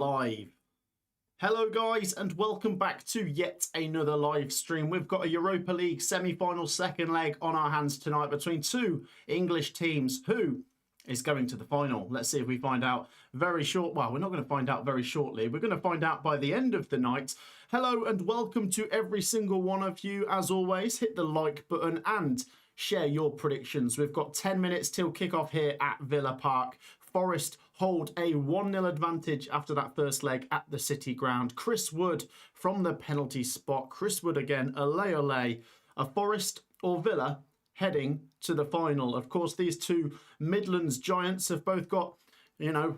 Live. Hello guys and welcome back to yet another live stream. We've got a Europa League semi-final second leg on our hands tonight between two English teams. Who is going to the final? Let's see if we find out very short. Well, we're not going to find out very shortly. We're going to find out by the end of the night. Hello and welcome to every single one of you. As always, hit the like button and share your predictions. We've got 10 minutes till kickoff here at Villa Park. Forest hold a 1-0 advantage after that first leg at the City ground. Chris Wood from the penalty spot. Chris Wood again, ole. A Forest or Villa heading to the final. Of course, these two Midlands giants have both got,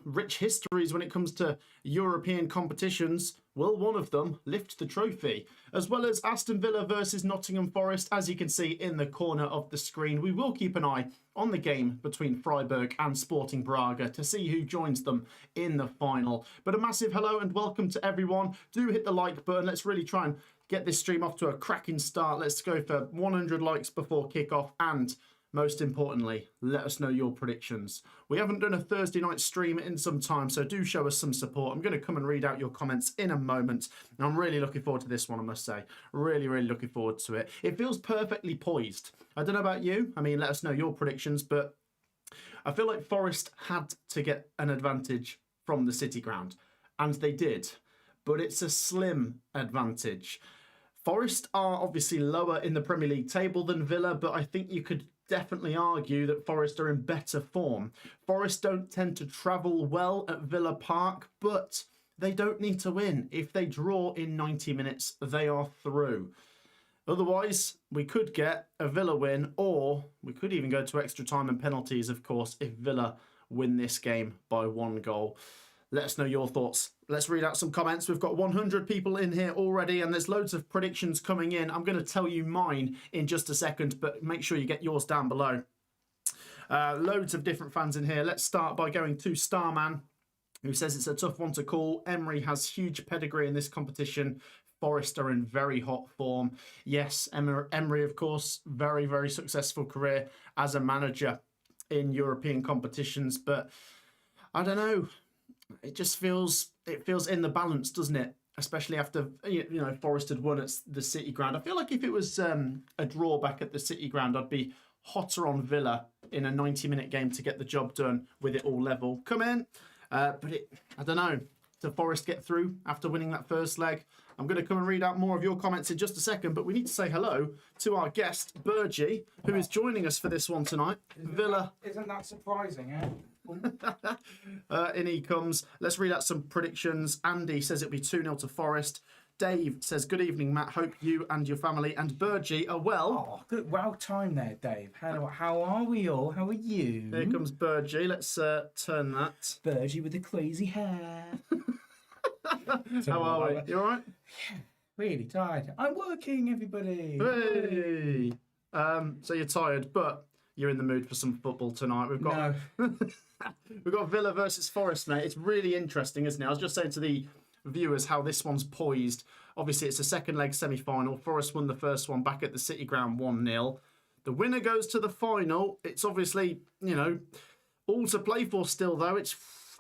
rich histories when it comes to European competitions. Will one of them lift the trophy? As well as Aston Villa versus Nottingham Forest, as you can see in the corner of the screen. We will keep an eye on the game between Freiburg and Sporting Braga to see who joins them in the final. But a massive hello and welcome to everyone. Do hit the like button. Let's really try and get this stream off to a cracking start. Let's go for 100 likes before kickoff, and most importantly, let us know your predictions. We haven't done a Thursday night stream in some time, so do show us some support. I'm going to come and read out your comments in a moment. And I'm really looking forward to this one, I must say. Really, really looking forward to it. It feels perfectly poised. I don't know about you. I mean, let us know your predictions, but I feel like Forest had to get an advantage from the City ground, and they did. But it's a slim advantage. Forest are obviously lower in the Premier League table than Villa, but I think you could definitely argue that Forest are in better form. Forest don't tend to travel well at Villa Park, but they don't need to win. If they draw in 90 minutes, they are through. Otherwise, we could get a Villa win, or we could even go to extra time and penalties, of course, if Villa win this game by 1 goal. Let us know your thoughts. Let's read out some comments. We've got 100 people in here already, and there's loads of predictions coming in. I'm going to tell you mine in just a second, but make sure you get yours down below. Loads of different fans in here. Let's start by going to Starman, who says it's a tough one to call. Emery has huge pedigree in this competition. Forest are in very hot form. Yes, Emery, of course, very, very successful career as a manager in European competitions, but I don't know. It just feels in the balance, doesn't it? Especially after Forest had won at the City ground. I feel like if it was a draw back at the City ground, I'd be hotter on Villa in a 90-minute game to get the job done with it all level. Come in, but I don't know. Did Forest get through after winning that first leg? I'm going to come and read out more of your comments in just a second, but we need to say hello to our guest, Burgie, who is joining us for this one tonight. Isn't that surprising, eh? In he comes. Let's read out some predictions. Andy says it'll be 2-0 to Forest. Dave says, good evening, Matt. Hope you and your family and Burgie are well. Oh, good. Well timed there, Dave. How are we all? How are you? Here comes Burgie. Let's turn that. Burgie with the crazy hair. How are we? You all right? Yeah, really tired. I'm working, everybody. Hey. So you're tired, but you're in the mood for some football tonight. We've got we've got Villa versus Forest, mate. It's really interesting, isn't it? I was just saying to the viewers how this one's poised. Obviously, it's a second leg semi-final. Forest won the first one back at the City ground 1-0. The winner goes to the final. It's obviously, all to play for still, though.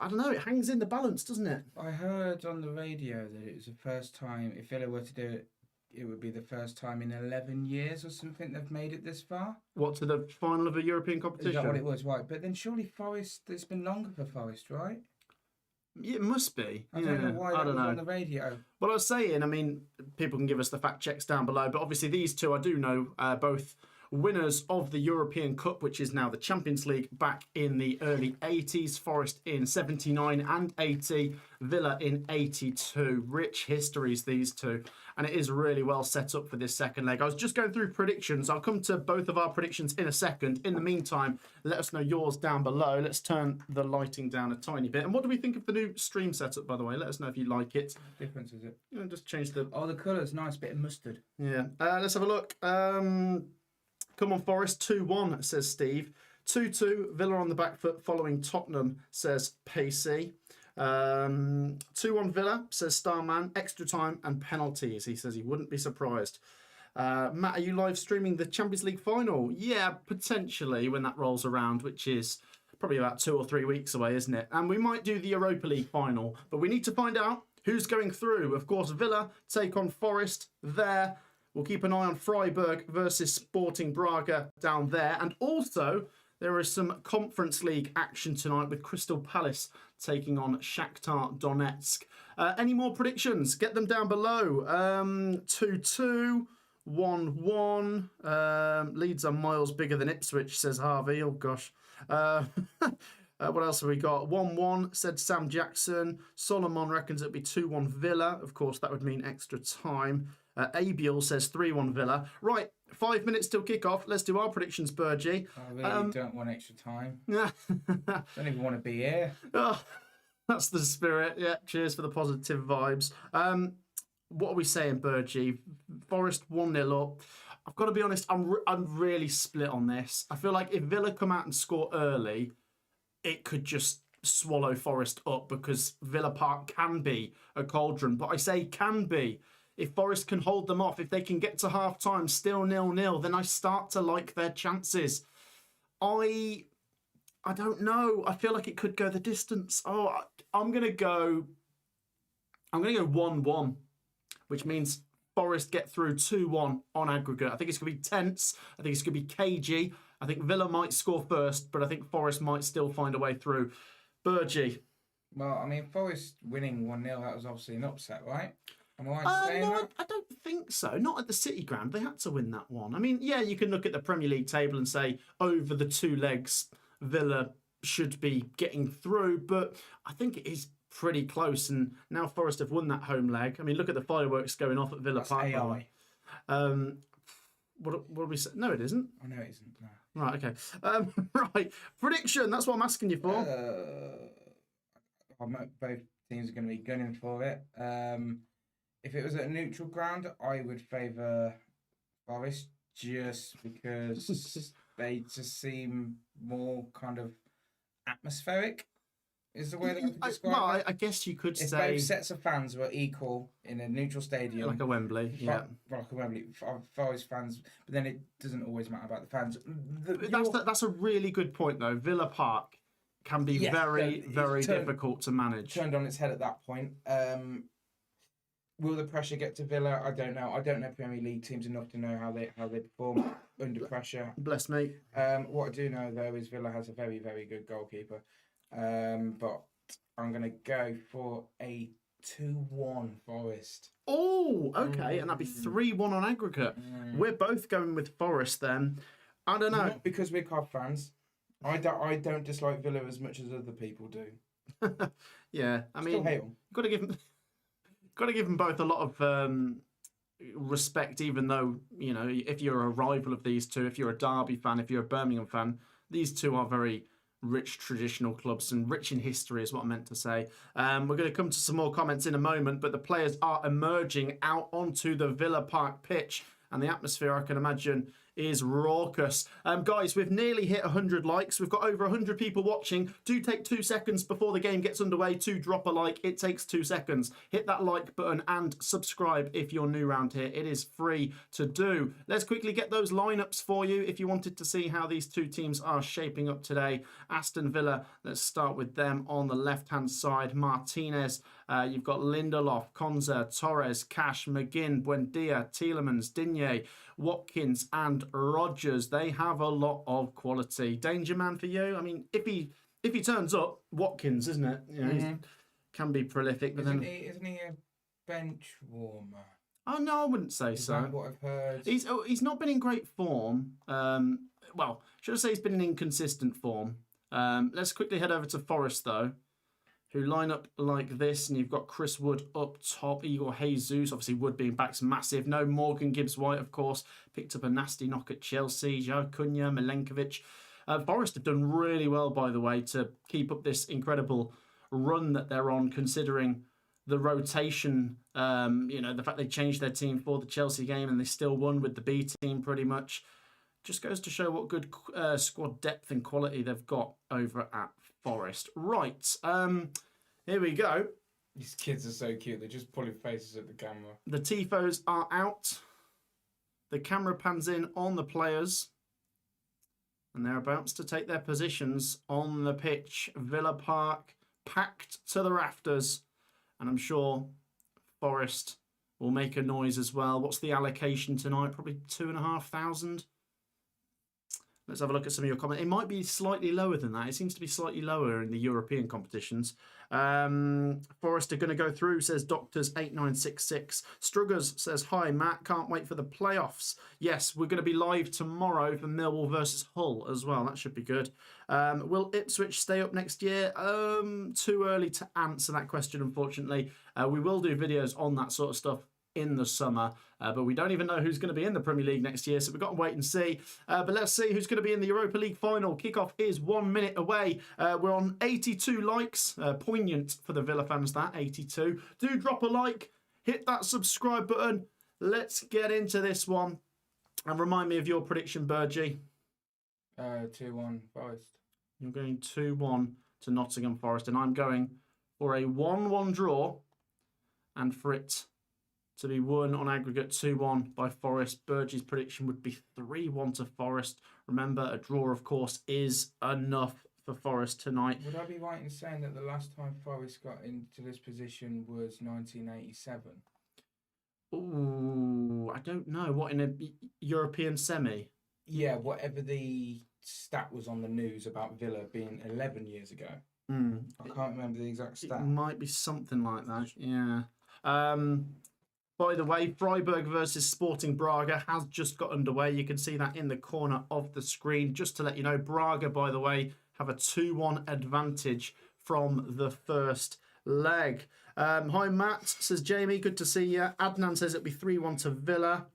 I don't know, it hangs in the balance, doesn't it? I heard on the radio that it was the first time, if Villa were to do it, it would be the first time in 11 years or something they've made it this far. What, to the final of a European competition? Is that what it was, right? But then surely Forest, it's been longer for Forest, right? Yeah, it must be. I don't know why that was on the radio. Well, I was saying, people can give us the fact checks down below, but obviously these two, I do know, both winners of the European Cup, which is now the Champions League, back in the early 80s. Forest in 79 and 80, Villa in 82. Rich histories, these two. And it is really well set up for this second leg. I was just going through predictions. I'll come to both of our predictions in a second. In the meantime, let us know yours down below. Let's turn the lighting down a tiny bit. And what do we think of the new stream setup, by the way? Let us know if you like it. What difference is it? Just change the... Oh, the colour's nice, bit of mustard. Yeah. Let's have a look. Come on, Forest, 2-1, says Steve. 2-2, Villa on the back foot following Tottenham, says Pacey. 2-1 Villa, says Starman. Extra time and penalties. He says he wouldn't be surprised. Matt, are you live streaming the Champions League final? Yeah, potentially when that rolls around, which is probably about 2 or 3 weeks away, isn't it? And we might do the Europa League final, but we need to find out who's going through. Of course, Villa take on Forest there. We'll keep an eye on Freiburg versus Sporting Braga down there. And also, there is some Conference League action tonight with Crystal Palace taking on Shakhtar Donetsk. Any more predictions? Get them down below. 2-2, 1-1. Leeds are miles bigger than Ipswich, says Harvey. Oh, gosh. What else have we got? 1-1, said Sam Jackson. Solomon reckons it'll be 2-1 Villa. Of course, that would mean extra time. Abiel says 3-1 Villa. Right, 5 minutes till kickoff. Let's do our predictions, Burgie. I really don't want extra time. Don't even want to be here. Oh, that's the spirit. Yeah, cheers for the positive vibes. What are we saying, Burgie? Forest 1-0 up. I've got to be honest, I'm really split on this. I feel like if Villa come out and score early, it could just swallow Forest up because Villa Park can be a cauldron. But I say can be. If Forest can hold them off, if they can get to half-time still 0-0, then I start to like their chances. I don't know. I feel like it could go the distance. Oh, I'm going to go 1-1, which means Forest get through 2-1 on aggregate. I think it's going to be tense. I think it's going to be cagey. I think Villa might score first, but I think Forest might still find a way through. Burgie. Well, I mean, Forest winning 1-0, that was obviously an upset, right? Am I right in saying that? I don't think so. Not at the City Ground. They had to win that one. I mean, yeah, you can look at the Premier League table and say over the 2 legs, Villa should be getting through, but I think it is pretty close. And now Forest have won that home leg. I mean, look at the fireworks going off at Villa Park. AI. What do we say? No, it isn't. Oh, no, it isn't. No. Right, okay. Right, prediction. That's what I'm asking you for. Both teams are going to be gunning for it. If it was at a neutral ground, I would favour Forest just because they just seem more kind of atmospheric, is the way that I can describe it. I guess you could if say... both sets of fans were equal in a neutral stadium... Like a Wembley, yeah. Like a Wembley, Forest fans, but then it doesn't always matter about the fans. That's a really good point, though. Villa Park can be very difficult to manage. Turned on its head at that point. Will the pressure get to Villa? I don't know. I don't know Premier League teams enough to know how they perform under pressure. Bless me. What I do know though is Villa has a very, very good goalkeeper. But I'm gonna go for a 2-1 Forest. Oh, okay, and that'd be 3-1 on aggregate. We're both going with Forest then. I don't know. Not because we're Cov fans. I don't dislike Villa as much as other people do. Yeah, I mean, got to give them both a lot of respect, even though, you know, if you're a rival of these two, if you're a Derby fan, if you're a Birmingham fan, these two are very rich traditional clubs and rich in history is what I meant to say. We're going to come to some more comments in a moment, but the players are emerging out onto the Villa Park pitch and the atmosphere, I can imagine, is raucous. Guys, we've nearly hit 100 likes. We've got over 100 people watching. Do take 2 seconds before the game gets underway to drop a like. It takes 2 seconds. Hit that like button and subscribe if you're new around here. It is free to do. Let's quickly get those lineups for you if you wanted to see how these two teams are shaping up today. Aston Villa, let's start with them on the left-hand side. Martinez, you've got Lindelof, Konza, Torres, Cash, McGinn, Buendia, Tielemans, Digne, Watkins and Rodgers. They have a lot of quality. Danger man for you? I mean, if he turns up, Watkins, isn't it? You know, he can be prolific. But isn't he a bench warmer? Oh no, I wouldn't say so. That what I've heard? He's not been in great form. Well, should I say he's been in inconsistent form. Let's quickly head over to Forest though, who line up like this, and you've got Chris Wood up top, Igor Jesus, obviously Wood being back's massive. No Morgan Gibbs-White, of course, picked up a nasty knock at Chelsea. Joe Cunha, Milenkovic. Forest have done really well, by the way, to keep up this incredible run that they're on, considering the rotation, the fact they changed their team for the Chelsea game and they still won with the B team pretty much. Just goes to show what good squad depth and quality they've got over at Forest. Right, here we go. These kids are so cute. They're just pulling faces at the camera. The Tifos are out. The camera pans in on the players. And they're about to take their positions on the pitch. Villa Park packed to the rafters. And I'm sure Forest will make a noise as well. What's the allocation tonight? Probably 2,500. Let's have a look at some of your comments. It might be slightly lower than that. It seems to be slightly lower in the European competitions. Forest are going to go through, says Doctors8966. Struggers says, hi, Matt. Can't wait for the playoffs. Yes, we're going to be live tomorrow for Millwall versus Hull as well. That should be good. Will Ipswich stay up next year? Too early to answer that question, unfortunately. We will do videos on that sort of stuff in the summer, but we don't even know who's going to be in the Premier League next year, so we've got to wait and see. But let's see who's going to be in the Europa League final. Kickoff is 1 minute away. We're on 82 likes. Poignant for the Villa fans, that 82. Do drop a like, hit that subscribe button. Let's get into this one, and remind me of your prediction, Burgie. 2-1 Forest. You're going 2-1 to Nottingham Forest, and I'm going for a 1-1 draw, and for it to be won on aggregate 2-1 by Forest. Burgie's prediction would be 3-1 to Forest. Remember, a draw, of course, is enough for Forest tonight. Would I be right in saying that the last time Forest got into this position was 1987? Ooh, I don't know. What, in a European semi? Yeah, whatever the stat was on the news about Villa being 11 years ago. I can't remember the exact stat. It might be something like that, yeah. By the way, Freiburg versus Sporting Braga has just got underway. You can see that in the corner of the screen. Just to let you know, Braga, by the way, have a 2-1 advantage from the first leg. Hi, Matt, says Jamie. Good to see you. Adnan says it'll be 3-1 to Villa.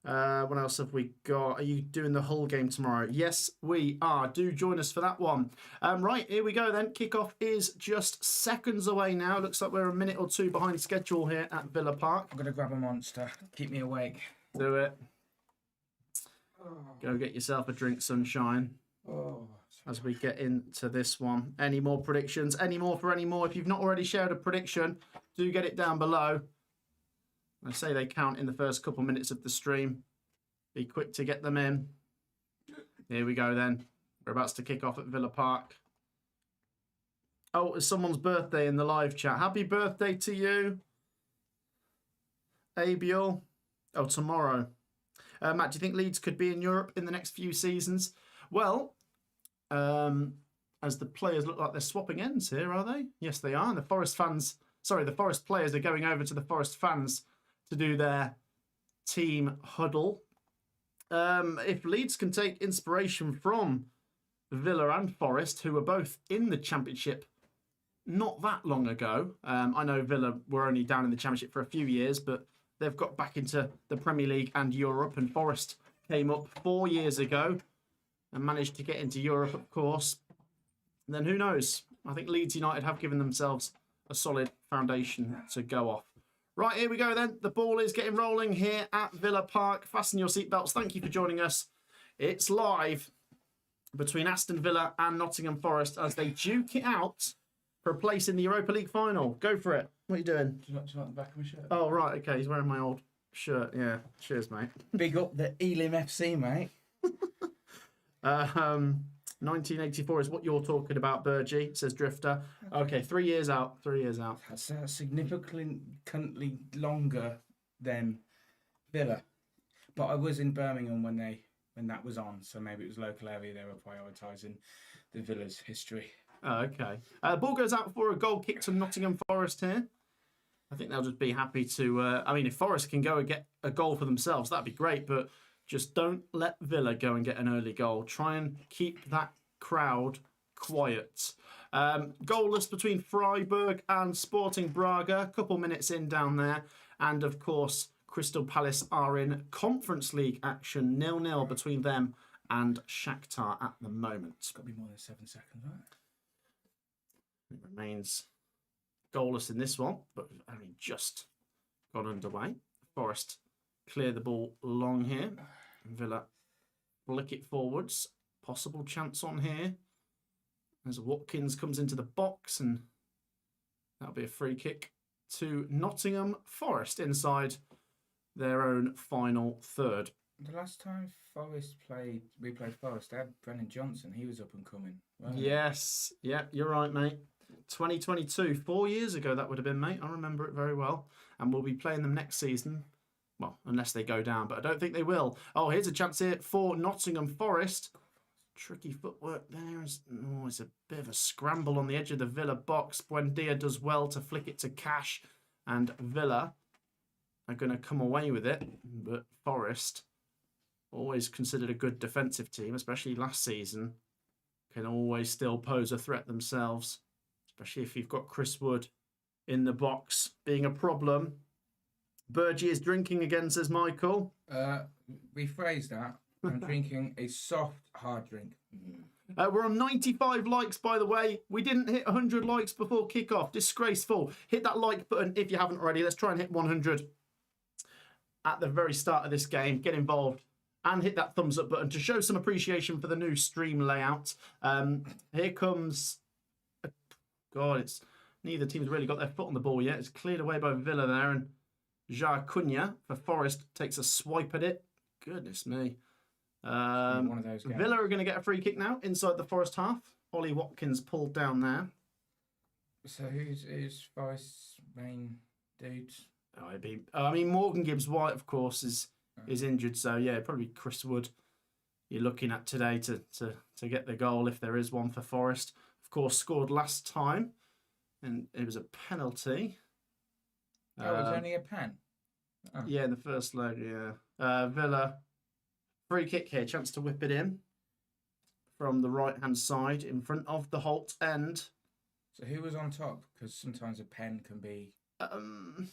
What else have we got? Are you doing the Hull game tomorrow? Yes, we are. Do join us for that one. Right, here we go then. Kickoff is just seconds away now. Looks like we're a minute or two behind schedule here at Villa Park. I'm going to grab a monster. Keep me awake. Do it. Go get yourself a drink, sunshine. As we get into this one. Any more predictions? Any more for any more? If you've not already shared a prediction, do get it down below. I say they count in the first couple minutes of the stream. Be quick to get them in. Here we go then. We're about to kick off at Villa Park. Oh, it's someone's birthday in the live chat. Happy birthday to you, Abiel. Oh, tomorrow. Matt, do you think Leeds could be in Europe in the next few seasons? Well, as the players look like they're swapping ends here, are they? Yes, they are. And the Forest players are going over to the Forest fans to do their team huddle. If Leeds can take inspiration from Villa and Forest, who were both in the Championship not that long ago. I know Villa were only down in the Championship for a few years, but they've got back into the Premier League and Europe, and Forest came up 4 years ago and managed to get into Europe, of course. And then who knows? I think Leeds United have given themselves a solid foundation to go off. Right, here we go then. The ball is getting rolling here at Villa Park. Fasten your seatbelts. Thank you for joining us. It's live between Aston Villa and Nottingham Forest as they duke it out for a place in the Europa League final. Go for it. What are you doing? Do you like the back of my shirt? Oh, right. Okay, he's wearing my old shirt. Yeah. Cheers, mate. Big up the Elim FC, mate. 1984 is what you're talking about, Burgie, says Drifter. Okay, 3 years out. 3 years out. That's significantly longer than Villa. But I was in Birmingham when that was on, so maybe it was local area they were prioritising the Villa's history. Oh, okay. Ball goes out for a goal kick to Nottingham Forest here. I think they'll just be happy to... I mean, if Forest can go and get a goal for themselves, that'd be great, but just don't let Villa go and get an early goal. Try and keep that crowd quiet. Goalless between Freiburg and Sporting Braga. A couple minutes in down there. And, of course, Crystal Palace are in Conference League action. 0-0 between them and Shakhtar at the moment. It's got to be more than 7 seconds, right? It remains goalless in this one, but only just got underway. Forest clear the ball long here. Villa flick it forwards. Possible chance on here. As Watkins comes into the box, and that'll be a free kick to Nottingham Forest inside their own final third. The last time we played Forest, they had Brennan Johnson. He was up and coming. Yes. Yeah, you're right, mate. 2022, 4 years ago that would have been, mate. I remember it very well. And we'll be playing them next season. Well, unless they go down, but I don't think they will. Oh, here's a chance here for Nottingham Forest. Tricky footwork there. It's a bit of a scramble on the edge of the Villa box. Buendia does well to flick it to Cash. And Villa are going to come away with it. But Forest, always considered a good defensive team, especially last season, can always still pose a threat themselves, especially if you've got Chris Wood in the box being a problem. Burgee is drinking again, says Michael. Rephrase that. I'm drinking a soft, hard drink. We're on 95 likes, by the way. We didn't hit 100 likes before kickoff. Disgraceful. Hit that like button if you haven't already. Let's try and hit 100 at the very start of this game. Get involved and hit that thumbs up button to show some appreciation for the new stream layout. Here comes... God, it's neither team's really got their foot on the ball yet. It's cleared away by Villa there, and Ja Cunha for Forest takes a swipe at it. Goodness me. One of those games. Villa are going to get a free kick now inside the Forest half. Ollie Watkins pulled down there. So who's Forest's main dudes? I mean, Morgan Gibbs-White, of course, is injured. So, yeah, probably Chris Wood you're looking at today to get the goal, if there is one for Forest. Of course, scored last time, and it was a penalty. Oh, it was only a pen? Oh. Yeah, in the first leg, yeah. Villa, free kick here, chance to whip it in from the right-hand side in front of the Holt end. So who was on top? Because sometimes a pen can be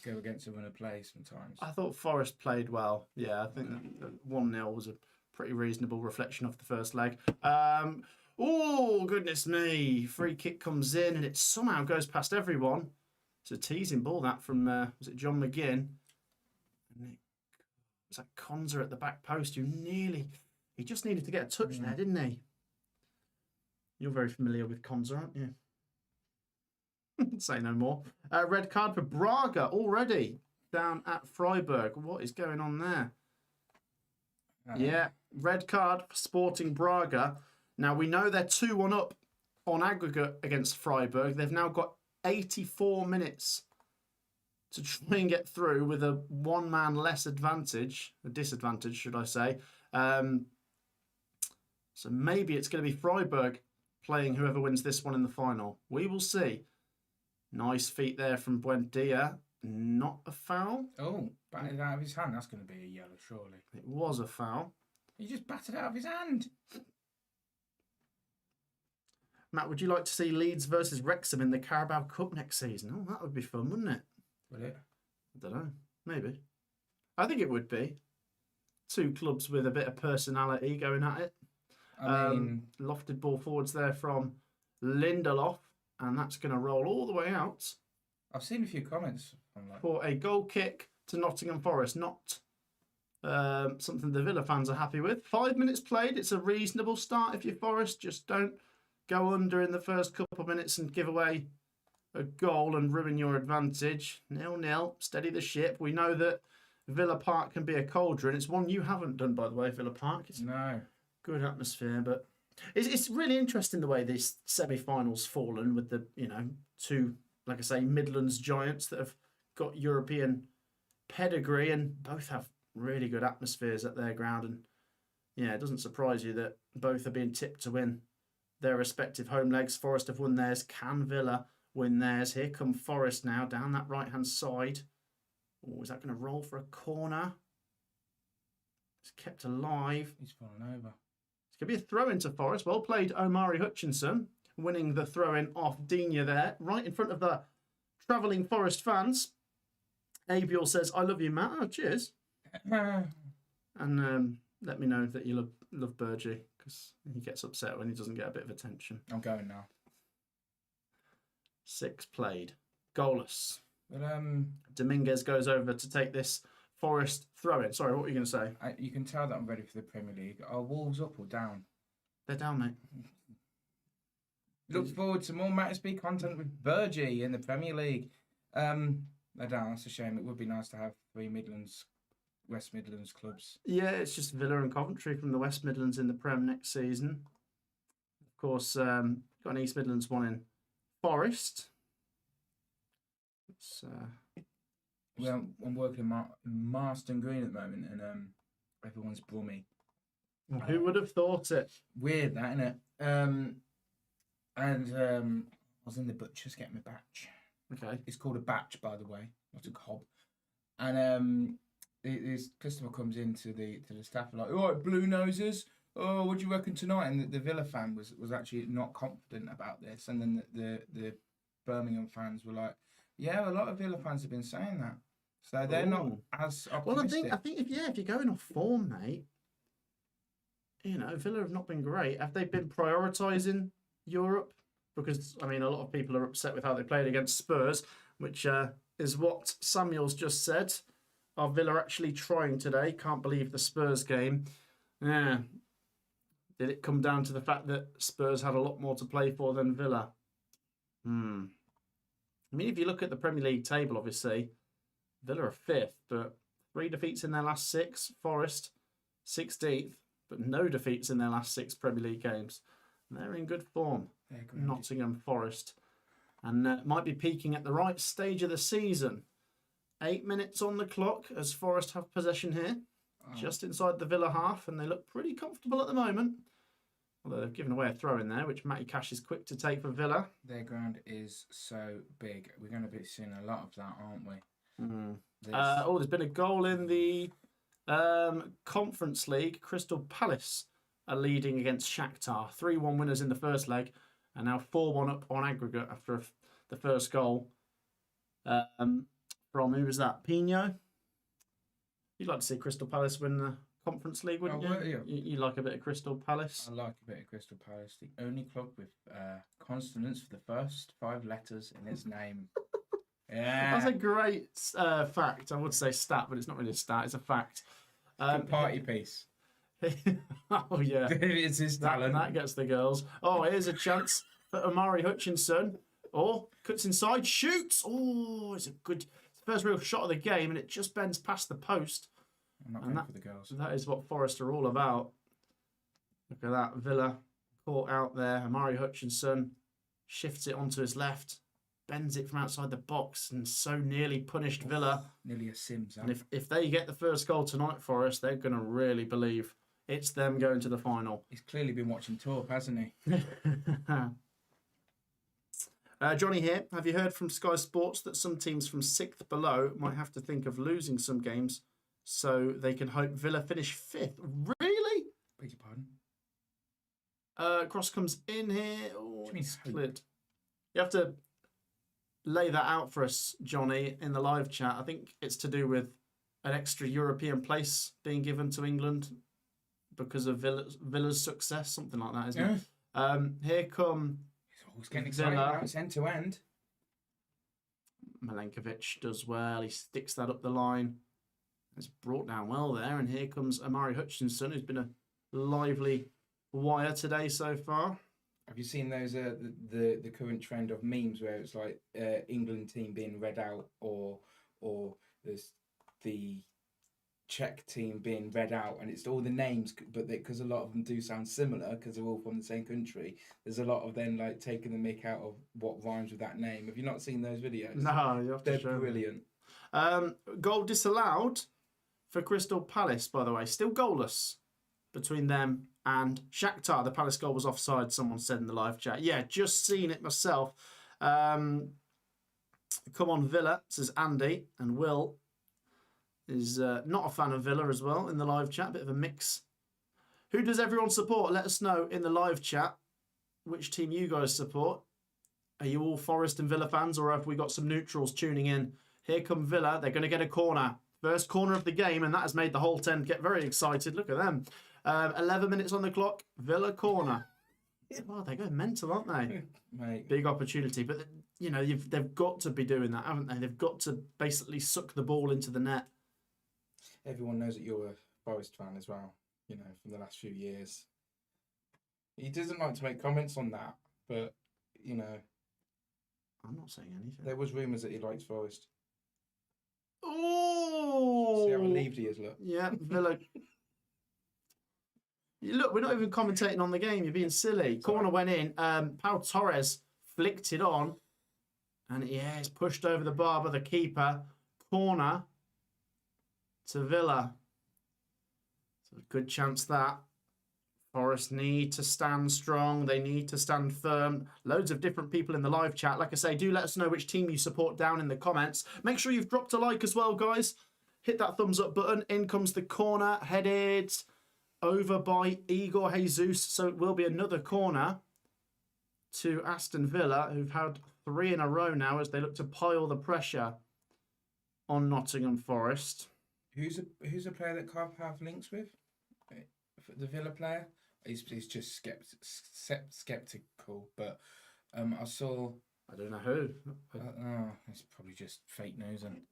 go against a winner play sometimes. I thought Forest played well. Yeah, I think 1-0 was a pretty reasonable reflection of the first leg. Oh, goodness me. Free kick comes in and it somehow goes past everyone. It's a teasing ball that from, was it John McGinn? Was that Konza at the back post who he just needed to get a touch there, didn't he? You're very familiar with Konza, aren't you? Say no more. Red card for Braga already down at Freiburg. What is going on there? Yeah, red card for Sporting Braga. Now, we know they're 2-1 up on aggregate against Freiburg. They've now got 84 minutes to try and get through with a one-man less advantage, a disadvantage, should I say. So maybe it's going to be Freiburg playing whoever wins this one in the final. We will see. Nice feet there from Buendia. Not a foul. Oh, batted out of his hand. That's going to be a yellow, surely. It was a foul. He just batted out of his hand. Matt, would you like to see Leeds versus Wrexham in the Carabao Cup next season? Oh, that would be fun, wouldn't it? Would it? I don't know. Maybe. I think it would be. Two clubs with a bit of personality going at it. I mean... lofted ball forwards there from Lindelof. And that's going to roll all the way out. I've seen a few comments on that. For a goal kick to Nottingham Forest. Not something the Villa fans are happy with. 5 minutes played. It's a reasonable start if you're Forest. Just don't go under in the first couple of minutes and give away a goal and ruin your advantage. 0-0. Steady the ship. We know that Villa Park can be a cauldron. It's one you haven't done, by the way, Villa Park. It's no. Good atmosphere, but it's really interesting the way these semi-finals fallen with the, two, like I say, Midlands giants that have got European pedigree and both have really good atmospheres at their ground. And yeah, it doesn't surprise you that both are being tipped to win their respective home legs. Forest have won theirs. Can Villa win theirs? Here come Forest now down that right-hand side. Oh, is that going to roll for a corner? It's kept alive. He's fallen over. It's going to be a throw into Forest. Well played, Omari Hutchinson, winning the throw-in off Dina there, right in front of the travelling Forest fans. Abiel says, I love you, Matt. Oh, cheers. And let me know that you love Burgee, because he gets upset when he doesn't get a bit of attention. I'm going now. 6 played. Goalless. But, Dominguez goes over to take this Forest throw-in. Sorry, what were you going to say? You can tell that I'm ready for the Premier League. Are Wolves up or down? They're down, mate. Look forward to more Mattersby content with Burgee in the Premier League. They're down. That's a shame. It would be nice to have 3 Midlands West Midlands clubs. Yeah, it's just Villa and Coventry from the West Midlands in the Prem next season. Of course, got an East Midlands one in Forest. It's, Well, I'm working in Marston Green at the moment, and everyone's Brummy. who would have thought it? Weird, that, isn't it? I was in the butcher's getting my batch. Okay. It's called a batch, by the way, not a cob. And this customer comes into the staff like, "All right, blue noses. Oh, what do you reckon tonight?" And the Villa fan was actually not confident about this, and then the Birmingham fans were like, "Yeah, a lot of Villa fans have been saying that." So they're not as optimistic. Well, I think if you're going off form, mate, Villa have not been great. Have they been prioritising Europe? Because a lot of people are upset with how they played against Spurs, which is what Samuel's just said. Are Villa actually trying today? Can't believe the Spurs game. Yeah. Did it come down to the fact that Spurs had a lot more to play for than Villa? If you look at the Premier League table, obviously, Villa are 5th, but 3 defeats in their last 6. Forest, 16th, but no defeats in their last 6 Premier League games. And they're in good form. Nottingham Forest. And might be peaking at the right stage of the season. 8 minutes on the clock as Forest have possession here. Just inside the Villa half, and they look pretty comfortable at the moment. Although they've given away a throw in there, which Matty Cash is quick to take for Villa. Their ground is so big. We're going to be seeing a lot of that, aren't we? There's been a goal in the Conference League. Crystal Palace are leading against Shakhtar. 3-1 winners in the first leg, and now 4-1 up on aggregate after the first goal. From who was that? Pino? You'd like to see Crystal Palace win the Conference League, wouldn't you? You like a bit of Crystal Palace? I like a bit of Crystal Palace. The only club with consonants for the first 5 letters in its name. Yeah. That's a great fact. I would say stat, but it's not really a stat. It's a fact. Party piece. Oh, yeah. It's his talent. That gets the girls. Oh, here's a chance for Omari Hutchinson. Oh, cuts inside, shoots. Oh, it's a good... First real shot of the game, and it just bends past the post. I'm not going for the girls. That is what Forest are all about. Look at that. Villa caught out there. Omari Hutchinson shifts it onto his left, bends it from outside the box, and so nearly punished Villa. Nearly a Sims. And if they get the first goal tonight, Forest, they're going to really believe it's them going to the final. He's clearly been watching Torp, hasn't he? Johnny here. Have you heard from Sky Sports that some teams from 6th below might have to think of losing some games so they can hope Villa finish 5th? Really? Beg your pardon? Cross comes in here. Oh, What do you mean split. You have to lay that out for us, Johnny, in the live chat. I think it's to do with an extra European place being given to England because of Villa's success, something like that, isn't it? Here come... He's getting excited now. It's end to end. Milenkovic does well. He sticks that up the line. It's brought down well there. And here comes Omari Hutchinson, who's been a lively wire today so far. Have you seen those the current trend of memes where it's like England team being read out or there's the Czech team being read out, and it's all the names, but because a lot of them do sound similar because they're all from the same country, there's a lot of them like taking the mick out of what rhymes with that name. Have you not seen those videos? No, you have to They're show brilliant. Goal disallowed for Crystal Palace, by the way. Still goalless between them and Shakhtar. The Palace goal was offside, someone said in the live chat. Yeah, just seen it myself. Come on, Villa, says Andy, and Will is not a fan of Villa as well in the live chat. Bit of a mix. Who does everyone support? Let us know in the live chat which team you guys support. Are you all Forest and Villa fans, or have we got some neutrals tuning in? Here come Villa. They're going to get a corner. First corner of the game, and that has made the whole 10 get very excited. Look at them. 11 minutes on the clock. Villa corner. Well, they're going mental, aren't they? Mate. Big opportunity. But, they've got to be doing that, haven't they? They've got to basically suck the ball into the net. Everyone knows that you're a Forest fan as well, from the last few years. He doesn't like to make comments on that, but, I'm not saying anything. There was rumours that he likes Forest. Oh! See how I leave peeved he is, look. Yeah, Villa. Look, we're not even commentating on the game. You're being silly. Corner went in. Pau Torres flicked it on. And yeah, it's pushed over the bar by the keeper. Corner to Villa. So a good chance that Forest need to stand strong. They need to stand firm. Loads of different people in the live chat. Like I say, do let us know which team you support down in the comments. Make sure you've dropped a like as well, guys. Hit that thumbs up button. In comes the corner, headed over by Igor Jesus. So it will be another corner to Aston Villa, who've had 3 in a row now as they look to pile the pressure on Nottingham Forest. Who's a player that Carp have links with? The Villa player? He's just skeptical, but I saw... I don't know who. It's probably just fake news. And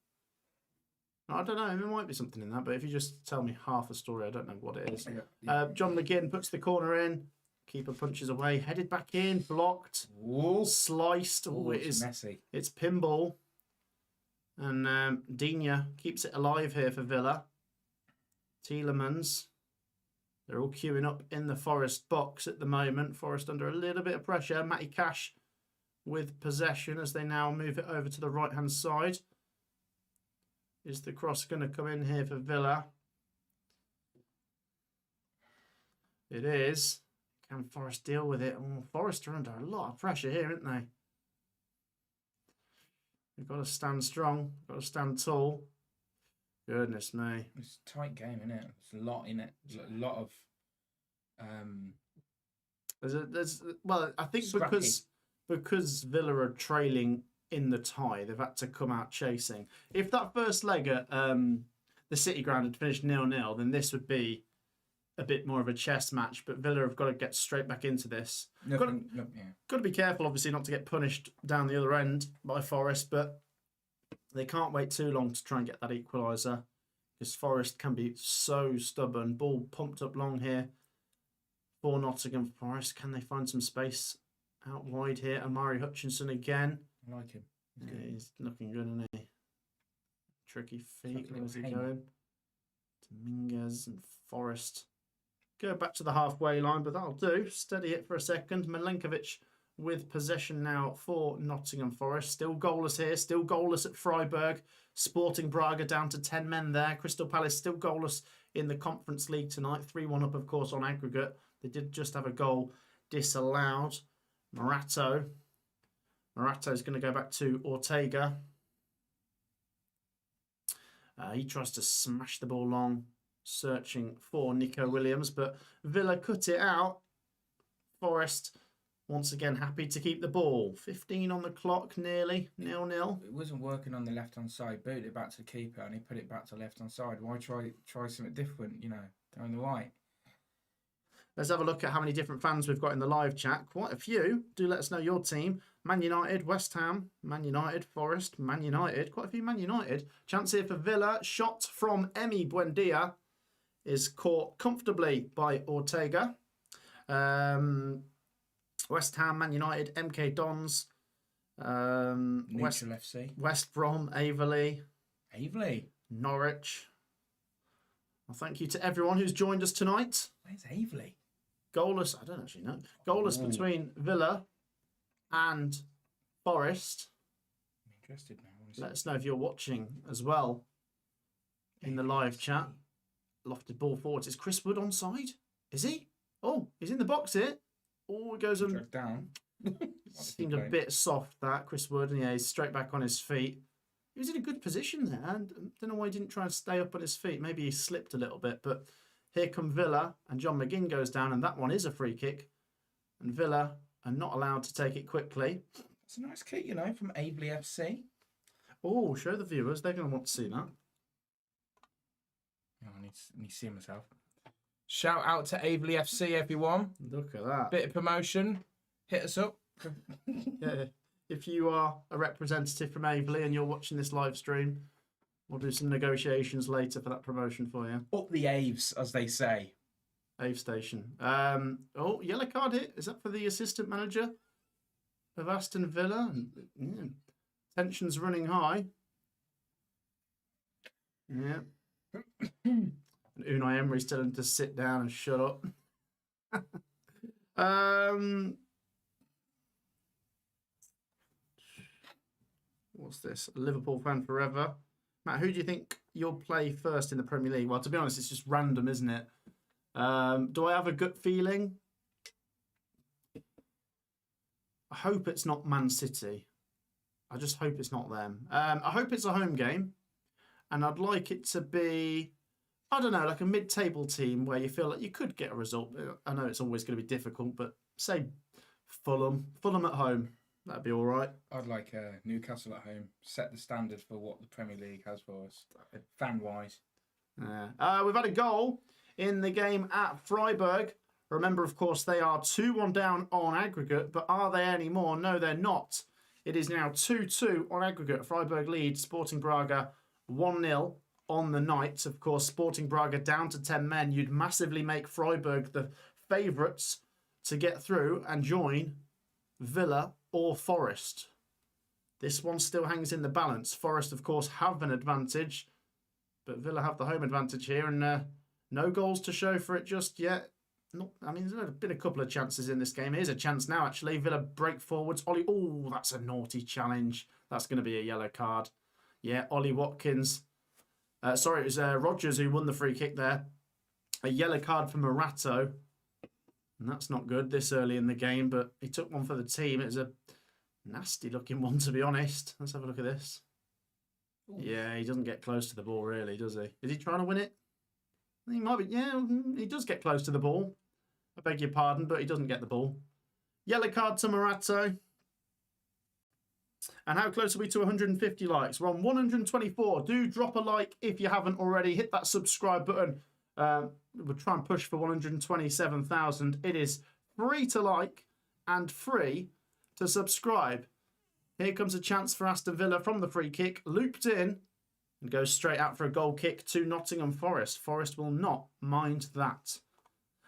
I don't know. There might be something in that, but if you just tell me half a story, I don't know what it is. Yeah. John McGinn puts the corner in. Keeper punches away. Headed back in. Blocked. Ooh. Sliced. Oh, it is messy. It's pinball. And Digne keeps it alive here for Villa. Tielemans. They're all queuing up in the Forest box at the moment. Forest under a little bit of pressure. Matty Cash with possession as they now move it over to the right-hand side. Is the cross going to come in here for Villa? It is. Can Forest deal with it? Oh, Forest are under a lot of pressure here, aren't they? They've got to stand strong. Got to stand tall. Goodness me. It's a tight game, isn't it? There's a lot in it. There's a lot of... Well, I think scrappy. because Villa are trailing in the tie, they've had to come out chasing. If that first leg at the City Ground had finished 0-0, then this would be a bit more of a chess match. But Villa have got to get straight back into this. Got to be careful, obviously, not to get punished down the other end by Forest, but they can't wait too long to try and get that equaliser because Forest can be so stubborn. Ball pumped up long here for Nottingham Forest. Can they find some space out wide here? Amari Hutchinson again. I like him. He's looking good, isn't he? Tricky feet. Where's he going? Dominguez and Forest. Go back to the halfway line, but that'll do. Steady it for a second. Milenkovic with possession now for Nottingham Forest. Still goalless here. Still goalless at Freiburg. Sporting Braga down to 10 men there. Crystal Palace still goalless in the Conference League tonight. 3-1 up, of course, on aggregate. They did just have a goal disallowed. Morato's going to go back to Ortega. He tries to smash the ball long, searching for Nico Williams, but Villa cut it out. Forest, once again, happy to keep the ball. 15 on the clock, nearly 0-0. It wasn't working on the left-hand side. Booted it back to the keeper and he put it back to the left-hand side. Why try something different, down the right? Let's have a look at how many different fans we've got in the live chat. Quite a few. Do let us know your team. Man United, West Ham, Man United, Forest, Man United. Quite a few Man United. Chance here for Villa. Shot from Emi Buendia is caught comfortably by Ortega. West Ham, Man United, MK Dons. Neutral FC. West Brom, Averley. Norwich. Well, thank you to everyone who's joined us tonight. Where's Averley? Goalless, I don't actually know. Goalless between Villa and Forest. I'm interested now. Let us know if you're watching as well in the live chat. Lofted ball forwards. Is Chris Wood onside? Is he? Oh, he's in the box here. Oh, it goes on. Down. Seemed a bit soft, that, Chris Wood. And yeah, he's straight back on his feet. He was in a good position there. I don't know why he didn't try and stay up on his feet. Maybe he slipped a little bit, but here come Villa, and John McGinn goes down, and that one is a free kick. And Villa are not allowed to take it quickly. It's a nice kick, from Averley FC. Oh, show the viewers. They're going to want to see that. Oh, I need to see myself. Shout out to Averley FC, everyone. Look at that. Bit of promotion. Hit us up. Yeah. If you are a representative from Averley and you're watching this live stream, we'll do some negotiations later for that promotion for you. Up the Aves, as they say. Ave Station. Oh, yellow card hit. Is that for the assistant manager of Aston Villa? Yeah. Tensions running high. Yeah. And Unai Emery's telling him to sit down and shut up. What's this? Liverpool fan forever. Matt, who do you think you'll play first in the Premier League? Well, to be honest, it's just random, isn't it? Do I have a gut feeling? I hope it's not Man City. I just hope it's not them. I hope it's a home game. And I'd like it to be, I don't know, like a mid-table team where you feel like you could get a result. I know it's always going to be difficult, but say Fulham. Fulham at home. That'd be all right. I'd like Newcastle at home. Set the standard for what the Premier League has for us, fan-wise. We've had a goal in the game at Freiburg. Remember, of course, they are 2-1 down on aggregate, but are they anymore? No, they're not. It is now 2-2 on aggregate. Freiburg lead Sporting Braga 1-0 on the night. Of course, Sporting Braga down to 10 men. You'd massively make Freiburg the favourites to get through and join Villa or Forest. This one still hangs in the balance. Forest, of course, have an advantage, but Villa have the home advantage here, and no goals to show for it just yet. There's been a couple of chances in this game. Here's a chance now, actually. Villa break forwards. Ollie, oh, that's a naughty challenge. That's going to be a yellow card. Yeah, Ollie Watkins. It was Rodgers who won the free kick there. A yellow card for Morato. And that's not good this early in the game, but he took one for the team. It was a nasty looking one, to be honest. Let's have a look at this. Ooh. Yeah, he doesn't get close to the ball, really, does he? Is he trying to win it? He might be. Yeah, he does get close to the ball. I beg your pardon, but he doesn't get the ball. Yellow card to Morato. And how close are we to 150 likes? We're on 124. Do drop a like if you haven't already. Hit that subscribe button. We'll try and push for 127,000. It is free to like and free to subscribe. Here comes a chance for Aston Villa from the free kick. Looped in and goes straight out for a goal kick to Nottingham Forest. Forest will not mind that.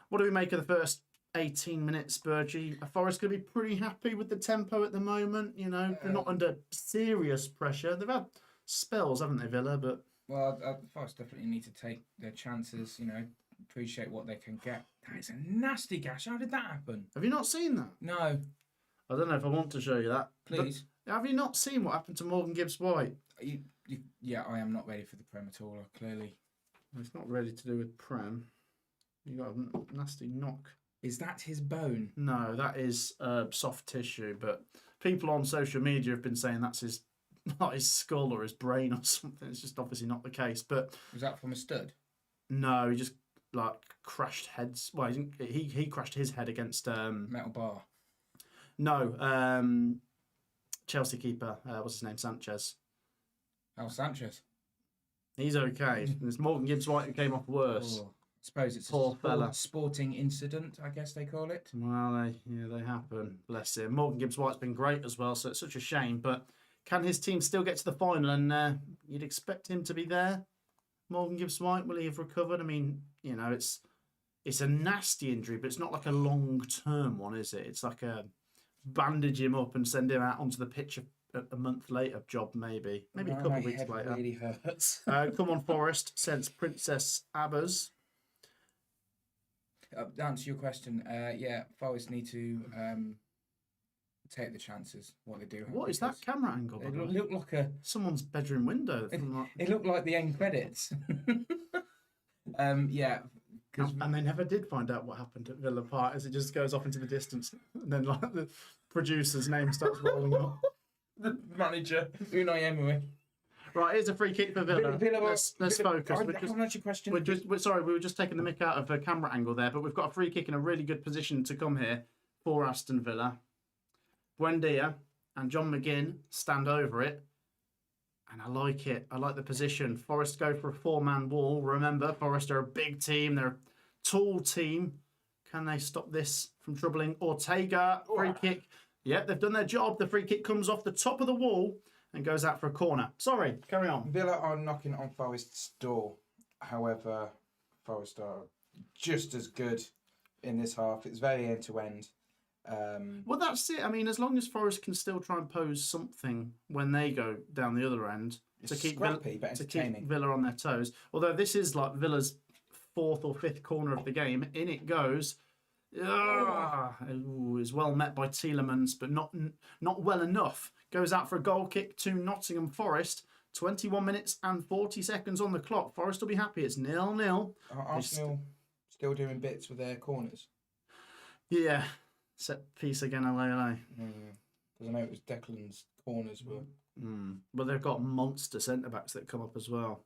What do we make of the first 18 minutes, Burgie? Are Forest going to be pretty happy with the tempo at the moment? You know, they're not under serious pressure. They've had spells, haven't they, Villa? But Forest definitely need to take their chances, you know, appreciate what they can get. That is a nasty gash. How did that happen? Have you not seen that? No. I don't know if I want to show you that. Please. Have you not seen what happened to Morgan Gibbs-White? Yeah, I am not ready for the Prem at all, clearly. It's not ready to do with Prem. You got a nasty knock. Is that his bone? No, that is soft tissue, but people on social media have been saying that's his skull or his brain or something. It's just obviously not the case. But was that from a stud? No, he just crashed heads. Well, he crashed his head against metal bar. No, Chelsea keeper. What's his name? Sanchez. Oh, Sanchez. He's okay. It's Morgan Gibbs-White who came off worse. Oh, I suppose it's Poor fella. Sporting incident, I guess they call it. Well, they happen. Bless him. Morgan Gibbs-White's been great as well, so it's such a shame. But can his team still get to the final? And you'd expect him to be there. Morgan Gibbs-White, will he have recovered? I mean, you know, it's a nasty injury, but it's not like a long-term one, is it? It's like a bandage him up and send him out onto the pitch a month later job, maybe a couple of weeks later. Really hurts. Come on, Forest, says Princess Abbas. To answer your question, Forest need to take the chances. What they do. What is that camera angle? It looked like someone's bedroom window. It looked like the end credits. And they never did find out what happened at Villa Park, as it just goes off into the distance, and then the producer's name starts rolling up. The manager, Unai Emery. Right, here's a free kick for Villa. Let's focus. We were just taking the mick out of the camera angle there, but we've got a free kick in a really good position to come here for Aston Villa. Buendia and John McGinn stand over it, and I like it. I like the position. Forest go for a four-man wall. Remember, Forest are a big team. They're a tall team. Can they stop this from troubling Ortega? Free kick. Yep, they've done their job. The free kick comes off the top of the wall and goes out for a corner. Sorry, carry on. Villa are knocking on Forest's door. However, Forest are just as good in this half. It's very end-to-end. Well, that's it. I mean, as long as Forest can still try and pose something when they go down the other end, It's scrappy, but to entertaining. keep Villa on their toes. Although this is like Villa's fourth or fifth corner of the game. In it goes. Ooh, is well met by Tielemans, but not well enough. Goes out for a goal kick to Nottingham Forest. 21 minutes and 40 seconds on the clock. Forest will be happy. It's 0-0. Are Arsenal still doing bits with their corners? Yeah. Set piece again, LA. Because I know it was Declan's corners were. Well, they've got monster centre-backs that come up as well.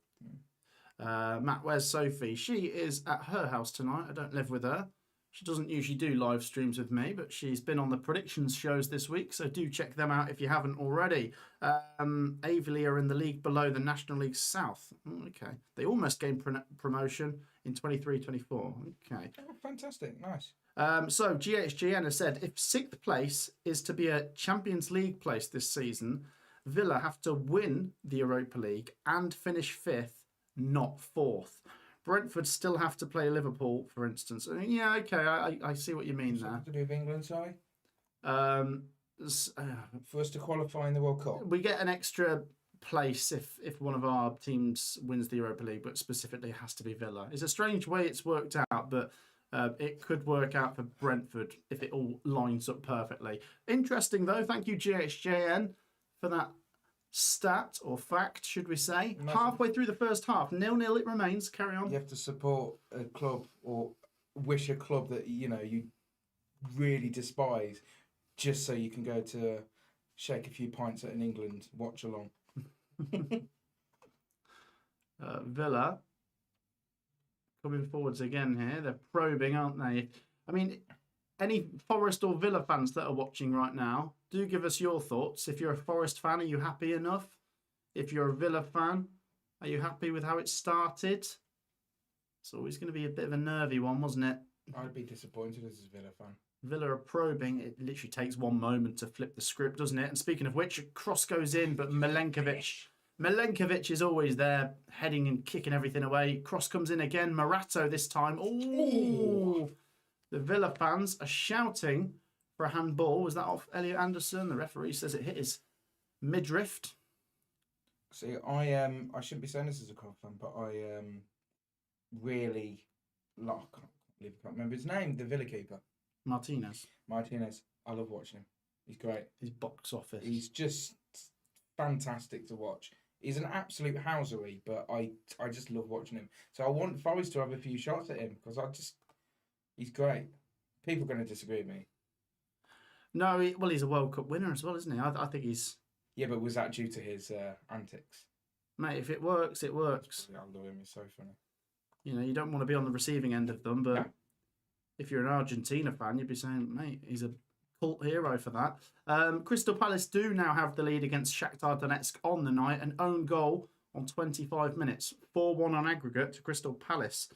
Matt, where's Sophie? She is at her house tonight. I don't live with her. She doesn't usually do live streams with me, but she's been on the predictions shows this week, so do check them out if you haven't already. Aveley are in the league below the National League South. Okay. They almost gained promotion in 23-24. Okay. Oh, fantastic. Nice. So GHGN has said if 6th place is to be a Champions League place this season, Villa have to win the Europa League and finish 5th, not 4th. Brentford still have to play Liverpool, for instance. Yeah, okay, I see what you mean there. To do with England, sorry? For us to qualify in the World Cup? We get an extra place if one of our teams wins the Europa League, but specifically it has to be Villa. It's a strange way it's worked out, but it could work out for Brentford if it all lines up perfectly. Interesting, though. Thank you, GHJN, for that stat or fact, should we say. Halfway through the first half, 0-0 it remains. Carry on. You have to support a club or wish a club that you really despise just so you can go to shake a few pints at an England watch along. Villa coming forwards again here. They're probing, aren't they? I mean, any Forest or Villa fans that are watching right now, do give us your thoughts. If you're a Forest fan, are you happy enough? If you're a Villa fan, are you happy with how it started? It's always going to be a bit of a nervy one, wasn't it? I'd be disappointed as a Villa fan. Villa are probing. It literally takes one moment to flip the script, doesn't it? And speaking of which, a cross goes in, but Milenkovic is always there, heading and kicking everything away. Cross comes in again. Morato this time. Ooh! The Villa fans are shouting for a handball. Was that off Elliot Anderson? The referee says it hit his midriff. See, I shouldn't be saying this as a Cov fan, but I really I can't remember his name. The Villa keeper, Martinez. I love watching him. He's great. His box office. He's just fantastic to watch. He's an absolute housery, but I just love watching him. So I want Forest to have a few shots at him because he's great. People are going to disagree with me. No, he's a World Cup winner as well, isn't he? I think he's... Yeah, but was that due to his antics? Mate, if it works, it works. I love him. He's so funny. You don't want to be on the receiving end of them, but no. If you're an Argentina fan, you'd be saying, mate, he's a cult hero for that. Crystal Palace do now have the lead against Shakhtar Donetsk on the night, an own goal on 25 minutes. 4-1 on aggregate to Crystal Palace.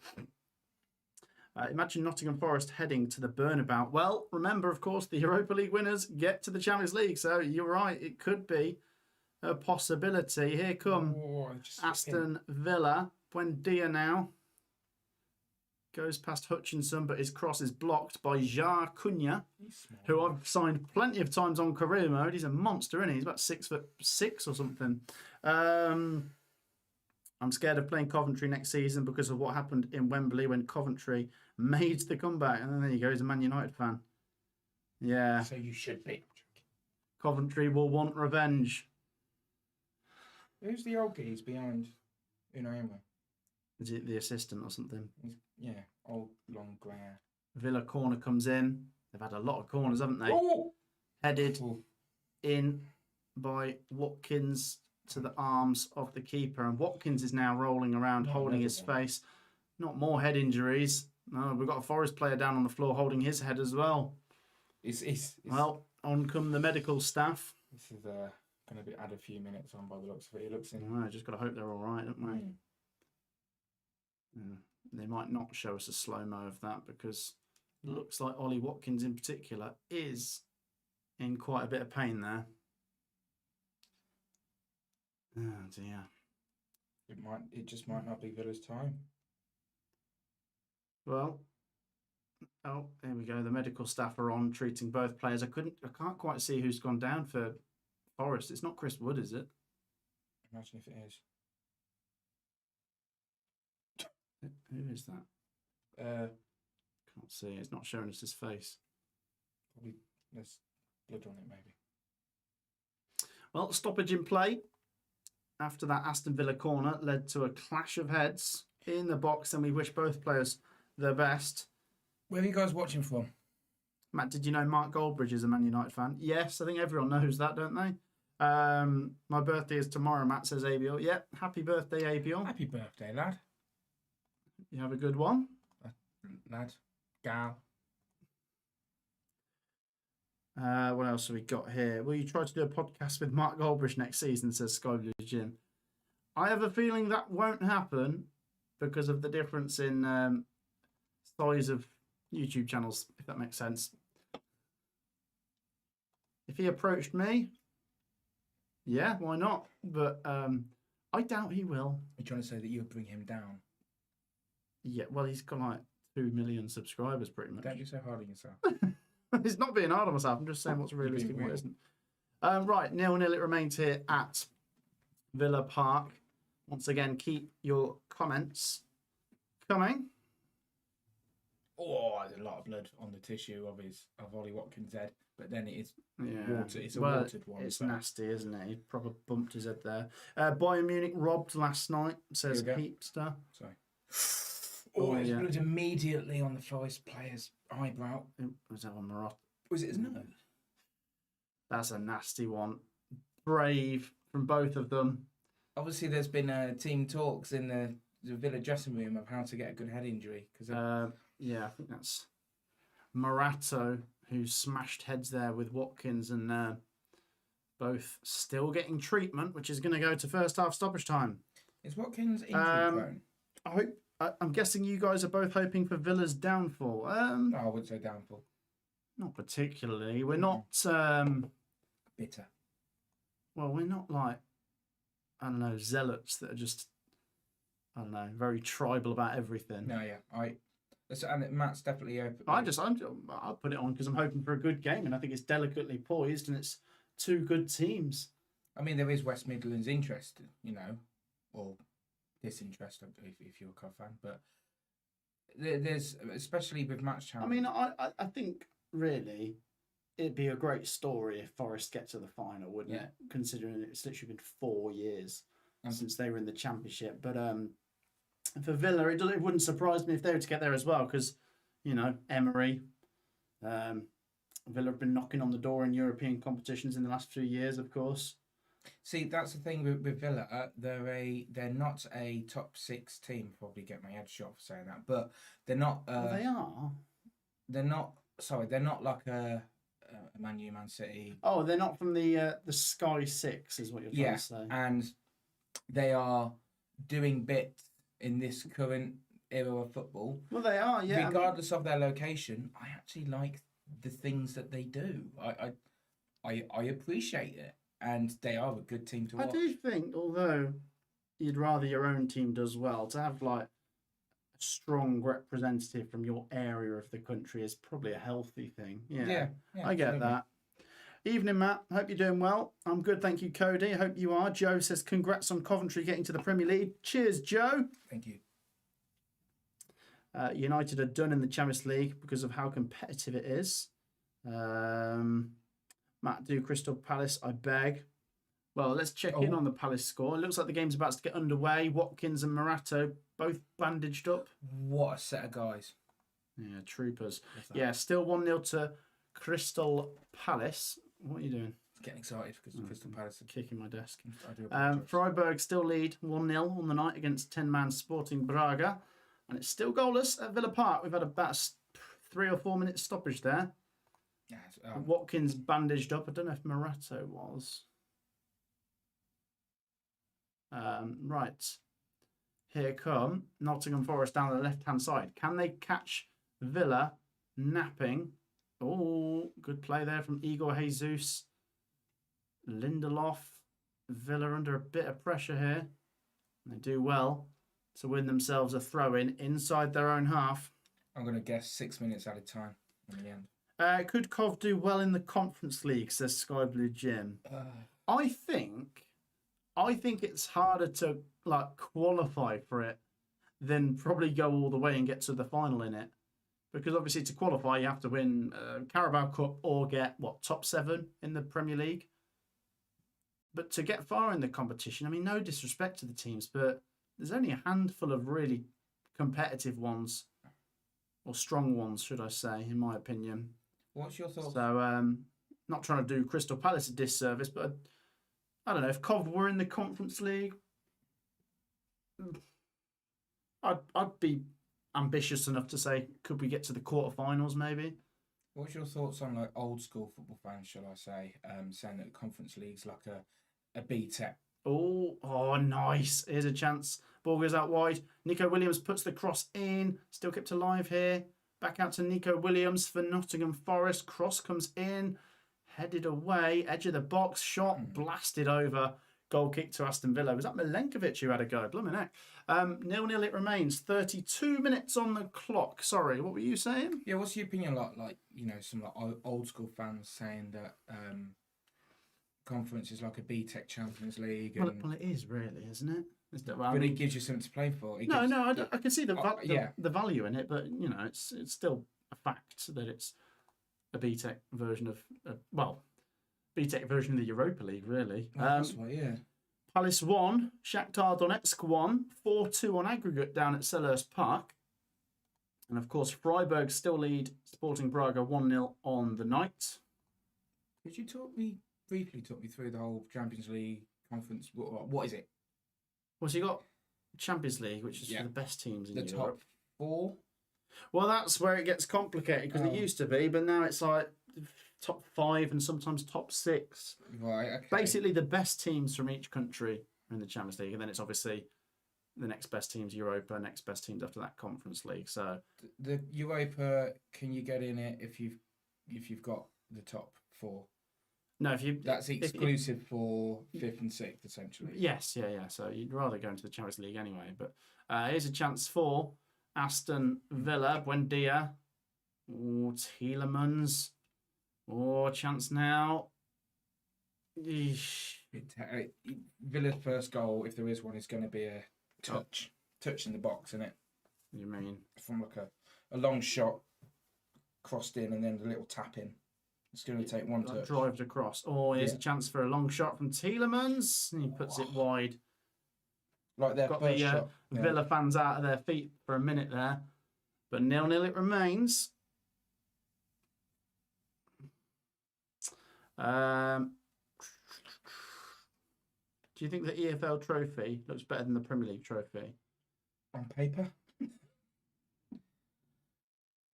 Imagine Nottingham Forest heading to the Burnabout. Well, remember, of course, the Europa League winners get to the Champions League. So you're right, it could be a possibility. Here come Aston Villa. Buendia now. Goes past Hutchinson, but his cross is blocked by Ja Cunha, who I've signed plenty of times on career mode. He's a monster, isn't he? He's about 6'6" or something. I'm scared of playing Coventry next season because of what happened in Wembley when Coventry made the comeback. And then there you go, he's a Man United fan. Yeah. So you should be. Coventry will want revenge. Who's the old geese behind Unai Emery? Is it the assistant or something? Yeah, old long grey hair. Villa corner comes in. They've had a lot of corners, haven't they? Oh! Headed in by Watkins to the arms of the keeper. And Watkins is now rolling around, holding his face. Not more head injuries. No, we've got a Forest player down on the floor holding his head as well. Well, on come the medical staff. This is going to add a few minutes on by the looks of it. It looks in. I just got to hope they're all right, don't we? They might not show us a slow-mo of that because it looks like Ollie Watkins in particular is in quite a bit of pain there. Oh dear. It just might not be Villa's time. Well, oh, there we go. The medical staff are on treating both players. I can't quite see who's gone down for Forest. It's not Chris Wood, is it? Imagine if it is. Who is that? Can't see. It's not showing us his face. Probably there's blood on it, maybe. Well, stoppage in play after that Aston Villa corner led to a clash of heads in the box, and we wish both players the best. Where are you guys watching from? Matt, did you know Mark Goldbridge is a Man United fan? Yes, I think everyone knows that, don't they? My birthday is tomorrow, Matt says ABL. Yep, happy birthday, ABL. Happy birthday, lad. You have a good one. Lad. Gal. What else have we got here? Will you try to do a podcast with Mark Goldbridge next season, says Sky Blue Jim. I have a feeling that won't happen because of the difference in size of YouTube channels, if that makes sense. If he approached me, yeah, why not? But I doubt he will. You're trying to say that you would bring him down? Yeah, well, he's got like 2 million subscribers, pretty much. Don't be so hard on yourself. It's not being hard on myself. I'm just saying what's realistic and what isn't. Right, 0-0 it remains here at Villa Park. Once again, keep your comments coming. Oh, there's a lot of blood on the tissue of Ollie Watkins' head, but then it's water. It's a well, watered one. It's so. nasty, isn't it? He probably bumped his head there. Bayern Munich robbed last night, says Heapster. Sorry. Oh, there's blood immediately on the Forest player's eyebrow. Was that one Marat? Was it his nose? That's a nasty one. Brave from both of them. Obviously, there's been team talks in the Villa dressing room of how to get a good head injury. Yeah, I think that's Morato who smashed heads there with Watkins, and both still getting treatment, which is going to go to first half stoppage time. Is Watkins injury prone? I'm guessing you guys are both hoping for Villa's downfall. No, I wouldn't say downfall. Not particularly. We're not bitter. Well, we're not like, I don't know, zealots that are just, I don't know, very tribal about everything. No, yeah, and Matt's definitely open. I'll put it on because I'm hoping for a good game, and I think it's delicately poised, and it's two good teams. I mean, there is West Midlands interest, or disinterest if you're a Cov fan, but there's, especially with match challenge. I mean, I think really it'd be a great story if Forest get to the final, wouldn't it? Considering it's literally been 4 years since they were in the Championship. But for Villa, it wouldn't surprise me if they were to get there as well, because, Emery, Villa have been knocking on the door in European competitions in the last few years, of course. See, that's the thing with Villa. They're not a top 6 team. Probably get my head shot for saying that, but they're not. Well, they are. They're not. Sorry, they're not like a Man U, Man City. Oh, they're not from the Sky Six, is what you're trying to say. And they are doing bits in this current era of football. Well, they are, yeah. Regardless of their location, I actually like the things that they do. I appreciate it, and they are a good team to watch. I do think, although you'd rather your own team does well, to have like a strong representative from your area of the country is probably a healthy thing. Yeah, I get absolutely. that. Evening, Matt. Hope you're doing well. I'm good, thank you, Cody. I hope you are. Joe says, congrats on Coventry getting to the Premier League. Cheers, Joe. Thank you. United are done in the Champions League because of how competitive it is. Matt, do Crystal Palace, I beg. Well, let's check in on the Palace score. It looks like the game's about to get underway. Watkins and Morato both bandaged up. What a set of guys. Yeah, troopers. Yeah, still 1-0 to Crystal Palace. What are you doing? Getting excited because Crystal Palace are kicking my desk. I do apologise. Freiburg still lead 1-0 on the night against 10-man Sporting Braga. And it's still goalless at Villa Park. We've had about 3 or 4 minutes stoppage there. Yes, Watkins bandaged up. I don't know if Morato was. Right. Here come Nottingham Forest down the left-hand side. Can they catch Villa napping? Oh, good play there from Igor Jesus. Lindelof. Villa under a bit of pressure here. They do well to win themselves a throw-in inside their own half. I'm going to guess 6 minutes at a time in the end. Could Cov do well in the Conference League, says Sky Blue Jim? I think I think it's harder to like qualify for it than probably go all the way and get to the final in it. Because obviously to qualify, you have to win Carabao Cup or get, what, top 7 in the Premier League. But to get far in the competition, I mean, no disrespect to the teams, but there's only a handful of really competitive ones, or strong ones, should I say, in my opinion. What's your thoughts? So, not trying to do Crystal Palace a disservice, but I don't know, if Cov were in the Conference League, I'd be ambitious enough to say, could we get to the quarterfinals maybe? What's your thoughts on like old school football fans, shall I say, saying that the Conference League's like a B-Tech? Oh, nice. Here's a chance. Ball goes out wide. Nico Williams puts the cross in. Still kept alive here. Back out to Nico Williams for Nottingham Forest. Cross comes in. Headed away. Edge of the box. Shot. Blasted over. Goal kick to Aston Villa. Was that Milenkovic who had a go? Blimey neck. 0-0 it remains. 32 minutes on the clock. Sorry, what were you saying? Yeah, what's your opinion like you know, some like old school fans saying that conference is like a B-Tech Champions League? And... Well, it is really, isn't it? But it gives you something to play for. I can see the value in it, but you know, it's still a fact that it's a B-Tech version of B-Tech version of the Europa League, really. That's right, yeah. Palace 1, Shakhtar Donetsk 1, 4-2 on aggregate down at Selhurst Park. And of course, Freiburg still lead Sporting Braga 1-0 on the night. Could you briefly talk me through the whole Champions League conference? What is it? Well, so you got Champions League, which is for the best teams in the Europe. top 4? Well, that's where it gets complicated because it used to be, but now it's like top 5 and sometimes top 6. Right, okay. Basically, the best teams from each country are in the Champions League, and then it's obviously the next best teams Europa, next best teams after that Conference League. So the Europa, can you get in it if you've got the top 4? No, that's exclusive for 5th and 6th, essentially. Yes, yeah. So you'd rather go into the Champions League anyway. But here's a chance for Aston Villa. Buendia. Oh, Tielemans. Oh, chance now. Villa's first goal, if there is one, is going to be a touch in the box, isn't it? You mean? From like a long shot, crossed in, and then a little tap in. It's going to take one touch. Drived across. Oh, here's a chance for a long shot from Tielemans. And he puts it wide. Like their Got first the shot. Villa fans out of their feet for a minute there. But 0-0 it remains. Do you think the EFL trophy looks better than the Premier League trophy? On paper?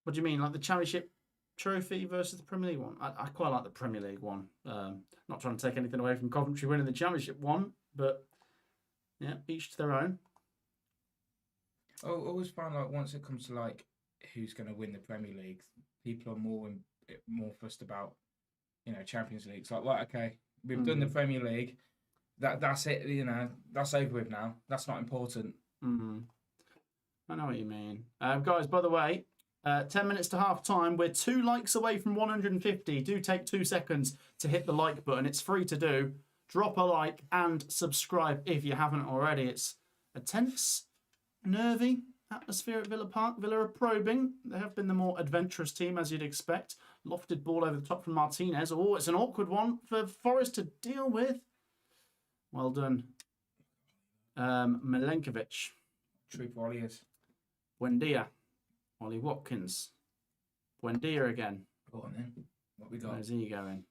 What do you mean? Like the Championship trophy versus the Premier League one? I quite like the Premier League one. Not trying to take anything away from Coventry winning the Championship one, but yeah, each to their own. I always find like once it comes to like who's going to win the Premier League, people are more fussed about, you know, Champions League. It's like, right, okay, we've done the Premier League. That's it. You know, that's over with now. That's not important. I know what you mean, guys. By the way, 10 minutes to half time. We're 2 likes away from 150. Do take 2 seconds to hit the like button. It's free to do. Drop a like and subscribe if you haven't already. It's a tense, nervy atmosphere at Villa Park. Villa are probing. They have been the more adventurous team, as you'd expect. Lofted ball over the top from Martinez. Oh, it's an awkward one for Forest to deal with. Well done. Milenkovic. True Warriors. Buendia. Ollie Watkins. Buendia again. Go on then. What we got? Where's he going?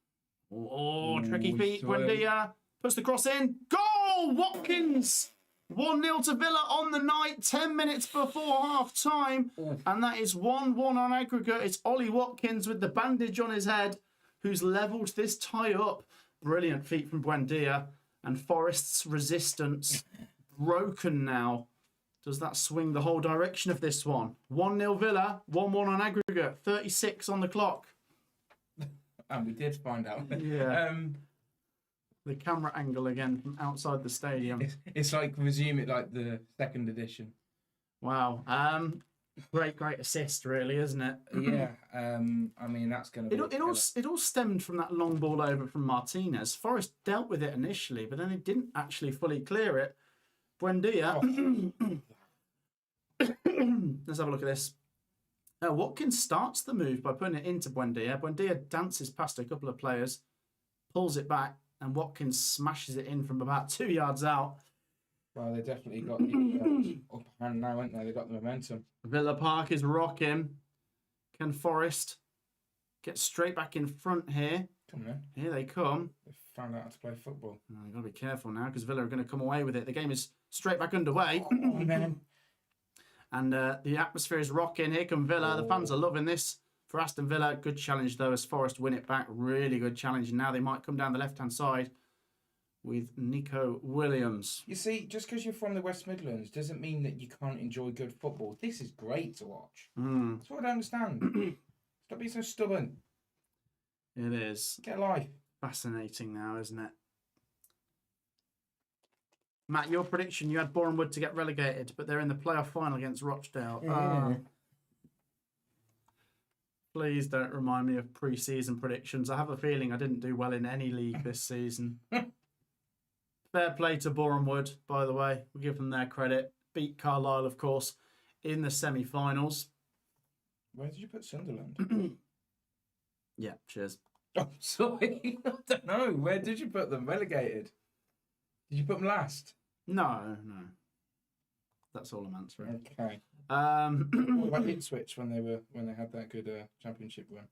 Oh, tricky feet. Buendia puts the cross in. Goal! Watkins! 1-0 to Villa on the night, 10 minutes before half time. And that is 1-1 on aggregate. It's Ollie Watkins with the bandage on his head who's levelled this tie up. Brilliant feat from Buendia. And Forest's resistance broken now. Does that swing the whole direction of this one? 1-0 Villa, 1-1 on aggregate, 36 on the clock. And we did find out. Yeah. The camera angle again from outside the stadium. It's like resume it like the 2nd edition. Wow. Great assist, really, isn't it? Yeah. I mean, that's going to be. It all stemmed from that long ball over from Martinez. Forest dealt with it initially, but then they didn't actually fully clear it. Buendia. Let's have a look at this. Watkins starts the move by putting it into Buendia. Buendia dances past a couple of players, pulls it back, and Watkins smashes it in from about 2 yards out. Well, they definitely got the upper hand now, haven't they? They got the momentum. Villa Park is rocking. Can Forest get straight back in front here? Come on. Here they come. They've found out how to play football. You've got to be careful now because Villa are going to come away with it. The game is straight back underway. And the atmosphere is rocking. Here come Villa. The fans are loving this. For Aston Villa, good challenge though as Forest win it back. Really good challenge. And now they might come down the left-hand side with Nico Williams. You see, just because you're from the West Midlands doesn't mean that you can't enjoy good football. This is great to watch. That's what I don't understand. Stop being so stubborn. It is. Get a life. Fascinating now, isn't it? Matt, your prediction, you had Bournemouth to get relegated, but they're in the playoff final against Rochdale. Please don't remind me of pre-season predictions. I have a feeling I didn't do well in any league this season. Fair play to Bournemouth, by the way. We'll give them their credit. Beat Carlisle, of course, in the semi-finals. Where did you put Sunderland? Yeah, cheers. Oh, sorry. I don't know. Where did you put them? Relegated? Did you put them last? No. That's all I'm answering. Okay. What about Ipswich when they had that good championship win?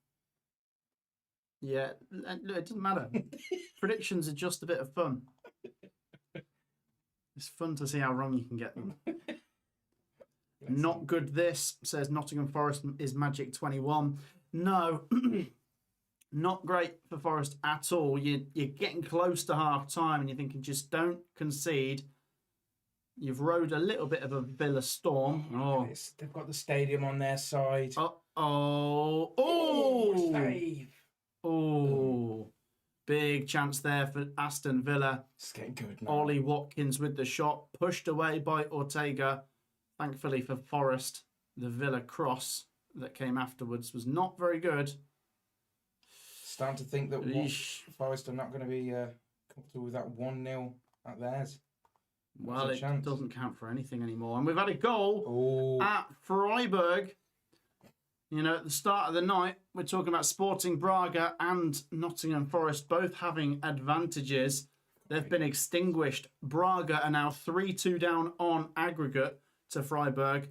Yeah, it doesn't matter. Predictions are just a bit of fun. It's fun to see how wrong you can get them. Not good this, says Nottingham Forest is Magic 21. No, not great for Forest at all. You're getting close to half time and you're thinking just don't concede. You've rode a little bit of a Villa storm. They've got the stadium on their side. Save. Big chance there for Aston Villa. It's getting good now. Ollie Watkins with the shot, pushed away by Ortega. Thankfully for Forest, the Villa cross that came afterwards was not very good. Starting to think that Forest are not going to be comfortable with that 1-0 at theirs. Well, it doesn't count for anything anymore. And we've had a goal at Freiburg. You know, at the start of the night, we're talking about Sporting Braga and Nottingham Forest both having advantages. They've been extinguished. Braga are now 3-2 down on aggregate to Freiburg.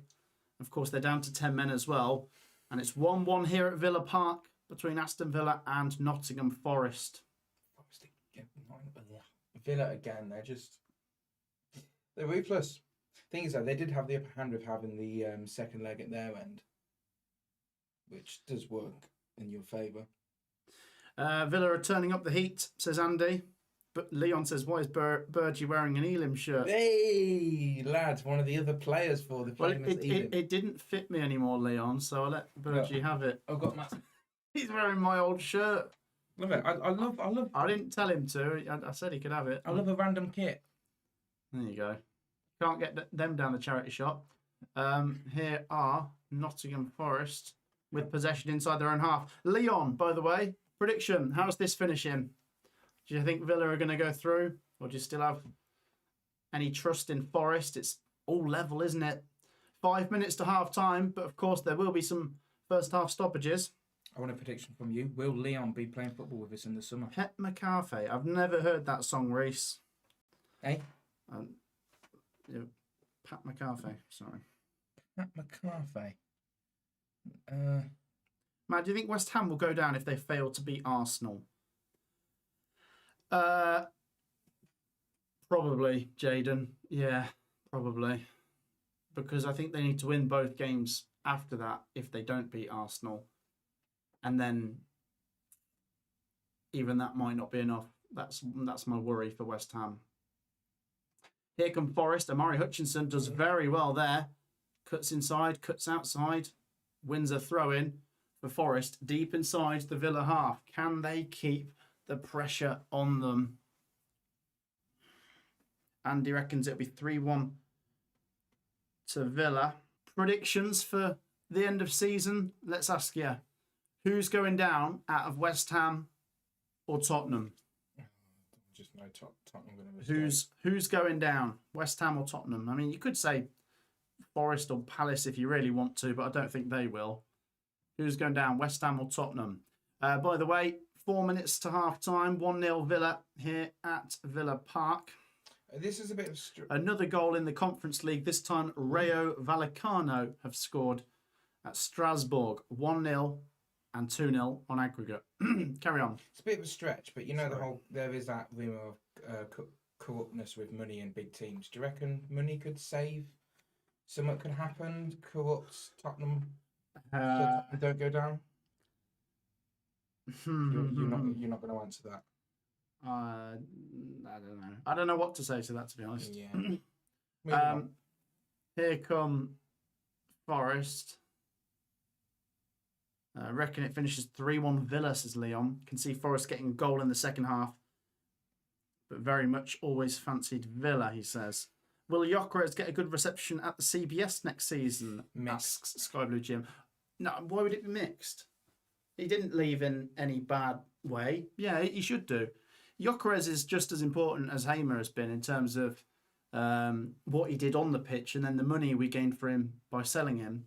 Of course, they're down to 10 men as well. And it's 1-1 here at Villa Park between Aston Villa and Nottingham Forest. Villa again, they're ruthless. Thing is, though, they did have the upper hand with having the second leg at their end, which does work in your favour. Villa are turning up the heat, says Andy. But Leon says, why is Burgie wearing an Elim shirt? Hey, lads, one of the other players for the Well, it didn't fit me anymore, Leon, so I let Burgie have it. I've got Matt. He's wearing my old shirt. Love it. I love. I didn't tell him to. I said he could have it. I love a random kit. There you go. Can't get them down the charity shop. Here are Nottingham Forest with possession inside their own half. Leon, by the way, prediction. How's this finishing? Do you think Villa are going to go through? Or do you still have any trust in Forest? It's all level, isn't it? 5 minutes to half time, but of course there will be some first half stoppages. I want a prediction from you. Will Leon be playing football with us in the summer? Pet McCarthy. I've never heard that song, Reese. Hey? Pat McCarthy, sorry. Pat McCarthy. Matt, do you think West Ham will go down if they fail to beat Arsenal? Probably, Jaden. Yeah, probably. Because I think they need to win both games after that if they don't beat Arsenal. And then even that might not be enough. That's my worry for West Ham. Here come Forest. Amari Hutchinson does very well there. Cuts inside, cuts outside. Wins a throw-in for Forest deep inside the Villa half. Can they keep the pressure on them? Andy reckons it'll be 3-1 to Villa. predictions for the end of season. Let's ask you, who's going down out of West Ham or Tottenham? Just no Tottenham going to Who's going down? West Ham or Tottenham? I mean, you could say Forest or Palace if you really want to, but I don't think they will. Who's going down? West Ham or Tottenham? By the way, 4 minutes to half time. 1-0 Villa here at Villa Park. This is a bit of another goal in the Conference League. This time, Rayo Vallecano have scored at Strasbourg. 1-0 and 2-0 on aggregate. Carry on. It's a bit of a stretch, but you know there is that rumour of corruptness with money in big teams. Do you reckon money could save? Something could happen. Corrupt Tottenham. So they don't go down. You're not going to answer that. I don't know. I don't know what to say to that, to be honest. Yeah. Here come Forest. I reckon it finishes 3-1 Villa, says Leon. Can see Forest getting a goal in the second half, but very much always fancied Villa, he says. Will Gyökeres get a good reception at the CBS next season? Asks Sky Blue Jim. No, why would it be mixed? He didn't leave in any bad way. Yeah, he should do. Gyökeres is just as important as Hamer has been in terms of what he did on the pitch and then the money we gained for him by selling him.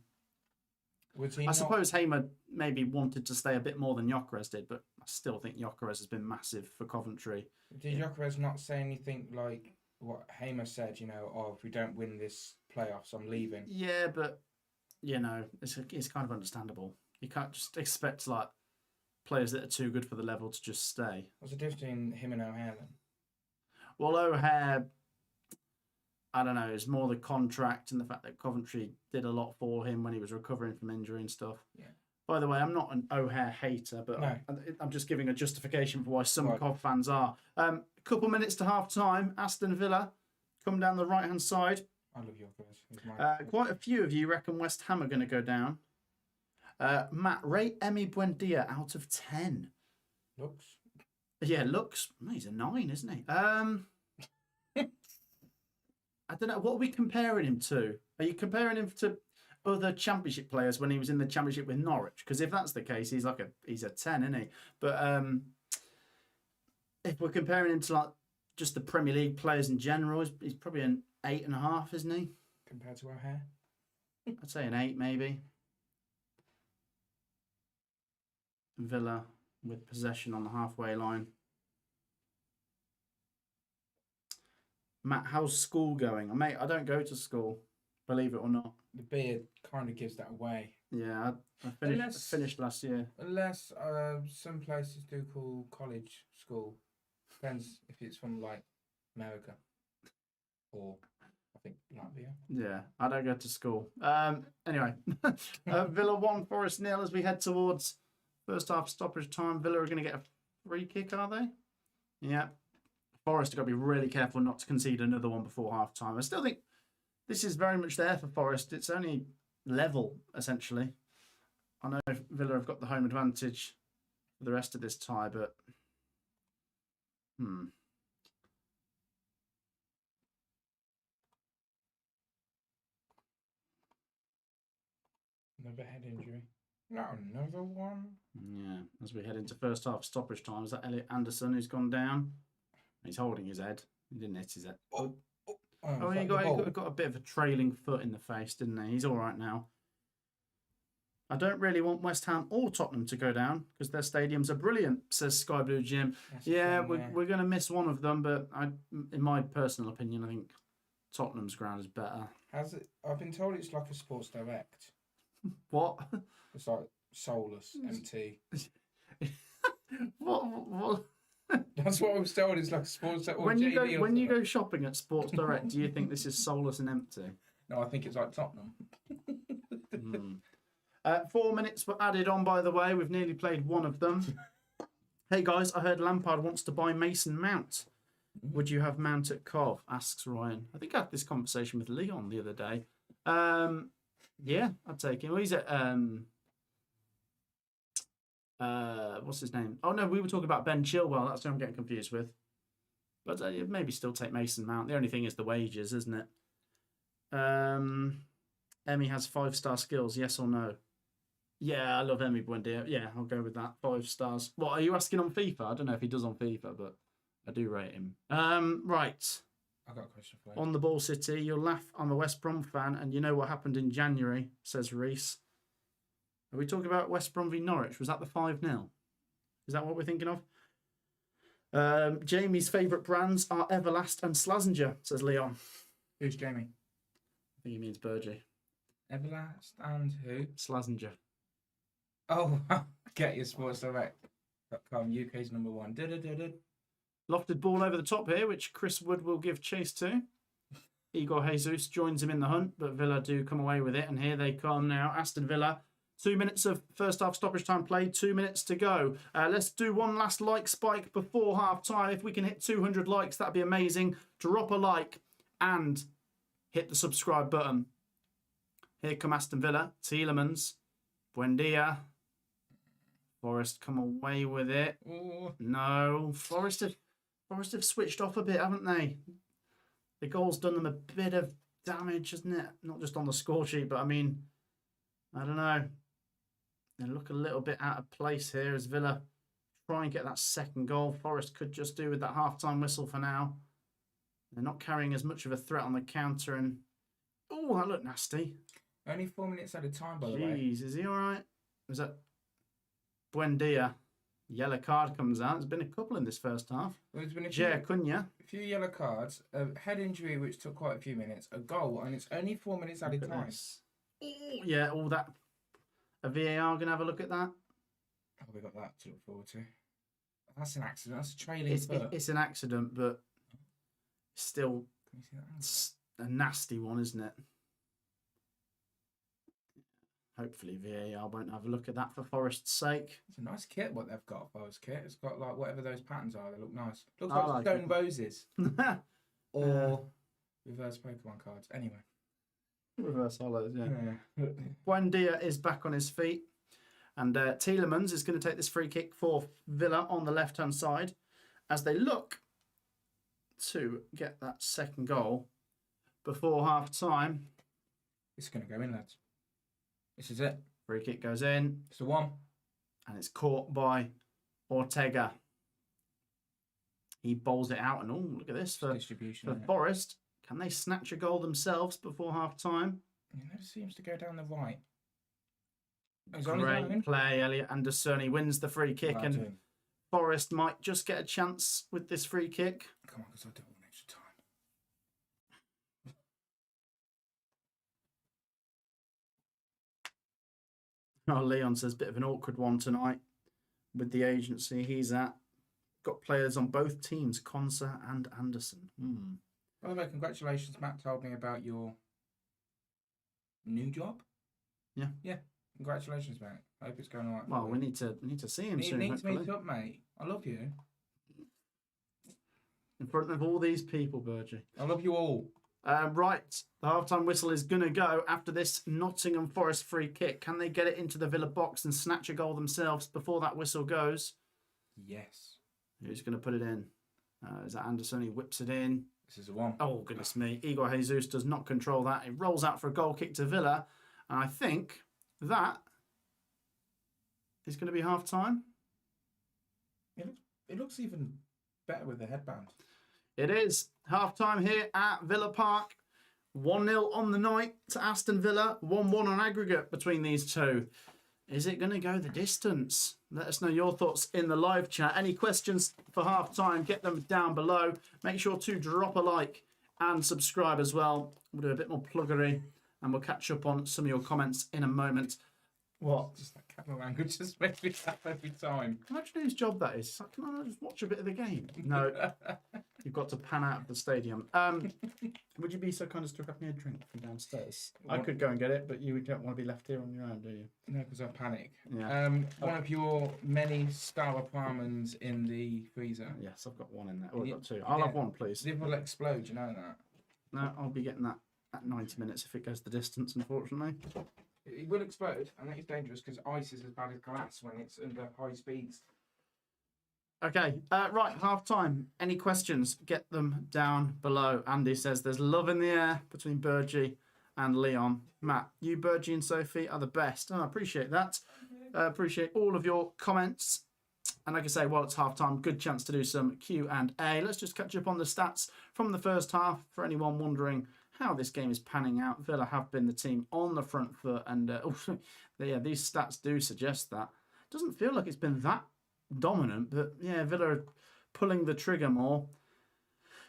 I suppose Hamer maybe wanted to stay a bit more than Gyökeres did, but I still think Gyökeres has been massive for Coventry. Did Gyökeres not say anything like what Hamer said, if we don't win this playoffs, I'm leaving? Yeah, but, it's kind of understandable. You can't just expect, players that are too good for the level to just stay. What's the difference between him and O'Hare then? Well, O'Hare, I don't know, it's more the contract and the fact that Coventry did a lot for him when he was recovering from injury and stuff. Yeah. By the way, I'm not an O'Hare hater, but no. I'm just giving a justification for why some Cov fans are. Couple minutes to half time, Aston Villa come down the right hand side. I love Gyökeres. Quite a few of you reckon West Ham are going to go down. Matt, rate Emi Buendia out of 10. Looks. Yeah, looks. He's a 9, isn't he? I don't know. What are we comparing him to? Are you comparing him to other Championship players when he was in the Championship with Norwich? Because if that's the case, he's a 10, isn't he? But if we're comparing him to just the Premier League players in general, he's probably an 8.5, isn't he? Compared to O'Hare? I'd say an 8, maybe. Villa with possession on the halfway line. Matt, how's school going? Mate, I don't go to school, believe it or not. The beard kind of gives that away. Yeah, I finished last year. Unless some places do call college school. Depends if it's from America or I think Latvia. Yeah, I don't go to school. Anyway, Villa 1, Forest 0 as we head towards first half stoppage time. Villa are going to get a free kick, are they? Yeah. Forest have got to be really careful not to concede another one before half time. I still think this is very much there for Forest. It's only level, essentially. I know Villa have got the home advantage for the rest of this tie, but Another head injury. No, another one. Yeah, as we head into first half stoppage time, is that Elliot Anderson who's gone down? He's holding his head. He didn't hit his head. He got a bit of a trailing foot in the face, didn't he? He's all right now. I don't really want West Ham or Tottenham to go down because their stadiums are brilliant, says Sky Blue Jim. We're going to miss one of them, but in my personal opinion, I think Tottenham's ground is better. I've been told it's like a Sports Direct. What? It's like soulless, empty. What? That's what I was told. It's like a Sports Direct. When you go shopping at Sports Direct, do you think this is soulless and empty? No, I think it's like Tottenham. 4 minutes were added on, by the way. We've nearly played one of them. Hey guys, I heard Lampard wants to buy Mason Mount. Would you have Mount at Cov? Asks Ryan. I think I had this conversation with Leon the other day. Yeah, I'd take him. Well, he's at what's his name? Oh no, we were talking about Ben Chilwell. That's who I'm getting confused with. But maybe still take Mason Mount. The only thing is the wages, isn't it? Emmy has 5-star skills, yes or no? Yeah, I love Emmy Buendia. Yeah, I'll go with that. 5 stars. What are you asking on FIFA? I don't know if he does on FIFA, but I do rate him. Right. I've got a question for you. On the ball, City. You'll laugh. I'm a West Brom fan, and you know what happened in January, says Reese. Are we talking about West Brom v Norwich? Was that the 5-0? Is that what we're thinking of? Jamie's favourite brands are Everlast and Slazenger, says Leon. Who's Jamie? I think he means Burgee. Everlast and who? Slazenger. Oh, get your sportsdirect.com, UK's number 1. Lofted ball over the top here, which Chris Wood will give chase to. Igor Jesus joins him in the hunt, but Villa do come away with it. And here they come now. Aston Villa. 2 minutes of first half stoppage time played. 2 minutes to go. Let's do one last like spike before half time. If we can hit 200 likes, that'd be amazing. Drop a like and hit the subscribe button. Here come Aston Villa. Tielemans. Buendia. Forest come away with it. Ooh. No. Forest have switched off a bit, haven't they? The goal's done them a bit of damage, hasn't it? Not just on the score sheet, but I mean, I don't know. They look a little bit out of place here as Villa try and get that second goal. Forest could just do with that half-time whistle for now. They're not carrying as much of a threat on the counter. And oh, that looked nasty. Only 4 minutes at a time, by the way. Jeez, is he all right? Was that Buendia? Yellow card comes out. There's been a couple in this first half. There's been Cunha. a few yellow cards, a head injury which took quite a few minutes, a goal, and it's only 4 minutes at a time. Yeah, all that. A VAR going to have a look at that? Oh, we got that to look forward to. That's an accident. That's a trailing foot. It's an accident, but still Can you see that? it's a nasty one, isn't it? Hopefully VAR won't have a look at that for Forest's sake. It's a nice kit, what they've got, Forest kit. It's got like whatever those patterns are. They look nice. Looks I like like Stone it. Roses or reverse Pokemon cards. Anyway. Reverse hollows, yeah. Yeah. Buendia is back on his feet. And Tielemans is going to take this free kick for Villa on the left-hand side as they look to get that second goal before half-time. It's going to go in, lads. This is it. Free kick goes in. It's the one. And it's caught by Ortega. He bowls it out. And oh, look at this for Distribution. Forest. Can they snatch a goal themselves before half-time? It never seems to go down the right. Great play. Elliot Andersoni wins the free kick. And Forest might just get a chance with this free kick. Come on, because I don't want extra time. Oh, Leon says bit of an awkward one tonight with the agency he's at. Got players on both teams, Konsa and Anderson. By the way, congratulations. Matt told me about your new job. Yeah. Yeah. Congratulations, mate. I hope it's going all right. Well, we need to see him soon. Need to meet up, mate. I love you. In front of all these people, Burgee. I love you all. Right, the half-time whistle is going to go after this Nottingham Forest free kick. Can they get it into the Villa box and snatch a goal themselves before that whistle goes? Yes. Who's going to put it in? Is that Anderson? He whips it in. This is the one. Oh, goodness me. Igor Jesus does not control that. It rolls out for a goal kick to Villa. And I think that is going to be half-time. It looks even better with the headband. It is half-time here at Villa Park. 1-0 on the night to Aston Villa. 1-1 on aggregate between these two. Is it going to go the distance? Let us know your thoughts in the live chat. Any questions for half-time, get them down below. Make sure to drop a like and subscribe as well. We'll do a bit more pluggery and we'll catch up on some of your comments in a moment. What? Just that camera angle just makes me laugh every time. Imagine whose job that is. Like, can I just watch a bit of the game? No, you've got to pan out of the stadium. Would you be so kind as to grab me a drink from downstairs? I could go and get it, but you don't want to be left here on your own, do you? No, because I panic. Yeah. One of your many Star almonds in the freezer. Yes, I've got one in there. Oh, I've got two. I'll have one, please. It will explode, you know that? No, I'll be getting that at 90 minutes if it goes the distance, unfortunately. It will explode, and that is dangerous because ice is as bad as glass when it's under high speeds. Okay, right, half-time. Any questions, get them down below. Andy says there's love in the air between Burgee and Leon. Matt, you, Bergie and Sophie are the best. Oh, I appreciate that. Appreciate all of your comments. And like I say, while it's half-time, good chance to do some Q&A. Let's just catch up on the stats from the first half. For anyone wondering how this game is panning out, Villa have been the team on the front foot. And yeah, these stats do suggest that. It doesn't feel like it's been that dominant, but yeah, Villa are pulling the trigger more.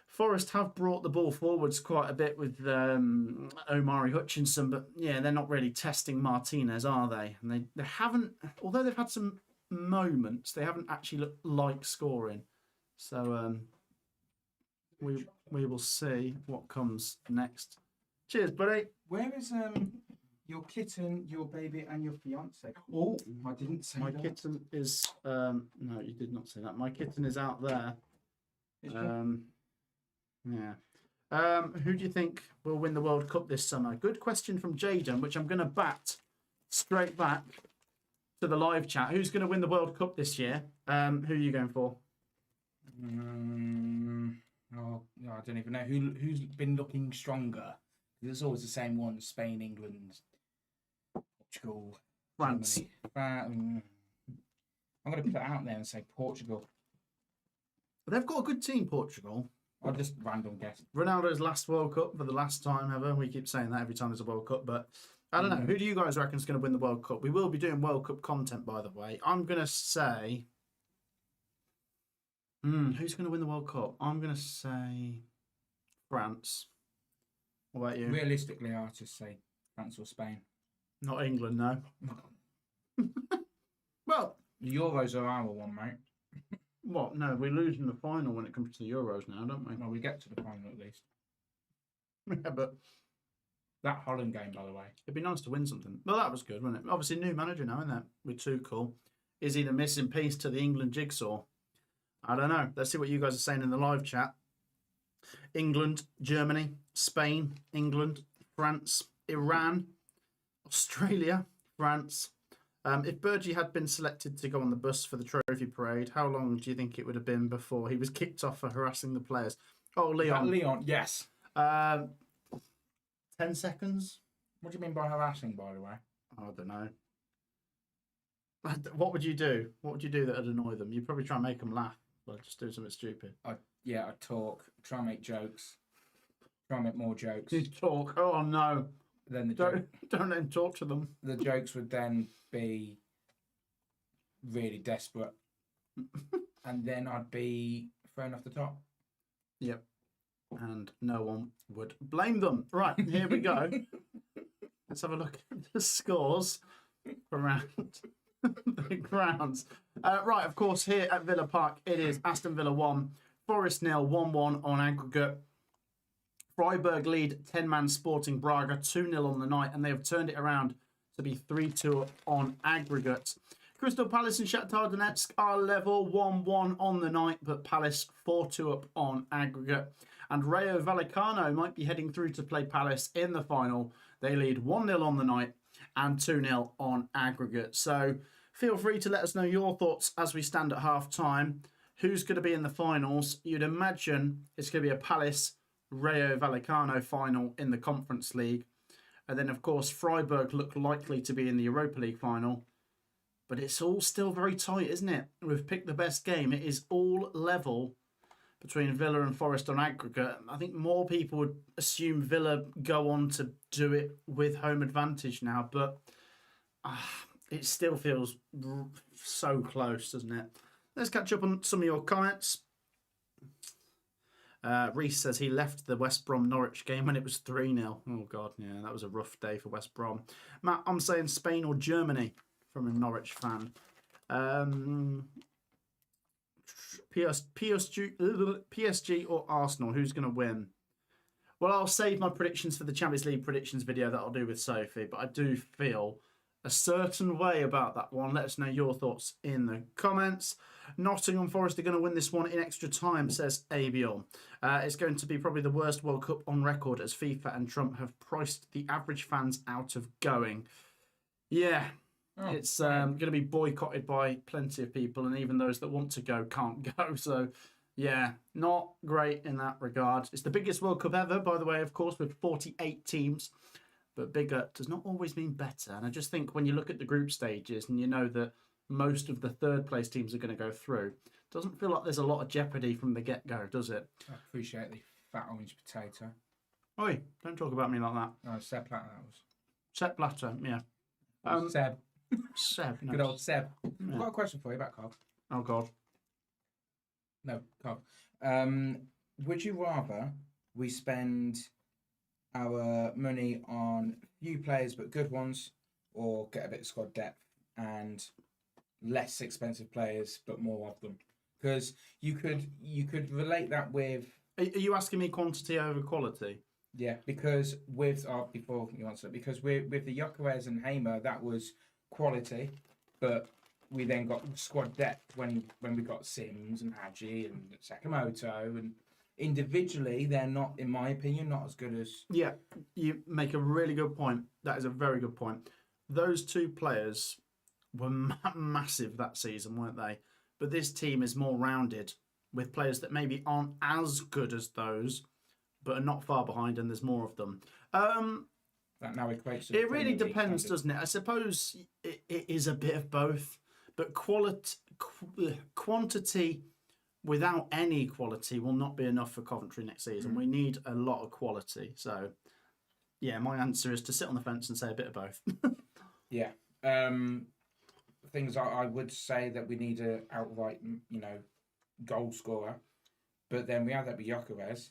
Forest have brought the ball forwards quite a bit with Omari Hutchinson, but yeah, they're not really testing Martinez, are they? And they haven't, although they've had some moments, they haven't actually looked like scoring. So we will see what comes next. Cheers, buddy. Where is your kitten, your baby, and your fiance? Oh, I didn't say My that. kitten is no, you did not say that. My kitten is out there. Yeah. Who do you think will win the World Cup this summer? Good question from Jaden, which I'm going to bat straight back to the live chat. Who's going to win the World Cup this year? Who are you going for? Oh, no, I don't even know who's been looking stronger. It's always the same ones: Spain, England, Portugal, France. Germany. I'm going to put it out there and say Portugal. They've got a good team, Portugal. I'll just random guess. Ronaldo's last World Cup for the last time ever. We keep saying that every time there's a World Cup, but I don't know. Who do you guys reckon is going to win the World Cup? We will be doing World Cup content, by the way. I'm going to say... who's going to win the World Cup? I'm going to say France. What about you? Realistically, I'll just say France or Spain. Not England, no. Well... The Euros are our one, mate. What? No, we lose in the final when it comes to the Euros now, don't we? Well, we get to the final at least. Yeah, but that Holland game, by the way. it'd be nice to win something. Well, that was good, wasn't it? Obviously, new manager now, isn't that? We're too cool. Is he the missing piece to the England jigsaw? I don't know. Let's see what you guys are saying in the live chat. England, Germany, Spain, England, France, Iran, Australia, France. If Bergie had been selected to go on the bus for the trophy parade, how long do you think it would have been before he was kicked off for harassing the players? Oh, Leon. Leon, yes. 10 seconds? What do you mean by harassing, by the way? I don't know. What would you do? What would you do that would annoy them? You'd probably try and make them laugh. Well, just do something stupid. I'd talk, try and make jokes, try and make more jokes. You talk. Oh, no. Then Don't let him talk to them. the jokes would then be really desperate. And then I'd be thrown off the top. Yep. And no one would blame them. Right, here we go. Let's have a look at the scores around the grounds. Right, of course, here at Villa Park, it is Aston Villa 1, Forest 0, 1-1 on aggregate. Freiburg lead 10-man Sporting Braga 2-0 on the night, and they have turned it around to be 3-2 on aggregate. Crystal Palace and Shakhtar Donetsk are level 1-1 on the night, but Palace 4-2 up on aggregate. And Rayo Vallecano might be heading through to play Palace in the final. They lead 1-0 on the night and 2-0 on aggregate. So feel free to let us know your thoughts as we stand at half-time. Who's going to be in the finals? You'd imagine it's going to be a Palace Rayo Vallecano final in the Conference League. And then, of course, Freiburg look likely to be in the Europa League final. But it's all still very tight, isn't it? We've picked the best game. It is all level between Villa and Forest on aggregate. I think more people would assume Villa go on to do it with home advantage now. But it still feels so close, doesn't it? Let's catch up on some of your comments. Reese says he left the West Brom Norwich game when it was 3-0. Oh, God, yeah, that was a rough day for West Brom. Matt, I'm saying Spain or Germany from a Norwich fan. PSG or Arsenal, who's going to win? Well, I'll save my predictions for the Champions League predictions video that I'll do with Sophie, but I do feel a certain way about that one. Let us know your thoughts in the comments. Nottingham Forest are going to win this one in extra time, says Abiel. It's going to be probably the worst World Cup on record as FIFA and Trump have priced the average fans out of going. Yeah, it's going to be boycotted by plenty of people, and even those that want to go can't go. So, yeah, not great in that regard. It's the biggest World Cup ever, by the way, of course, with 48 teams. but bigger does not always mean better. And I just think when you look at the group stages and you know that most of the third place teams are going to go through, it doesn't feel like there's a lot of jeopardy from the get-go, does it? I appreciate the fat orange potato. Oi, don't talk about me like that. No, Seb Platter, that was. Seb Blatter, yeah. Seb. Seb, no. Good old Seb. Yeah. I've got a question for you about Carl. Oh, God. No, Carl. Would you rather we spend our money on few players but good ones, or get a bit of squad depth and less expensive players but more of them? Because you could relate that with... Are you asking me quantity over quality? Yeah, because with before you answer, because with the Gyökeres and Hamer, that was quality, but we then got squad depth when we got Sims and Hadji and Sakamoto, and individually they're not, in my opinion, not as good as... Yeah, you make a really good point. That is a very good point. Those two players were massive that season, weren't they? But this team is more rounded, with players that maybe aren't as good as those, but are not far behind, and there's more of them. That now equates to... It really depends, doesn't it? I suppose it is a bit of both, but quantity without any quality will not be enough for Coventry next season. We need a lot of quality. So, yeah, my answer is to sit on the fence and say a bit of both. Yeah. Things I would say that we need a outright, goal scorer, but then we have that with Gyökeres.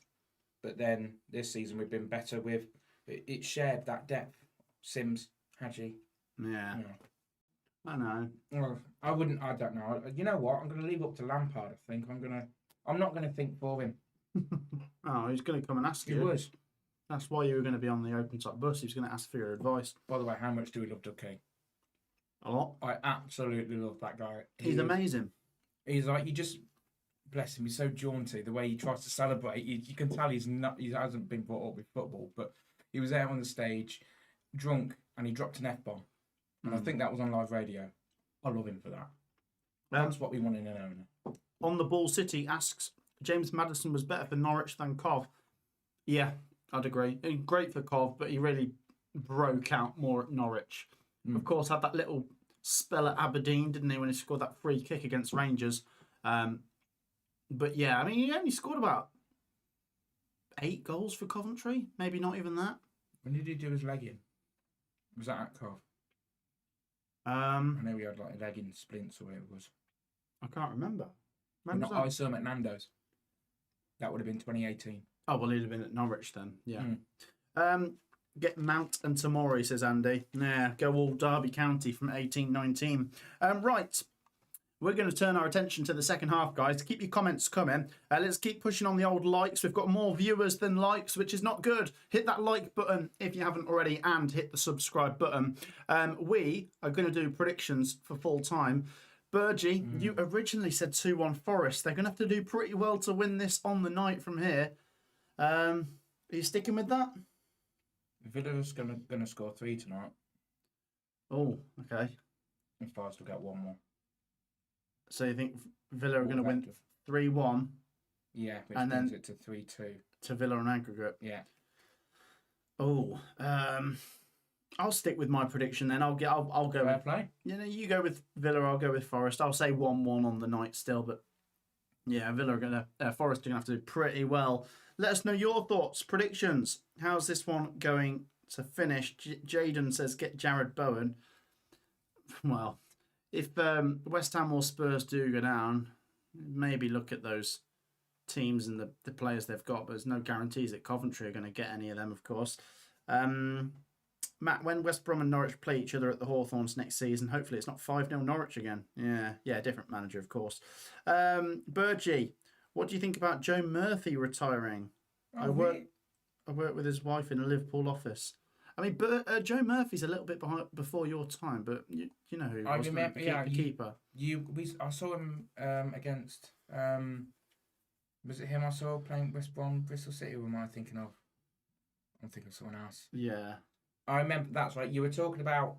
But then this season we've been better with it shared that depth. Sims, Hadji. Yeah. I know. Well, I don't know. You know what? I'm going to leave it up to Lampard. I think I'm not going to think for him. Oh, he's going to come and ask you. He was. That's why you were going to be on the open top bus. He was going to ask for your advice. By the way, how much do we love Ducky? A lot. I absolutely love that guy. He's amazing. He's like, you just... Bless him, he's so jaunty. The way he tries to celebrate, you can tell he's not. He hasn't been brought up with football, but he was there on the stage, drunk, and he dropped an F-bomb. And I think that was on live radio. I love him for that. That's what we want in an owner. On the Ball City asks, James Maddison was better for Norwich than Cov. Yeah, I'd agree. Great for Cov, but he really broke out more at Norwich. Of course, had that little spell at Aberdeen, didn't he, when he scored that free kick against Rangers. But yeah, I mean, he only scored about 8 goals for Coventry. Maybe not even that. When did he do his legging? Was that at Cov? I know we had like legging splints or whatever it was. I can't remember. I saw him at Nando's. That would have been 2018. Oh, well, he'd have been at Norwich then. Yeah. Get Mount and Tamori, says Andy. Yeah, go all Derby County from 1819. Right. We're going to turn our attention to the second half, guys. Keep your comments coming. Let's keep pushing on the old likes. We've got more viewers than likes, which is not good. Hit that like button if you haven't already, and hit the subscribe button. We are going to do predictions for full time. Burgie, you originally said 2-1 Forest. They're going to have to do pretty well to win this on the night from here. Are you sticking with that? Villa's going to score 3 tonight. Oh, okay. And Forest will get 1 more. So you think Villa are going to win 3-1? Yeah, which and brings then it to 3-2. To Villa on aggregate. Yeah. Oh, I'll stick with my prediction then. I'll go. Fair play. You go with Villa. I'll go with Forest. I'll say 1-1 on the night still, but yeah, Villa are Forest are gonna have to do pretty well. Let us know your thoughts, predictions. How's this one going to finish? Jaden says get Jared Bowen. Well, if West Ham or Spurs do go down, maybe look at those teams and the players they've got, but there's no guarantees that Coventry are going to get any of them, of course. Matt, when West Brom and Norwich play each other at the Hawthorns next season, hopefully it's not 5-0 Norwich again. Yeah, different manager, of course. Burgie, what do you think about Joe Murphy retiring? I work with his wife in a Liverpool office. I mean, Joe Murphy's a little bit before your time, but you know who he was. The keeper. I saw him against. Was it him I saw playing West Brom, Bristol City? Or am I thinking of? I'm thinking of someone else. Yeah. I remember. That's right. You were talking about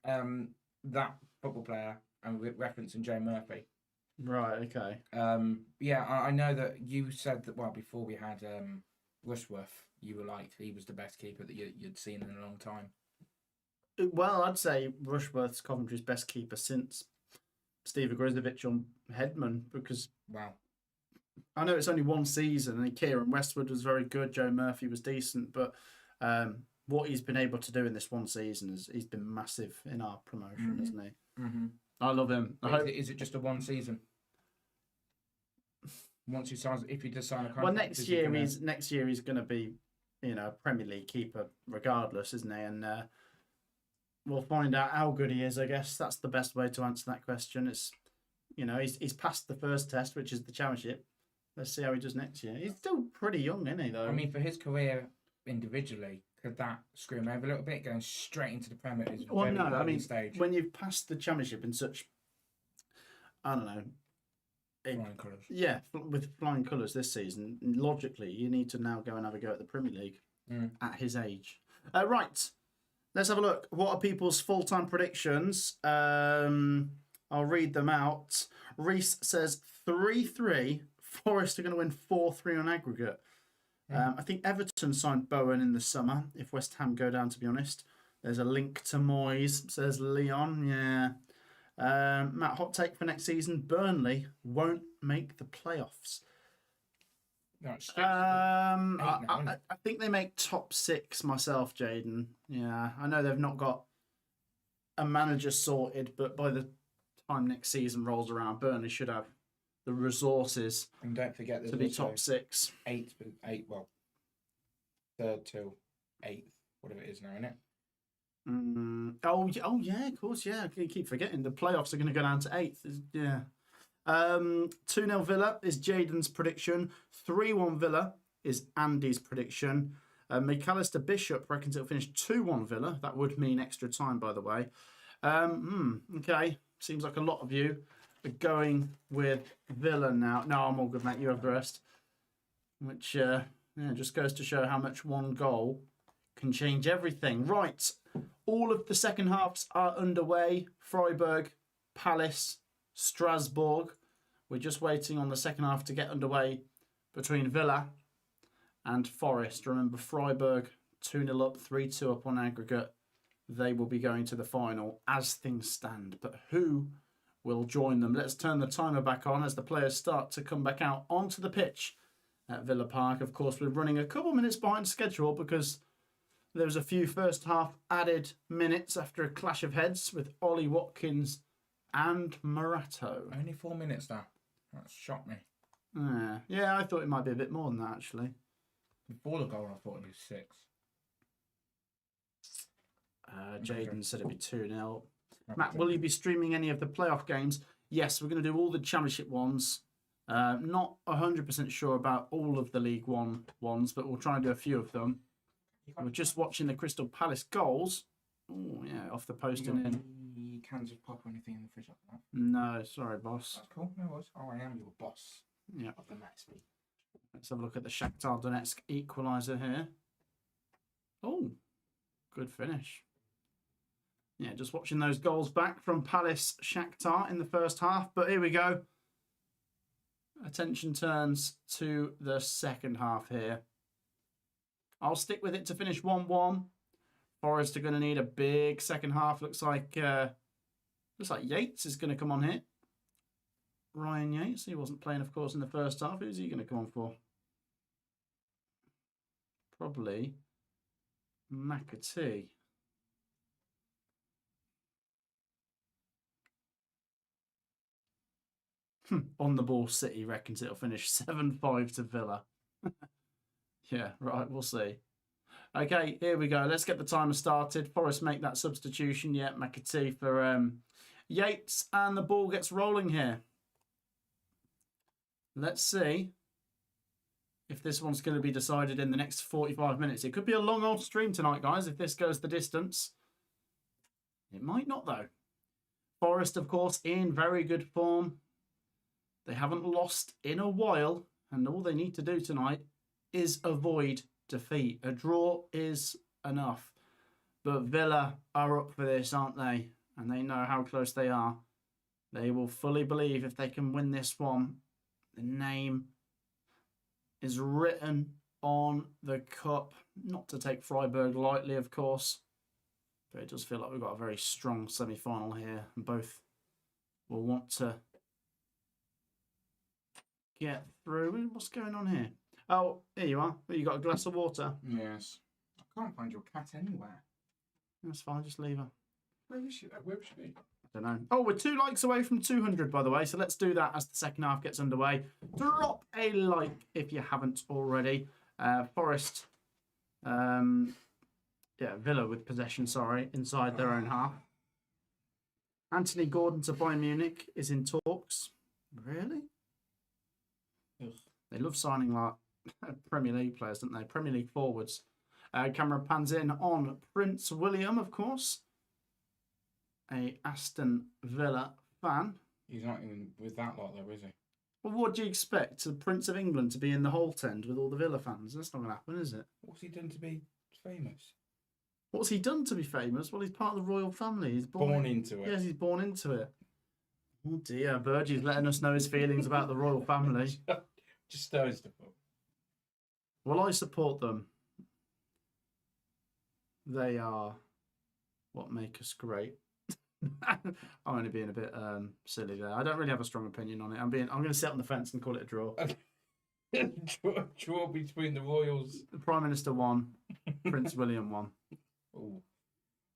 that football player and referencing Joe Murphy. Right. Okay. Yeah, I know that you said that. Well, before we had Rushworth, you were like he was the best keeper that you'd seen in a long time? Well, I'd say Rushworth's Coventry's best keeper since Steve Grizovic on Headman, because Wow. I know it's only one season and Kieran Westwood was very good, Joe Murphy was decent, but what he's been able to do in this one season he's been massive in our promotion, hasn't he? Mm-hmm. I love him. Is it just a one season? Once he signs, if he does sign a contract, well, next year he's going to be, a Premier League keeper regardless, isn't he? And we'll find out how good he is. I guess that's the best way to answer that question. It's, he's passed the first test, which is the Championship. Let's see how he does next year. He's still pretty young, isn't he? Though. I mean, for his career individually, could that screw him over a little bit, going straight into the Premier League? Well, no. I mean, stage. When you've passed the Championship in such, I don't know. Flying colours. Yeah, with flying colours this season, logically, you need to now go and have a go at the Premier League at his age. Right, let's have a look. What are people's full-time predictions? I'll read them out. Reese says 3-3. Forest are going to win 4-3 on aggregate. I think Everton signed Bowen in the summer, if West Ham go down, to be honest. There's a link to Moyes, says Leon. Yeah. Matt, hot take for next season: Burnley won't make the playoffs. I think they make top 6 myself, Jaden. Yeah, I know they've not got a manager sorted, but by the time next season rolls around, Burnley should have the resources and don't forget to be top 6. 8, well, 3rd to 8th, whatever it is now, isn't it? Oh yeah, of course, yeah. I keep forgetting the playoffs are going to go down to 8th. Yeah. 2-0 Villa is Jaden's prediction. 3-1 Villa is Andy's prediction. McAllister Bishop reckons it'll finish 2-1 Villa. That would mean extra time, by the way. Okay. Seems like a lot of you are going with Villa now. No, I'm all good, mate. You have the rest. Which just goes to show how much one goal can change everything. Right. All of the second halves are underway. Freiburg, Palace, Strasbourg. We're just waiting on the second half to get underway between Villa and Forest. Remember, Freiburg 2-0 up, 3-2 up on aggregate. They will be going to the final as things stand. But who will join them? Let's turn the timer back on as the players start to come back out onto the pitch at Villa Park. Of course, we're running a couple minutes behind schedule because there was a few first half added minutes after a clash of heads with Ollie Watkins and Morato. Only 4 minutes now. That shocked me. Yeah, I thought it might be a bit more than that, actually. Before the goal, I thought it was 6. Jaden said it'd be 2-0. Matt, will you be streaming any of the playoff games? Yes, we're going to do all the Championship ones. Not 100% sure about all of the League One ones, but we'll try and do a few of them. We're just watching the Crystal Palace goals. Oh, yeah, off the post and in. Any cans of pop or anything in the fridge like that? No, sorry, boss. That's cool. No worries. Oh, I am your boss. Yeah. Of the match. Let's have a look at the Shakhtar Donetsk equaliser here. Oh, good finish. Yeah, just watching those goals back from Palace Shakhtar in the first half. But here we go. Attention turns to the second half here. I'll stick with it to finish 1-1. Forest are going to need a big second half. Looks like Yates is going to come on here. Ryan Yates. He wasn't playing, of course, in the first half. Who's he going to come on for? Probably McAtee. On the ball, City reckons it'll finish 7-5 to Villa. Yeah, right, we'll see. Okay, here we go. Let's get the timer started. Forest make that substitution. Yeah, McAtee for Yates. And the ball gets rolling here. Let's see if this one's going to be decided in the next 45 minutes. It could be a long old stream tonight, guys, if this goes the distance. It might not, though. Forest, of course, in very good form. They haven't lost in a while. And all they need to do tonight is avoid defeat. A draw is enough. But Villa are up for this, aren't they? And they know how close they are. They will fully believe if they can win this one. The name is written on the cup. Not to take Freiburg lightly, of course, but it does feel like we've got a very strong semi-final here, and both will want to get through. What's going on here? Oh, here you are. You got a glass of water. Yes. I can't find your cat anywhere. That's fine. Just leave her. Where is she? Where would she be? I don't know. Oh, we're 2 likes away from 200, by the way. So let's do that as the second half gets underway. Drop a like if you haven't already. Forest, Villa with possession, inside their own half. Anthony Gordon to Bayern Munich is in talks. Really? Ugh. They love signing like Premier League players, don't they? Premier League forwards. Camera pans in on Prince William, of course. A Aston Villa fan. He's not even with that lot though, is he? Well, what do you expect? The Prince of England to be in the Holt End with all the Villa fans? That's not going to happen, is it? What's he done to be famous? What's he done to be famous? Well, he's part of the royal family. He's Born into it. Yes, he's born into it. Oh dear, Virgie's letting us know his feelings about the royal family. Just stirs the book. Well, I support them. They are what make us great. I'm only being a bit silly there. I don't really have a strong opinion on it. I'm going to sit on the fence and call it a draw. Okay. draw between the royals. The Prime Minister won. Prince William won. Oh,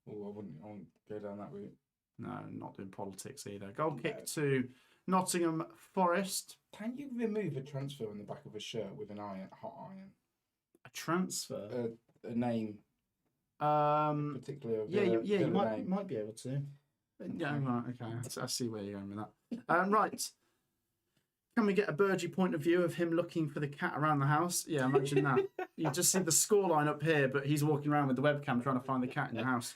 I wouldn't go down that route. No, not doing politics either. Goal kick to Nottingham Forest. Can you remove a transfer on the back of a shirt with an iron, hot iron? A transfer? A name. Particularly you might be able to. Yeah, right, okay. I see where you're going with that. Right. Can we get a Burgie point of view of him looking for the cat around the house? Yeah, imagine that. You just see the scoreline up here, but he's walking around with the webcam trying to find the cat in the house.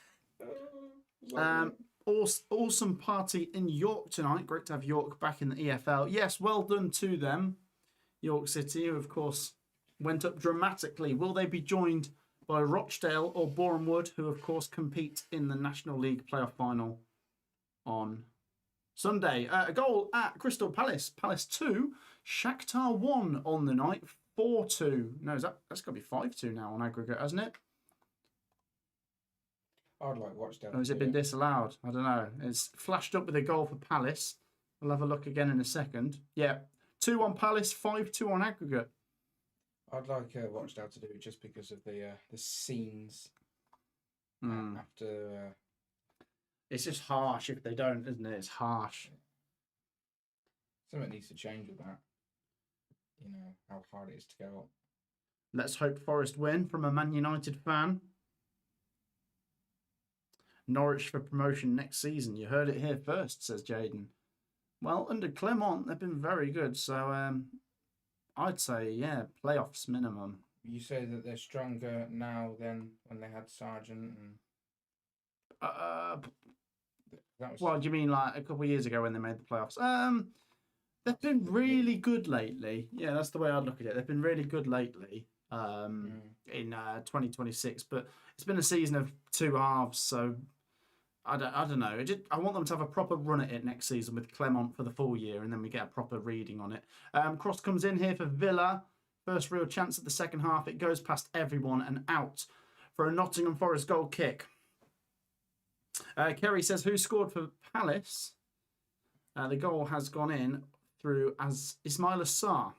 Awesome party in York tonight. Great to have York back in the EFL. Yes, well done to them. York City, who of course went up dramatically. Will they be joined by Rochdale or Boreham Wood, who of course compete in the National League playoff final on Sunday? A goal at Crystal Palace. Palace 2, Shakhtar 1 on the night. 4-2. No, that's got to be 5-2 now on aggregate, hasn't it? I'd like Watchdale. Or has it been disallowed? I don't know. It's flashed up with a goal for Palace. We'll have a look again in a second. Yeah, 2 on Palace, 5-2 on aggregate. I'd like Watchdale to do it just because of the scenes after. It's just harsh if they don't, isn't it? It's harsh. Something needs to change with that. You know, how hard it is to go up. Let's hope Forest win from a Man United fan. Norwich for promotion next season. You heard it here first, says Jaden. Well, under Clement, they've been very good. So I'd say, yeah, playoffs minimum. You say that they're stronger now than when they had Sargent and... Well, do you mean like a couple of years ago when they made the playoffs? They've been really good lately. Yeah, that's the way I'd look at it. They've been really good lately in 2026. But it's been a season of 2 halves, so I don't know. I want them to have a proper run at it next season with Clement for the full year, and then we get a proper reading on it. Cross comes in here for Villa. First real chance at the second half. It goes past everyone and out for a Nottingham Forest goal kick. Kerry says, who scored for Palace? The goal has gone in through as Ismail Assar.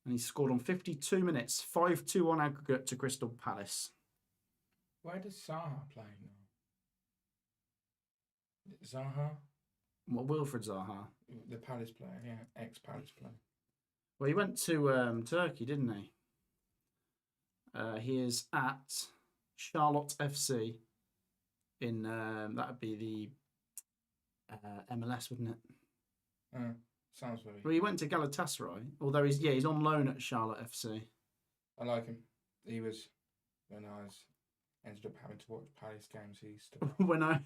And he scored on 52 minutes. 5-2 on aggregate to Crystal Palace. Where does Zaha play now? Zaha? What, Wilfred Zaha? The Palace player, yeah. Ex-Palace player. Well, he went to Turkey, didn't he? He is at Charlotte FC. In that would be the MLS, wouldn't it? Sounds very. Well, he went to Galatasaray, although he's on loan at Charlotte FC. I like him. He was when I ended up having to watch Palace games. He used to. When I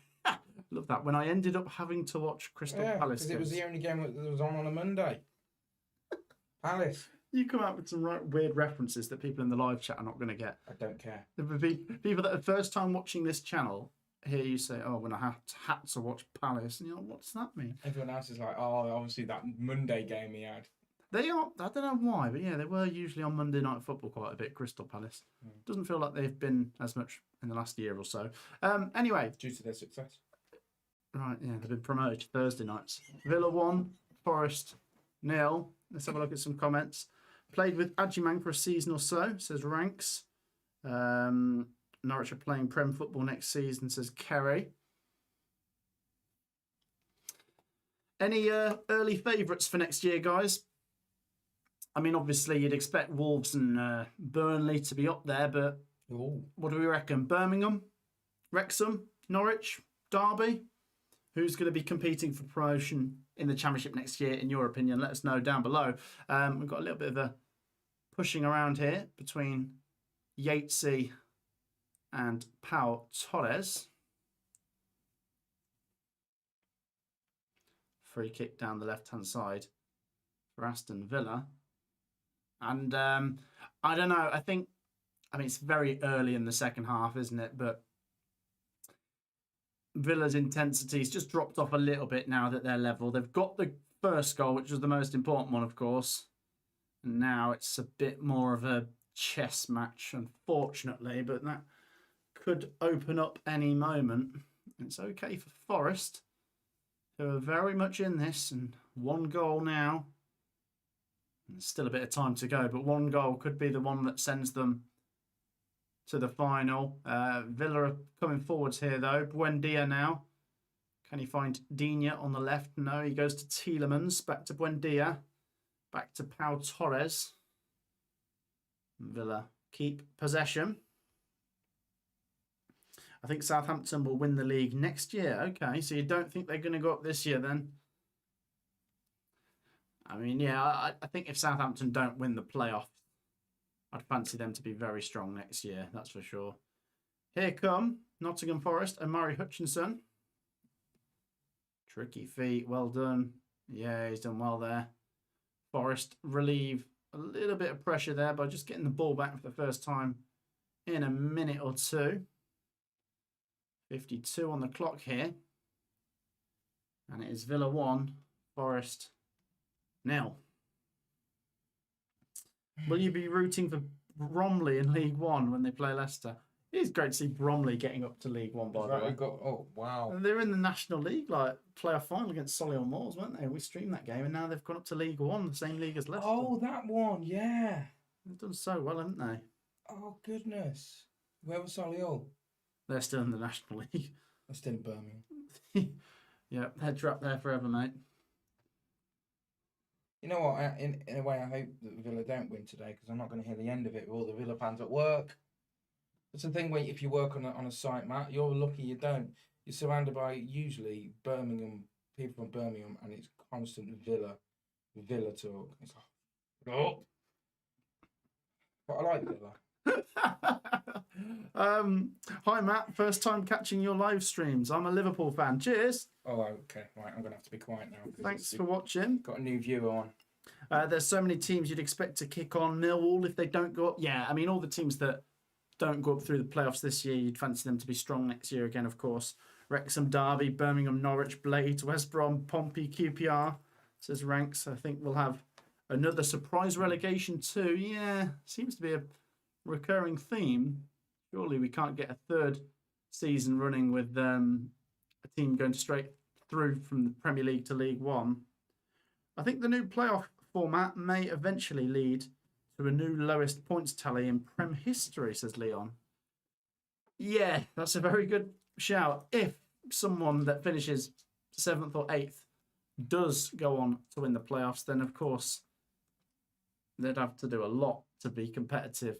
love that. When I ended up having to watch Crystal Palace, because it was the only game that was on a Monday. Palace. You come out with some weird references that people in the live chat are not going to get. I don't care. There would be people that are first time watching this channel. Hear you say, "Oh, when I had to watch Palace," and you're like, "What does that mean?" Everyone else is like, "Oh, obviously that Monday game he had." They are. I don't know why, but yeah, they were usually on Monday Night Football quite a bit. Crystal Palace doesn't feel like they've been as much in the last year or so. Anyway, Due to their success. right, yeah, they've been promoted to Thursday nights. Villa 1, Forest 0. Let's have a look at some comments. Played with Adjumang for a season or so, says Ranks. Norwich are playing Prem football next season, says Kerry. Any early favourites for next year, guys? I mean, obviously, you'd expect Wolves and Burnley to be up there, but what do we reckon? Birmingham, Wrexham, Norwich, Derby? Who's going to be competing for promotion in the Championship next year, in your opinion? Let us know down below. We've got a little bit of a pushing around here between Yatesy and Pau Torres. Free kick down the left-hand side for Aston Villa. And I don't know. I mean, it's very early in the second half, isn't it? But Villa's intensity's just dropped off a little bit now that they're level. They've got the first goal, which was the most important one, of course. And now it's a bit more of a chess match, unfortunately. But that could open up any moment. It's okay for Forest, who are very much in this. And one goal now. There's still a bit of time to go, but one goal could be the one that sends them to the final. Villa are coming forwards here, though. Buendia now. Can he find Digne on the left? No, he goes to Tielemans. Back to Buendia. Back to Pau Torres. Villa keep possession. I think Southampton will win the league next year. Okay, so you don't think they're going to go up this year then? I mean, yeah, I think if Southampton don't win the playoff, I'd fancy them to be very strong next year, that's for sure. Here come Nottingham Forest and Murray Hutchinson. Tricky feet, well done. Yeah, he's done well there. Forest relieve a little bit of pressure there by just getting the ball back for the first time in a minute or two. 52 on the clock here. And it is Villa 1, Forest 0. Will you be rooting for Bromley in League One when they play Leicester? It is great to see Bromley getting up to League One, by the way. Oh, wow. And they're in the National League, like playoff final against Solihull Moors, weren't they? We streamed that game, and now they've gone up to League One, the same league as Leicester. Oh, that one, yeah. They've done so well, haven't they? Oh, goodness. Where was Solihull? They're still in the National League. They're still in Birmingham. Yeah, they're trapped there forever, mate. You know what? In a way, I hope that Villa don't win today because I'm not going to hear the end of it with all the Villa fans at work. It's the thing where if you work on a site, Matt, you're lucky you don't. You're surrounded by usually Birmingham, people from Birmingham, and it's constant Villa talk. It's like, oh. But I like Villa. Hi, Matt. First time catching your live streams. I'm a Liverpool fan. Cheers. Oh, okay. Right, I'm going to have to be quiet now. Thanks for watching. Got a new viewer on. There's so many teams you'd expect to kick on. Millwall, if they don't go up. Yeah, I mean, all the teams that don't go up through the playoffs this year, you'd fancy them to be strong next year again, of course. Wrexham, Derby, Birmingham, Norwich, Blades, West Brom, Pompey, QPR, says Ranks. I think we'll have another surprise relegation too. Yeah, seems to be a recurring theme. Surely we can't get a third season running with a team going straight through from the Premier League to League One. I think the new playoff format may eventually lead to a new lowest points tally in Prem history, says Leon. Yeah, that's a very good shout. If someone that finishes 7th or 8th does go on to win the playoffs, then of course they'd have to do a lot to be competitive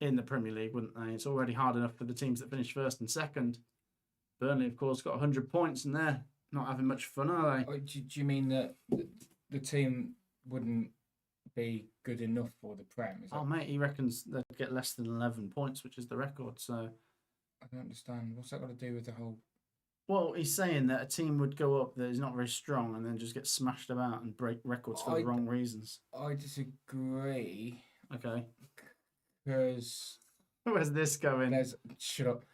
in the Premier League, wouldn't they? It's already hard enough for the teams that finish 1st and 2nd. Burnley, of course, got 100 points and they're not having much fun, are they? Do you mean that the team wouldn't be good enough for the Prem? Oh, mate, he reckons they'd get less than 11 points, which is the record, so... I don't understand. What's that got to do with the whole... Well, he's saying that a team would go up that is not very strong and then just get smashed about and break records for the wrong reasons. I disagree. Okay. Because... Where's this going? Shut up.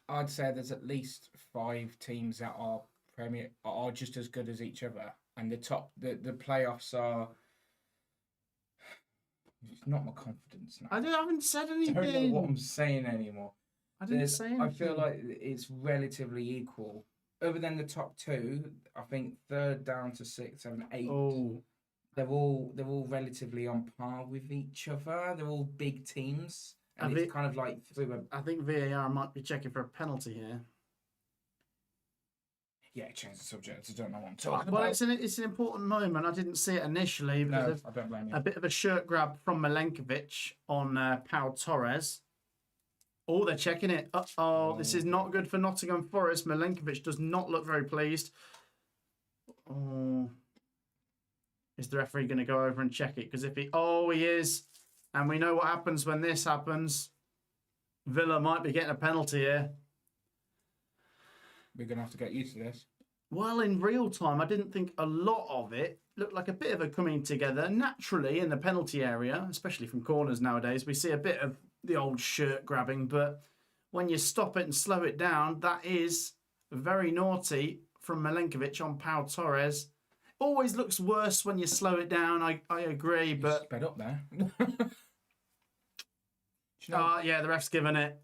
I'd say there's at least 5 teams that are just as good as each other. And the playoffs are. It's not my confidence now. I haven't said I anything. don't know what I'm saying anymore. I didn't say anything. I feel like it's relatively equal. Other than the top two, I think third down to 6, 7, 8. Oh, They're all relatively on par with each other. They're all big teams, and it's kind of like through a. I think VAR might be checking for a penalty here. Yeah, change the subject. I don't know what I'm talking Well, about. it's an important moment. I didn't see it initially because I don't blame you. a bit of a shirt grab from Milenkovic on Pau Torres. Oh, they're checking it. This is not good for Nottingham Forest. Milenkovic does not look very pleased. Oh, is the referee going to go over and check it? Because if he is, and we know what happens when this happens. Villa might be getting a penalty here. We're going to have to get used to this. Well, in real time, I didn't think a lot of it looked like a bit of a coming together. Naturally, in the penalty area, especially from corners nowadays, we see a bit of the old shirt grabbing. But when you stop it and slow it down, that is very naughty from Milenkovic on Pau Torres. Always looks worse when you slow it down. I agree, but sped up there. Yeah, the ref's given it.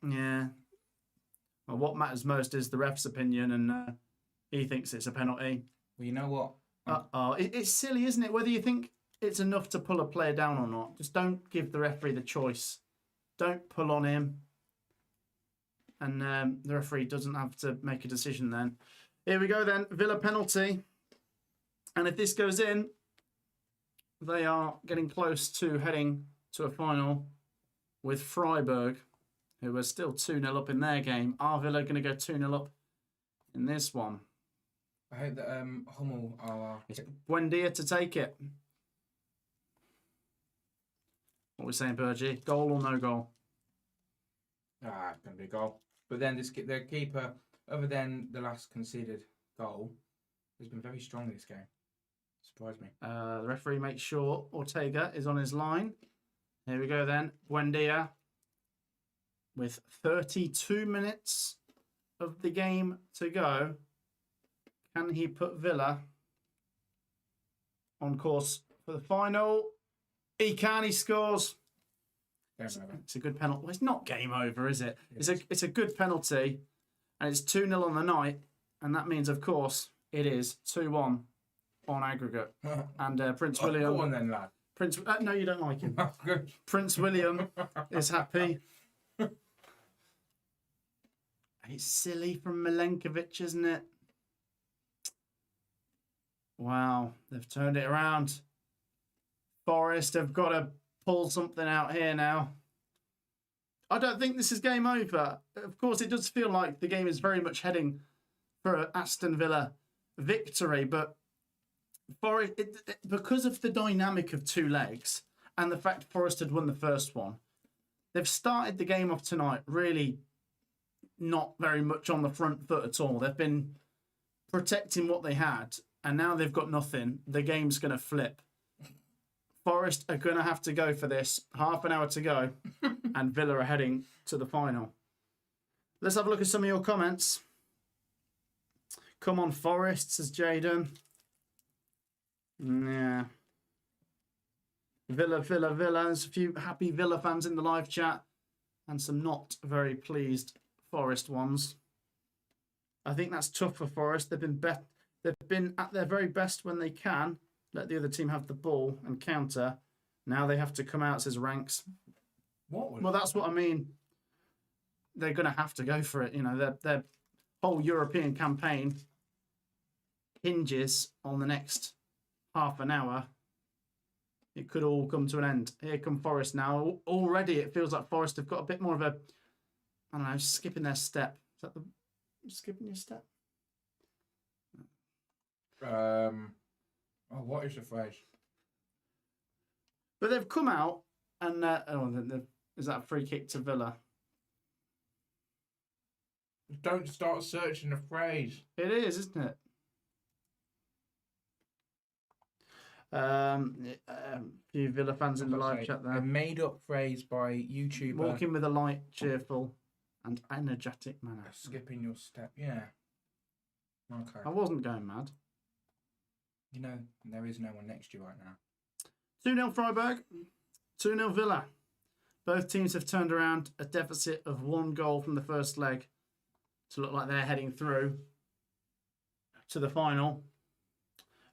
Yeah. Well, what matters most is the ref's opinion, and he thinks it's a penalty. Well, you know what? It's silly, isn't it? Whether you think it's enough to pull a player down or not, just don't give the referee the choice. Don't pull on him, and the referee doesn't have to make a decision then. Here we go then, Villa penalty. And if this goes in, they are getting close to heading to a final with Freiburg, who are still 2-0 up in their game. Are Villa going to go 2-0 up in this one? I hope that Hummel are. It's Buendia to take it. What are we saying, Bergie? Goal or no goal? It's going to be a goal. But then their keeper, other than the last conceded goal, has been very strong in this game. Surprised me. The referee makes sure Ortega is on his line. Here we go then. Buendia with 32 minutes of the game to go. Can he put Villa on course for the final? He can. He scores. It's a good penalty. Well, it's not game over, is it? It's a good penalty, and it's 2-0 on the night, and that means, of course, it is 2-1 on aggregate. And Prince William. Go on then, lad. No, you don't like him. Good. Prince William is happy. It's silly from Milenkovic, isn't it? Wow, they've turned it around. Forest have got to pull something out here now. I don't think this is game over. Of course, it does feel like the game is very much heading for an Aston Villa victory, but Forest, because of the dynamic of two legs and the fact Forest had won the first one, they've started the game off tonight really not very much on the front foot at all. They've been protecting what they had, and now they've got nothing. The game's going to flip. Forest are going to have to go for this. Half an hour to go, and Villa are heading to the final. Let's have a look at some of your comments. Come on, Forest, says Jaden. Yeah. Villa. There's a few happy Villa fans in the live chat, and some not very pleased Forest ones. I think that's tough for Forest. They've been at their very best when they can let the other team have the ball and counter. Now they have to come out, says Ranks. Well, that's what I mean. They're going to have to go for it. You know, their whole European campaign hinges on the next half an hour. It could all come to an end. Here come Forest now. Already it feels like Forest have got a bit more of a, I don't know, skipping their step. Is that the skipping your step? What is the phrase? But they've come out and is that a free kick to Villa? Don't start searching the phrase. It is, isn't it? Few Villa fans in the live chat there. A made-up phrase by YouTuber. Walking with a light, cheerful, and energetic manner. Skipping your step, yeah. Okay. I wasn't going mad. You know, there is no one next to you right now. 2-0 Freiburg, 2-0 Villa. Both teams have turned around a deficit of 1 goal from the first leg to look like they're heading through to the final.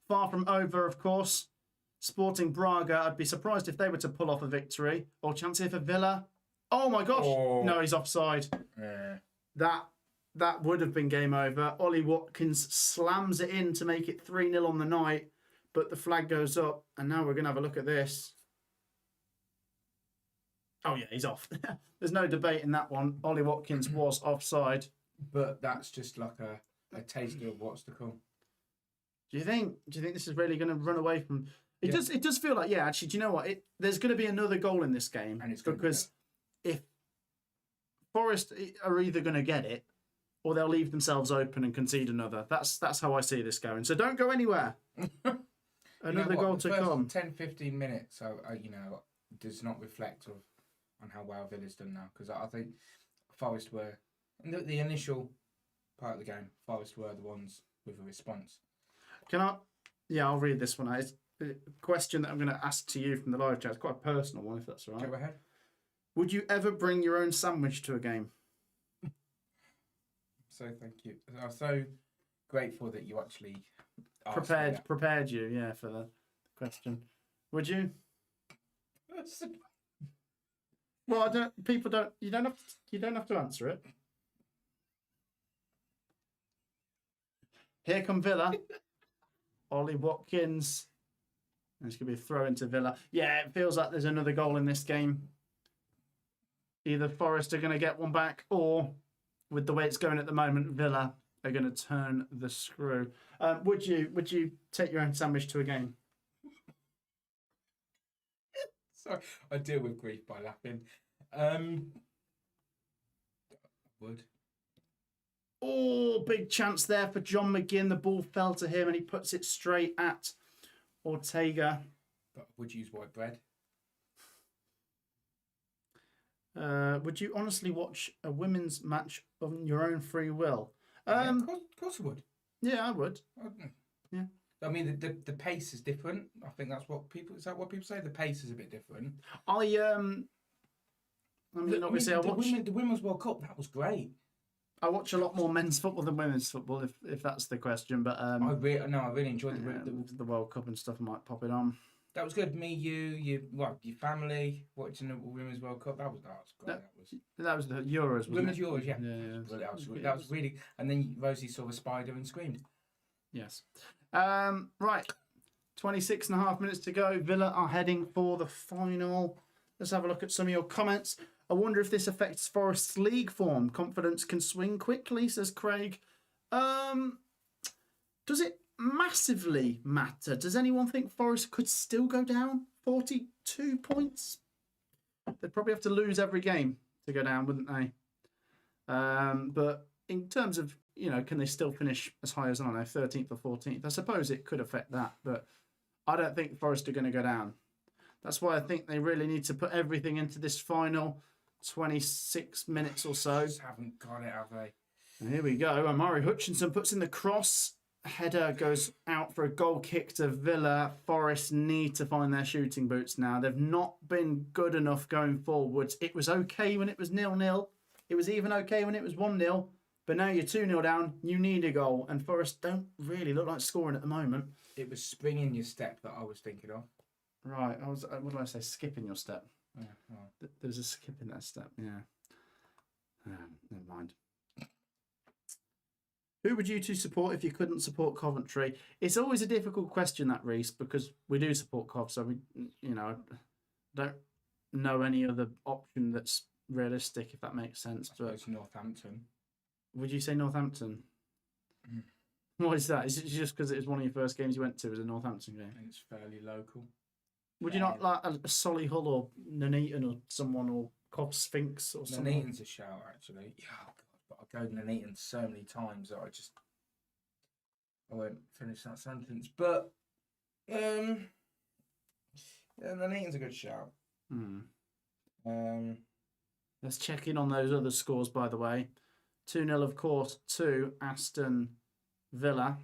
Far from over, of course. Sporting Braga, I'd be surprised if they were to pull off a victory. Or chance here for Villa. Oh my gosh! Oh. No, he's offside. Yeah. That would have been game over. Ollie Watkins slams it in to make it 3-0 on the night, but the flag goes up, and now we're going to have a look at this. Oh yeah, he's off. There's no debate in that one. Ollie Watkins was offside. But that's just like a taster of what's to come. Do you think this is really going to run away from? It Yeah. does feel like, yeah. Actually, do you know what? There's going to be another goal in this game, And it's because if Forest are either going to get it, or they'll leave themselves open and concede another. That's how I see this going. So don't go anywhere. Another goal to come. 10-15 minutes, does not reflect on how well Villa's done now. Because I think Forest were, in the initial part of the game, Forest were the ones with a response. I'll read this one out. It's a question that I'm going to ask to you from the live chat. It's quite a personal one, if that's all right. Go ahead. Would you ever bring your own sandwich to a game? So thank you. I'm so grateful that you actually asked me that. Prepared you, for the question. Would you? Well, you don't have to answer it. Here come Villa. Ollie Watkins. It's going to be a throw into Villa. Yeah, it feels like there's another goal in this game. Either Forest are going to get one back, or, with the way it's going at the moment, Villa are going to turn the screw. Would you take your own sandwich to a game? Sorry, I deal with grief by laughing. Would. Oh, big chance there for John McGinn. The ball fell to him and he puts it straight at Ortega. But would you use white bread? Would you honestly watch a women's match on your own free will? Yeah, of course I would. Yeah, I would. Yeah. I mean, the pace is different. I think that's what people. Is that what people say? The pace is a bit different. I mean, obviously, I watch the Women's World Cup. That was great. I watch a lot more men's football than women's football, if that's the question. But I really enjoyed the World Cup and stuff. I might pop it on. That was good. Me, your family watching the Women's World Cup. That was great. That was the Euros. Wasn't Women's it? Euros, yeah. Yeah. That was really. And then Rosie saw the spider and screamed. Yes. Right. 26 and a half minutes to go. Villa are heading for the final. Let's have a look at some of your comments. I wonder if this affects Forest's league form. Confidence can swing quickly, says Craig. Does it massively matter? Does anyone think Forest could still go down? 42 points? They'd probably have to lose every game to go down, wouldn't they? But in terms of, can they still finish as high as, 13th or 14th? I suppose it could affect that, but I don't think Forest are going to go down. That's why I think they really need to put everything into this final 26 minutes or so. Just haven't got it, have they? And here we go. Amari Hutchinson puts in the cross. Header goes out for a goal kick to Villa. Forest need to find their shooting boots now. They've not been good enough going forwards. It was okay when it was 0-0. It was even okay when it was 1-0. But now you're 2-0 down. You need a goal. And Forest don't really look like scoring at the moment. It was spring in your step that I was thinking of. Right. What did I say? Skipping your step. Yeah, right. There's a skip in that step. Yeah. Never mind. Who would you two support if you couldn't support Coventry? It's always a difficult question, that, Reese, because we do support Cov, so we, don't know any other option that's realistic, if that makes sense. But it's Northampton. Would you say Northampton? Mm. What is that? Is it just because it was one of your first games you went to as a Northampton game? And it's fairly local. Would you not like a Solihull or Nuneaton or someone, or Cov Sphinx or something? Nuneaton's a shout, actually. Yeah, oh God, but I go to Nuneaton so many times that I won't finish that sentence. But yeah, Nuneaton's a good shout. Let's check in on those other scores, by the way. 2-0, of course, to Aston Villa.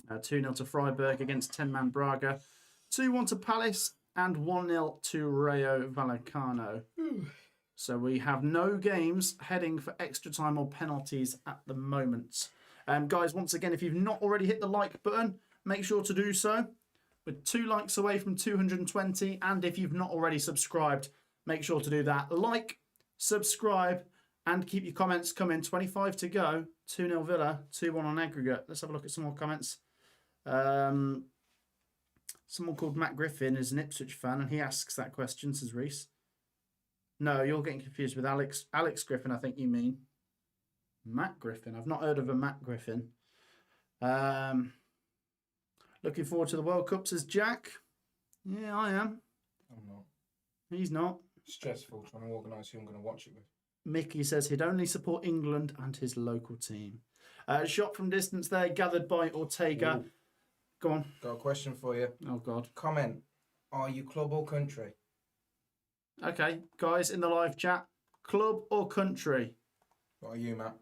2-0 to Freiburg against 10-man Braga. 2-1 to Palace and 1-0 to Rayo Vallecano. So we have no games heading for extra time or penalties at the moment. Guys, once again, if you've not already hit the like button, make sure to do so. We're 2 likes away from 220. And if you've not already subscribed, make sure to do that. Like, subscribe, and keep your comments coming. 25 to go. 2-0 Villa, 2-1 on aggregate. Let's have a look at some more comments. Someone called Matt Griffin is an Ipswich fan, and he asks that question, says Reese. No, you're getting confused with Alex Griffin, I think you mean. Matt Griffin. I've not heard of a Matt Griffin. Looking forward to the World Cup, says Jack. Yeah, I am. I'm not. He's not. Stressful trying to organise who I'm going to watch it with. Mickey says he'd only support England and his local team. Shot from distance there, gathered by Ortega. Ooh. Go on. Got a question for you. Oh, God. Comment. Are you club or country? Okay, guys, in the live chat, club or country? What are you, Matt?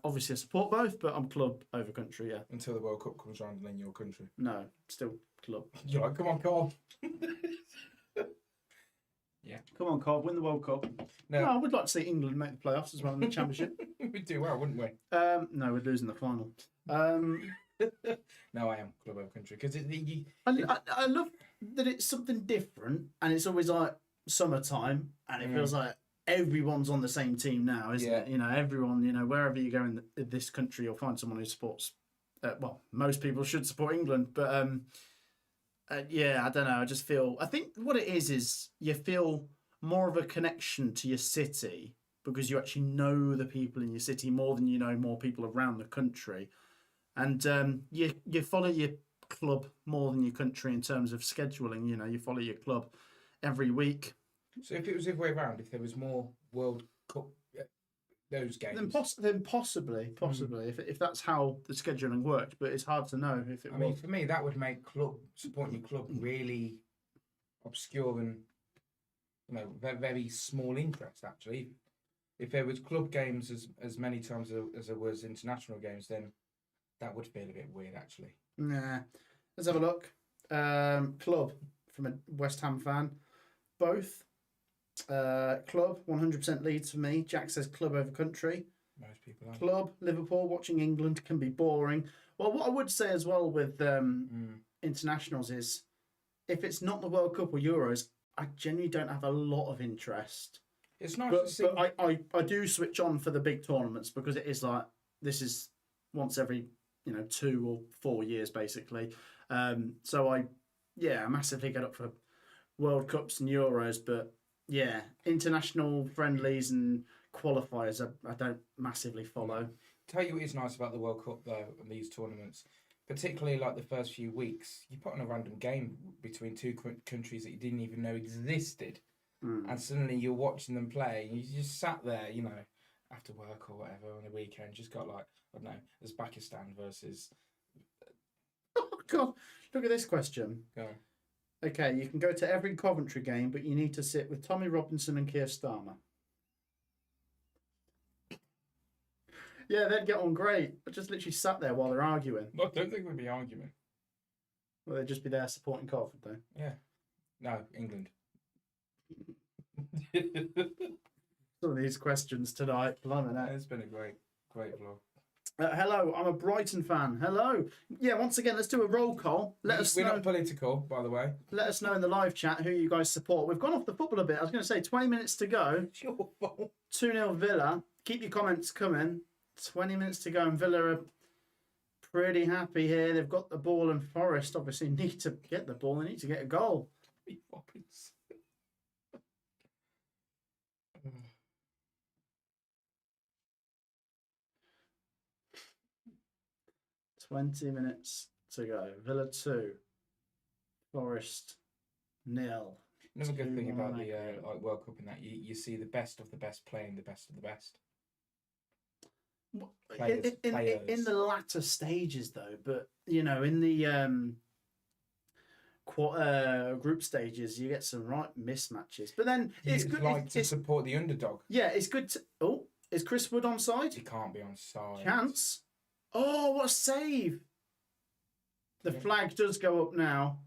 Obviously, I support both, but I'm club over country, yeah. Until the World Cup comes round and then you're country. No, still club. You're like, come on, Carl. Yeah. Come on, Carl, win the World Cup. No, I would like to see England make the playoffs as well in the Championship. We'd do well, wouldn't we? No, we're losing the final. No, I am club over country because I love that it's something different, and it's always like summertime, and it feels like everyone's on the same team now, isn't it? You know, everyone, you know, wherever you go in this country, you'll find someone who supports. Well, most people should support England, but yeah, I don't know. I think what it is you feel more of a connection to your city because you actually know the people in your city more than you know more people around the country. And you follow your club more than your country in terms of scheduling. You know, you follow your club every week. So if it was the other way around, if there was more World Cup, those games, then possibly, if that's how the scheduling worked. But it's hard to know if it. I mean, for me, that would make supporting your club really obscure and very, very small interest. Actually, if there was club games as many times as there was international games, then that would feel a bit weird, actually. Nah. Let's have a look. Club from a West Ham fan. Both. Club, 100% Leeds for me. Jack says club over country. Most people are. Club, Liverpool. Watching England can be boring. Well, what I would say as well with internationals is if it's not the World Cup or Euros, I genuinely don't have a lot of interest. It's nice but, to see. But I do switch on for the big tournaments because it is like, this is once every 2 or 4 years basically. So I massively get up for World Cups and Euros, but yeah, international friendlies and qualifiers I don't massively follow. Tell you what is nice about the World Cup though, and these tournaments, particularly like the first few weeks, you put on a random game between two countries that you didn't even know existed, and suddenly you're watching them play, and you just sat there, after work or whatever on the weekend, just got like, I don't know, Uzbekistan versus. Oh God! Look at this question. Go on. Okay, you can go to every Coventry game, but you need to sit with Tommy Robinson and Keir Starmer. Yeah, they'd get on great, but just literally sat there while they're arguing. I don't think they'd be arguing. Well, they'd just be there supporting Cov, would they? Yeah. No, England. Some of these questions tonight. It's been a great vlog. Hello, I'm a Brighton fan. Hello. Yeah, once again, let's do a roll call. We're not political, by the way. Let us know in the live chat who you guys support. We've gone off the football a bit. I was going to say 20 minutes to go. It's your fault. 2-0 Villa. Keep your comments coming. 20 minutes to go, and Villa are pretty happy here. They've got the ball, and Forest obviously need to get the ball. They need to get a goal. 20 minutes to go. Villa 2, Forest 0. Another good thing about the World Cup in that you see the best of the best playing the best of the best. In the latter stages, though, but in the group stages, you get some right mismatches. But then it's good to support the underdog. Yeah, it's good. Is Chris Wood onside? He can't be onside. Chance. Oh, what a save! The flag does go up now,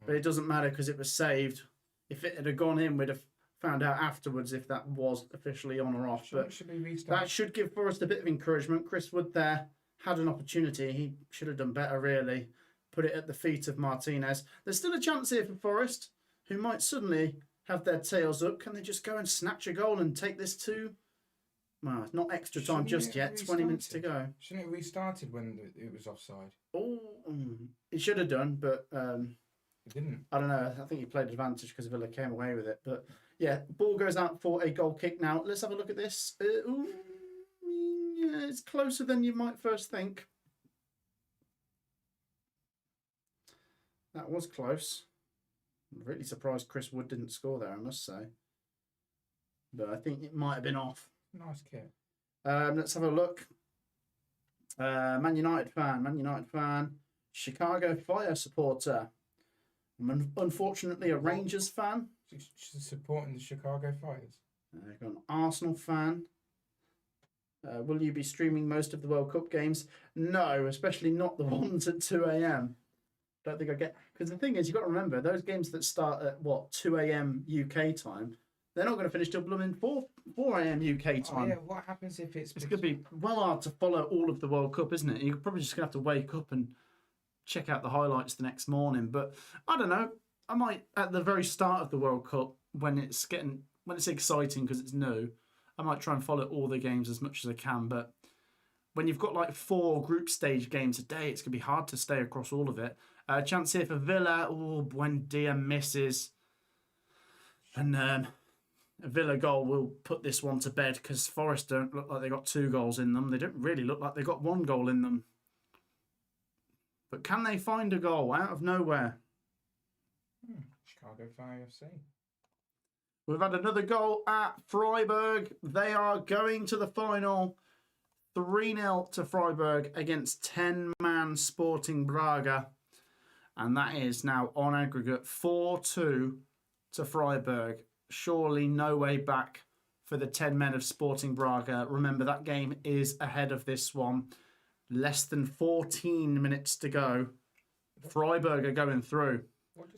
but it doesn't matter because it was saved. If it had gone in, we'd have found out afterwards if that was officially on or off. But that should give Forest a bit of encouragement. Chris Wood there had an opportunity. He should have done better, really. Put it at the feet of Martinez. There's still a chance here for Forest, who might suddenly have their tails up. Can they just go and snatch a goal and take this to... Well, it's not extra time just yet. 20 minutes to go. Shouldn't it have restarted when it was offside? Oh, it should have done, but it didn't. I don't know. I think he played advantage because Villa came away with it. But yeah, ball goes out for a goal kick now. Let's have a look at this. Yeah, it's closer than you might first think. That was close. I'm really surprised Chris Wood didn't score there, I must say. But I think it might have been off. Nice kick. Let's have a look. Man United fan. Chicago Fire supporter. Unfortunately, a Rangers fan. She's supporting the Chicago Fires. Got an Arsenal fan. Will you be streaming most of the World Cup games? No, especially not the ones at 2 a.m. Don't think I get... Because the thing is, you've got to remember, those games that start at, 2 a.m. UK time, they're not going to finish till blooming 4 a.m. UK time. Oh, yeah, what happens if it's... It's going to be well hard to follow all of the World Cup, isn't it? You're probably just going to have to wake up and check out the highlights the next morning. But I don't know. I might, at the very start of the World Cup, when it's exciting because it's new, I might try and follow all the games as much as I can. But when you've got like 4 group stage games a day, it's going to be hard to stay across all of it. Chance here for Villa. Oh, Buendia misses. And a Villa goal will put this one to bed because Forest don't look like they got 2 goals in them. They don't really look like they got 1 goal in them. But can they find a goal out of nowhere? Chicago Fire FC. We've had another goal at Freiburg. They are going to the final. 3-0 to Freiburg against 10-man Sporting Braga. And that is now on aggregate 4-2 to Freiburg. Surely no way back for the 10 men of Sporting Braga. Remember, that game is ahead of this one. Less than 14 minutes to go. Freiburg are going through.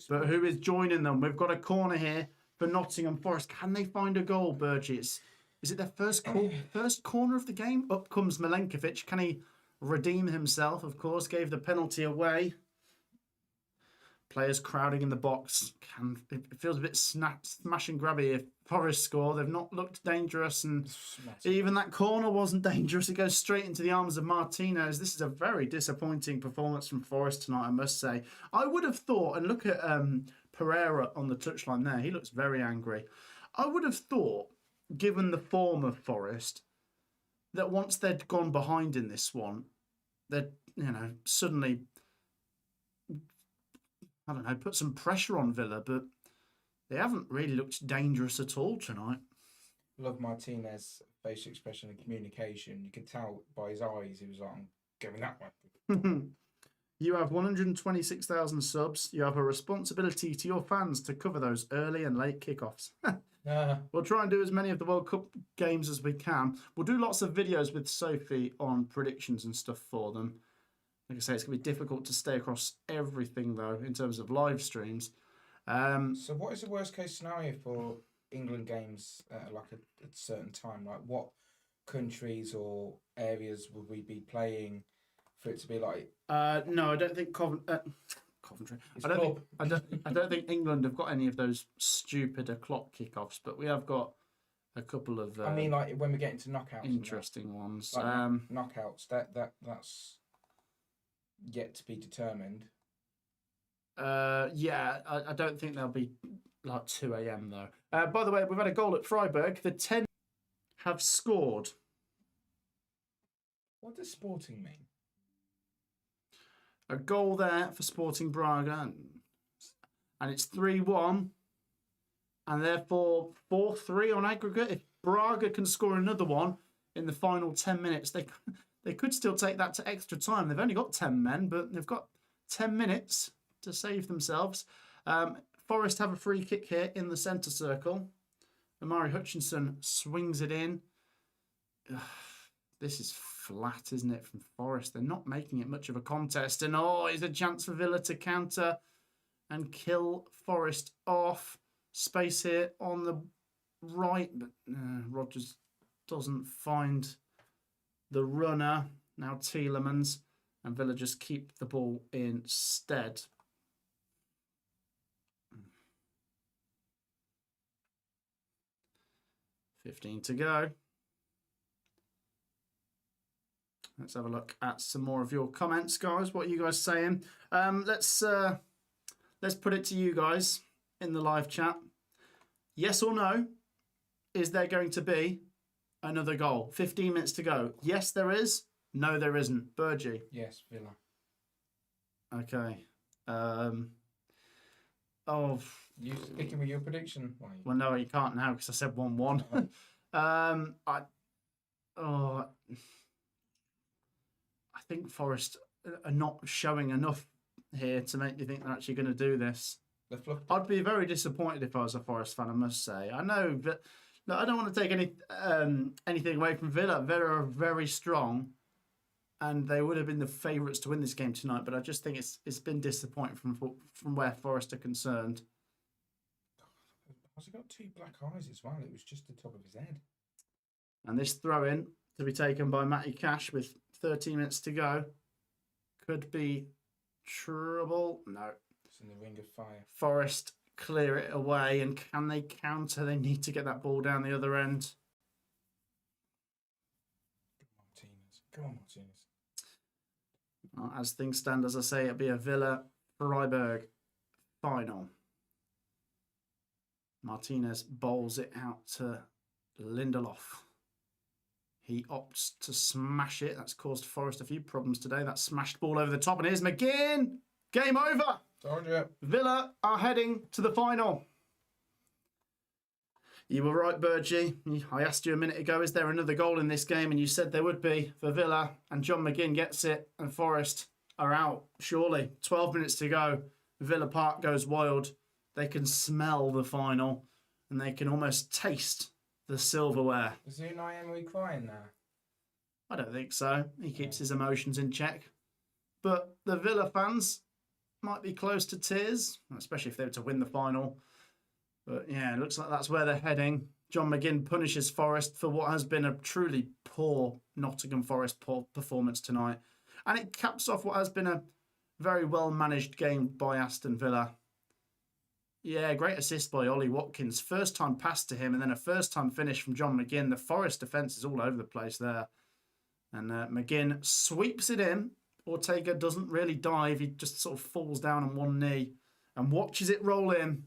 But who is joining them? We've got a corner here for Nottingham Forest. Can they find a goal, Burgess? Is it their first corner of the game? Up comes Milenkovic. Can he redeem himself? Of course, gave the penalty away. Players crowding in the box. It feels a bit smash and grabby if Forest score. They've not looked dangerous, and even that corner wasn't dangerous. It goes straight into the arms of Martinez. This is a very disappointing performance from Forest tonight, I must say. I would have thought, and look at Pereira on the touchline there. He looks very angry. I would have thought, given the form of Forest, that once they'd gone behind in this one, they'd, suddenly... I don't know, put some pressure on Villa, but they haven't really looked dangerous at all tonight. Love Martinez's facial expression and communication. You could tell by his eyes he was like, I'm going that way. You have 126,000 subs. You have a responsibility to your fans to cover those early and late kickoffs. We'll try and do as many of the World Cup games as we can. We'll do lots of videos with Sophie on predictions and stuff for them. Like I say, it's going to be difficult to stay across everything, though, in terms of live streams. So what is the worst case scenario for England games at a certain time? Like, what countries or areas would we be playing for it to be like? No, I don't think Coventry. I don't think England have got any of those stupid o'clock kickoffs, but we have got a couple of. I mean, like when we get into knockouts. Interesting ones. Like knockouts. That's yet to be determined. Yeah, I don't think they'll be like 2 a.m. though. By the way, we've had a goal at Freiburg. The 10 have scored. What does Sporting mean? A goal there for Sporting Braga, and it's 3-1, and therefore 4-3 on aggregate. If Braga can score another one in the final 10 minutes, they could still take that to extra time. They've only got 10 men, but they've got 10 minutes to save themselves. Forest have a free kick here in the centre circle. Amari Hutchinson swings it in. This is flat, isn't it, from Forest? They're not making it much of a contest. And, oh, it's a chance for Villa to counter and kill Forest off. Space here on the right, but Rodgers doesn't find the runner. Now Tielemans, and Villa just keep the ball instead. $15 to go. Let's have a look at some more of your comments, guys. What are you guys saying? Let's put it to you guys in the live chat. Yes or no? Is there going to be another goal? 15 minutes to go. Yes, there is. No, there isn't. Burgie. Yes, Villa. Okay. Oh, You sticking with your prediction? well, no, you can't now because I said 1-1. I think Forest are not showing enough here to make me think they're actually going to do this. I'd be very disappointed if I was a Forest fan, I must say. I know, but look, I don't want to take anything away from Villa. Villa are very strong, and they would have been the favourites to win this game tonight. But I just think it's been disappointing from where Forest are concerned. Has he got 2 black eyes as well? It was just the top of his head. And this throw-in to be taken by Matty Cash with 13 minutes to go could be trouble. No. It's in the ring of fire. Forest clear it away, and can they counter? They need to get that ball down the other end. Come on, Martinez. Well, as things stand, as I say, it'll be a Villa Freiburg final. Martinez bowls it out to Lindelof. He opts to smash it. That's caused Forest a few problems today. That smashed ball over the top, and here's McGinn. Game over. Told you. Villa are heading to the final. You were right, Burgie. I asked you a minute ago, is there another goal in this game? And you said there would be for Villa. And John McGinn gets it, and Forest are out, surely. 12 minutes to go. Villa Park goes wild. They can smell the final, and they can almost taste the silverware. Is Unai Emery crying now? I don't think so. He keeps his emotions in check. But the Villa fans might be close to tears, especially if they were to win the final. But yeah, it looks like that's where they're heading. John McGinn punishes Forest for what has been a truly poor Nottingham Forest performance tonight. And it caps off what has been a very well-managed game by Aston Villa. Yeah, great assist by Ollie Watkins. First time pass to him and then a first time finish from John McGinn. The Forest defence is all over the place there. And McGinn sweeps it in. Ortega doesn't really dive. He just sort of falls down on one knee and watches it roll in.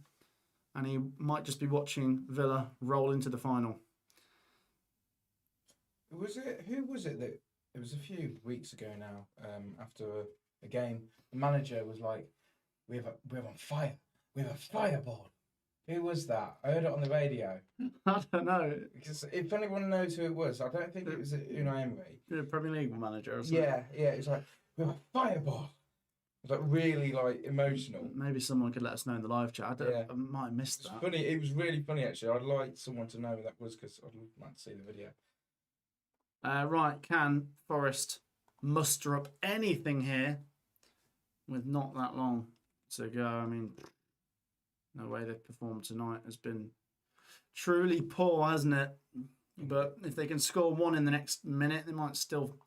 And he might just be watching Villa roll into the final. Who was it that, it was a few weeks ago now, after a game, the manager was like, we're on fire. We have a fireball. Who was that? I heard it on the radio. I don't know. Because if anyone knows who it was, I don't think it was Unai Emery. You're a Premier League manager or something. Yeah. It's like, we have a fireball. It was like really like emotional. Maybe someone could let us know in the live chat. I might have missed that. Funny. It was really funny actually. I'd like someone to know who that was because I'd like to see the video. Right, can Forest muster up anything here with not that long to go? I mean, the way they've performed tonight has been truly poor, hasn't it? But if they can score one in the next minute, they might still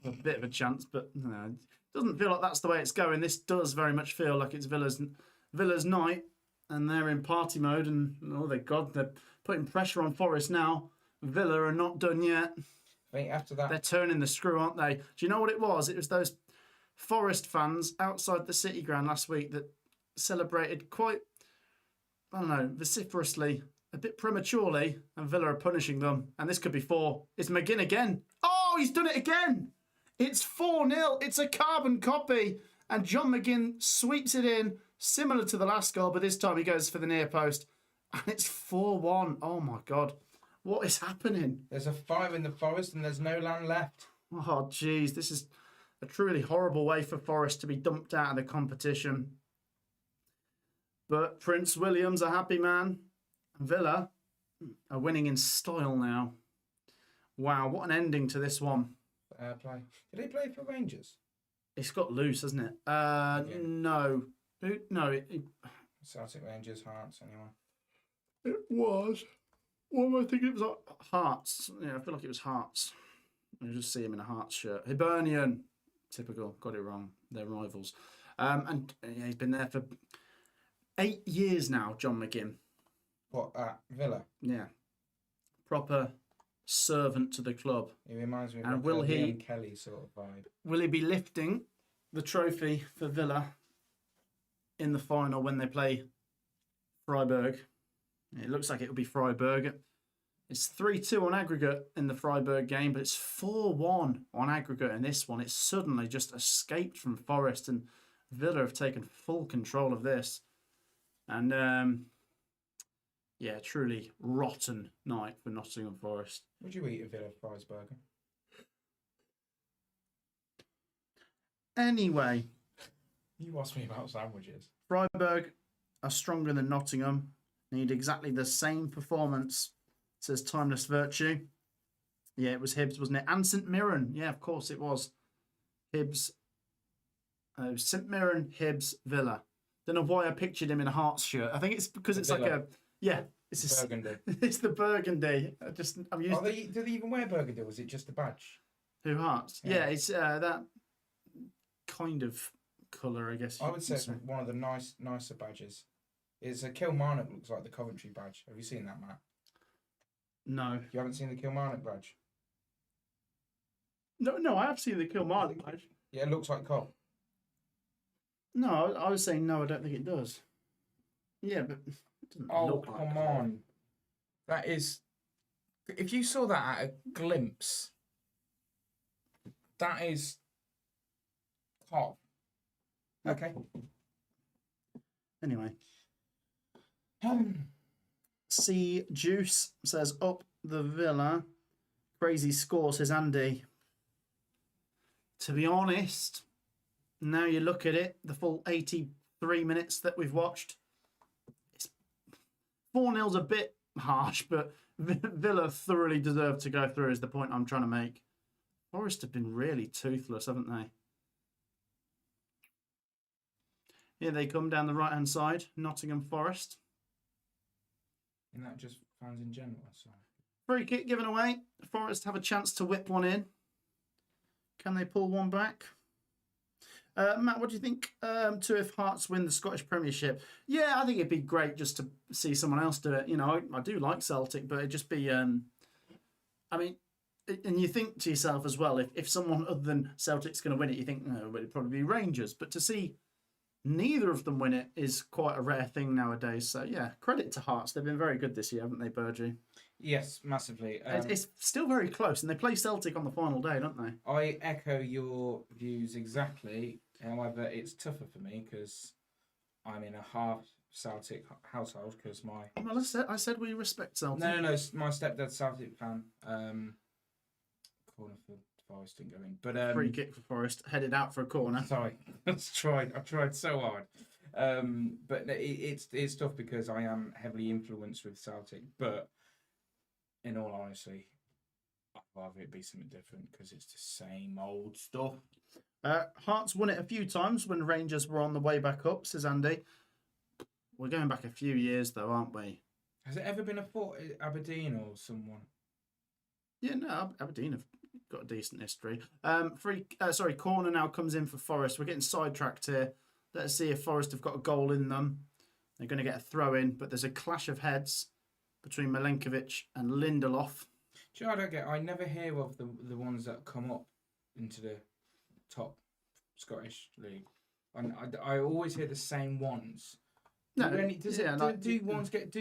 have a bit of a chance. But no, it doesn't feel like that's the way it's going. This does very much feel like it's Villa's night, and they're in party mode. And oh, they're putting pressure on Forest now. Villa are not done yet. I think after that, they're turning the screw, aren't they? Do you know what it was? It was those Forest fans outside the City ground last week that celebrated quite, I don't know, vociferously, a bit prematurely, and Villa are punishing them. And this could be 4. It's McGinn again. Oh, he's done it again. It's 4-0. It's a carbon copy. And John McGinn sweeps it in, similar to the last goal, but this time he goes for the near post. And it's 4-1. Oh, my God. What is happening? There's a fire in the forest and there's no land left. Oh, geez. This is a truly horrible way for Forest to be dumped out of the competition. But Prince William's a happy man. Villa are winning in style now. Wow, what an ending to this one. Play. Did he play for Rangers? It's got loose, hasn't it? Yeah. No. No, Celtic, Rangers, Hearts, anyone? it was. What am I thinking? It was like Hearts. Yeah, I feel like it was Hearts. You just see him in a Hearts shirt. Hibernian. Typical. Got it wrong. They're rivals. And yeah, he's been there for 8 years now, John McGinn. What, at Villa? Yeah. Proper servant to the club. He reminds me of And like will a he- Liam Kelly sort of vibe. Will he be lifting the trophy for Villa in the final when they play Freiburg? It looks like it'll be Freiburg. It's 3-2 on aggregate in the Freiburg game, but it's 4-1 on aggregate in this one. It's suddenly just escaped from Forest, and Villa have taken full control of this. And yeah, truly rotten night for Nottingham Forest. Would you eat a Villa fries burger? Anyway, You asked me about sandwiches. Freiburg are stronger than Nottingham. Need exactly the same performance, says Timeless Virtue. Yeah, it was Hibs, wasn't it? And St Mirren. Yeah, of course it was. Hibs. St Mirren, Hibs, Villa. Don't know why I pictured him in a Hearts shirt. I think it's because it's like Villa. a... Yeah, it's a, Burgundy. it's the burgundy. I'm used to... Do they even wear burgundy, or was it just a badge? Who, Hearts? Yeah. Yeah, it's that kind of colour, I guess. I would say you it's could one of the nicer badges. It's a Kilmarnock, looks like the Coventry badge. Have you seen that, Matt? No. You haven't seen the Kilmarnock badge? No, I have seen the Kilmarnock badge. Yeah, it looks like Cov. No, I was saying no, I don't think it does. Yeah, but it doesn't Oh, look like come Cov. on. That is... If you saw that at a glimpse, that is... Cov. Okay. Anyway. C Juice says up the Villa. Crazy score, says Andy. To be honest, now you look at it, the full 83 minutes that we've watched, it's 4-0's a bit harsh, but Villa thoroughly deserve to go through is the point I'm trying to make. Forest have been really toothless, haven't they? Here they come down the right-hand side, Nottingham Forest. And that just fans in general, so... Free kick given away. Forest have a chance to whip one in. Can they pull one back? Matt, what do you think to if Hearts win the Scottish Premiership? Yeah, I think it'd be great just to see someone else do it. You know, I do like Celtic, but it'd just be... I mean, and you think to yourself as well, if someone other than Celtic's going to win it, you think, no, but it'd probably be Rangers. But to see neither of them win it is quite a rare thing nowadays. So, yeah, credit to Hearts. They've been very good this year, haven't they, Burgie? Yes, massively. It's still very close, and they play Celtic on the final day, don't they? I echo your views exactly. However, it's tougher for me because I'm in a half Celtic household because my... Well, I said we respect Celtic. No, my stepdad's Celtic fan. Corner for Forest didn't go in. But Free kick for Forest, headed out for a corner. sorry, I tried so hard. But it's tough because I am heavily influenced with Celtic. But in all honesty, I'd rather it be something different because it's the same old stuff. Hearts won it a few times when Rangers were on the way back up, says Andy. We're going back a few years, though, aren't we? Has it ever been a Fort Aberdeen or someone? Yeah, no, Aberdeen have got a decent history. Corner now comes in for Forest. We're getting sidetracked here. Let's see if Forest have got a goal in them. They're going to get a throw in, but there's a clash of heads between Milenkovic and Lindelof. Do you know, I never hear of the ones that come up into the top Scottish league. And I always hear the same ones. No, do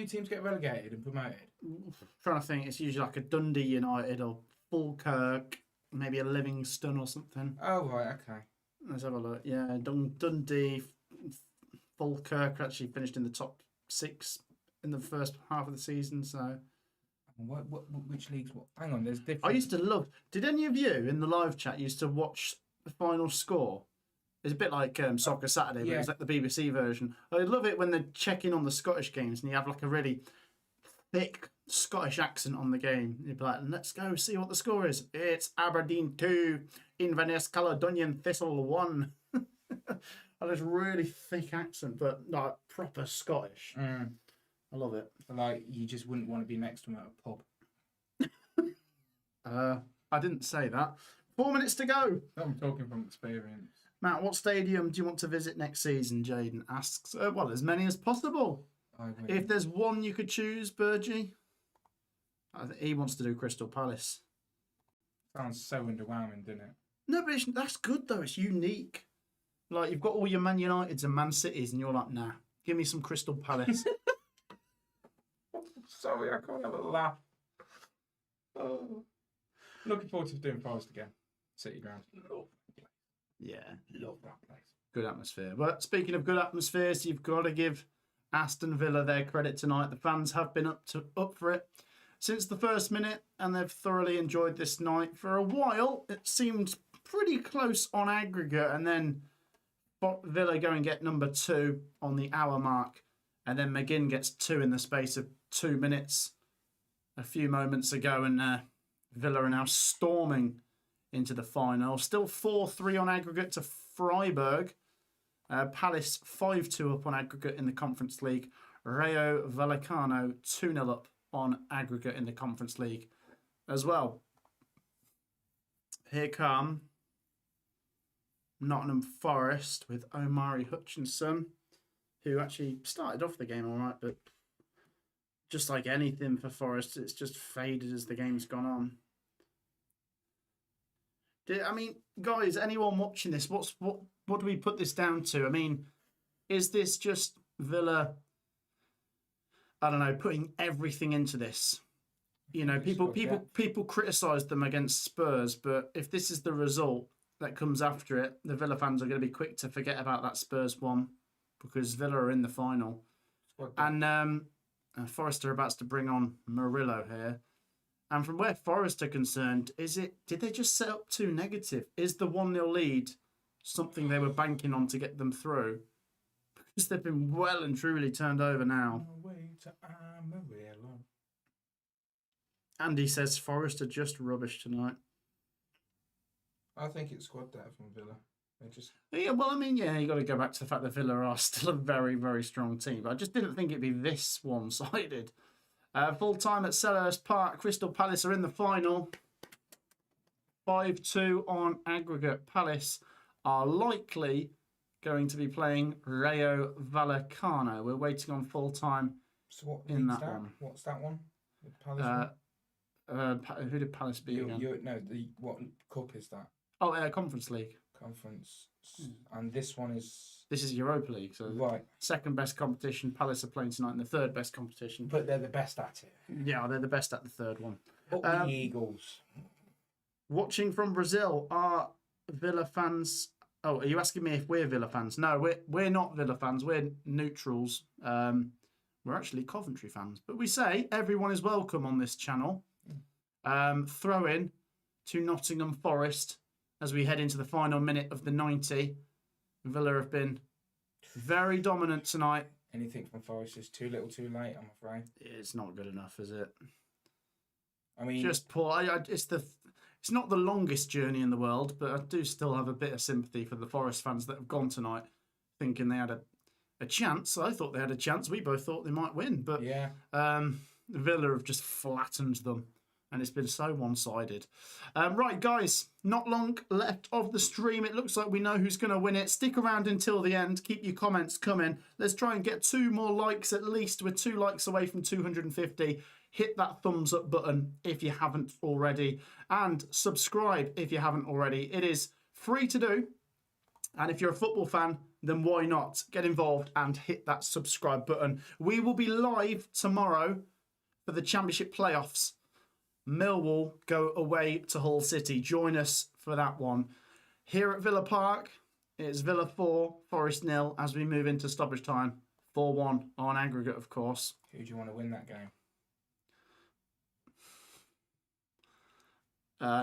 teams get relegated and promoted? Trying to think, it's usually like a Dundee United or Falkirk, maybe a Livingston or something. Oh right, okay. Let's have a look. Yeah, Dundee, Falkirk actually finished in the top 6 in the first half of the season. So, which leagues? Hang on, there's different. I used to love. Did any of you in the live chat used to watch the final score? It's a bit like Soccer Saturday, but yeah. it's like the BBC version. I love it when they're checking on the Scottish games and you have like a really thick Scottish accent on the game. You'd be like, let's go see what the score is. It's Aberdeen 2, Inverness Caledonian Thistle 1. And it's really thick accent, but like proper Scottish. Mm. I love it. Like, you just wouldn't want to be next to him at a pub. I didn't say that. 4 minutes to go. I'm talking from experience. Matt, what stadium do you want to visit next season? Jaden asks. Well, as many as possible. If there's one you could choose, Burgie, I think he wants to do Crystal Palace. Sounds so underwhelming, doesn't it? No, but that's good though. It's unique. Like, you've got all your Man Uniteds and Man Cities, and you're like, nah, give me some Crystal Palace. Sorry, I can't have a laugh. Oh. Looking forward to doing Forest again. City ground. Yeah, Love that place. good atmosphere. But speaking of good atmospheres, you've got to give Aston Villa their credit tonight. The fans have been up for it since the first minute, and they've thoroughly enjoyed this night. For a while, it seemed pretty close on aggregate, and then Villa go and get number 2 on the hour mark, and then McGinn gets 2 in the space of 2 minutes a few moments ago, and Villa are now storming into the final. Still 4-3 on aggregate to Freiburg. Palace 5-2 up on aggregate in the Conference League. Rayo Vallecano 2-0 up on aggregate in the Conference League as well. Here come Nottingham Forest with Omari Hutchinson, who actually started off the game all right, but just like anything for Forest, it's just faded as the game's gone on. I mean, guys, anyone watching this, what do we put this down to? I mean, is this just Villa, I don't know, putting everything into this? You know, people criticised them against Spurs, but if this is the result that comes after it, the Villa fans are going to be quick to forget about that Spurs one, because Villa are in the final. And Forest are about to bring on Murillo here. And from where Forest are concerned, did they just set up too negative? Is the 1-0 lead something they were banking on to get them through? Because they've been well and truly turned over now. Andy says Forest are just rubbish tonight. I think it's squad depth from Villa. Yeah, well, I mean, yeah, you got to go back to the fact that Villa are still a very, very strong team. But I just didn't think it'd be this one-sided. Full time at Selhurst Park. Crystal Palace are in the final. 5-2 on aggregate. Palace are likely going to be playing Rayo Vallecano. We're waiting on full time in that one. What's that one? The Palace one? Who did Palace beat again? What cup is that? Oh, Conference League. Conference. And this one is... This is Europa League, so right. Second best competition. Palace are playing tonight in the third best competition. But they're the best at it. Yeah, they're the best at the third one. Up the Eagles. Watching from Brazil, are Villa fans... Oh, are you asking me if we're Villa fans? No, we're not Villa fans. We're neutrals. We're actually Coventry fans. But we say everyone is welcome on this channel. Throw in to Nottingham Forest as we head into the final minute of the 90. Villa have been very dominant tonight. Anything from Forest is too little too late, I'm afraid. It's not good enough, is it? I mean... Just poor. It's not the longest journey in the world, but I do still have a bit of sympathy for the Forest fans that have gone tonight thinking they had a chance. I thought they had a chance. We both thought they might win, but yeah. Villa have just flattened them. And it's been so one-sided. Right, guys, not long left of the stream. It looks like we know who's going to win it. Stick around until the end. Keep your comments coming. Let's try and get 2 more likes at least. We're 2 likes away from 250. Hit that thumbs up button if you haven't already. And subscribe if you haven't already. It is free to do. And if you're a football fan, then why not? Get involved and hit that subscribe button. We will be live tomorrow for the Championship playoffs. Millwall go away to Hull City. Join us for that one. Here at Villa Park, it's Villa 4, Forest 0 as we move into stoppage time. 4-1 on aggregate, of course. Who do you want to win that game?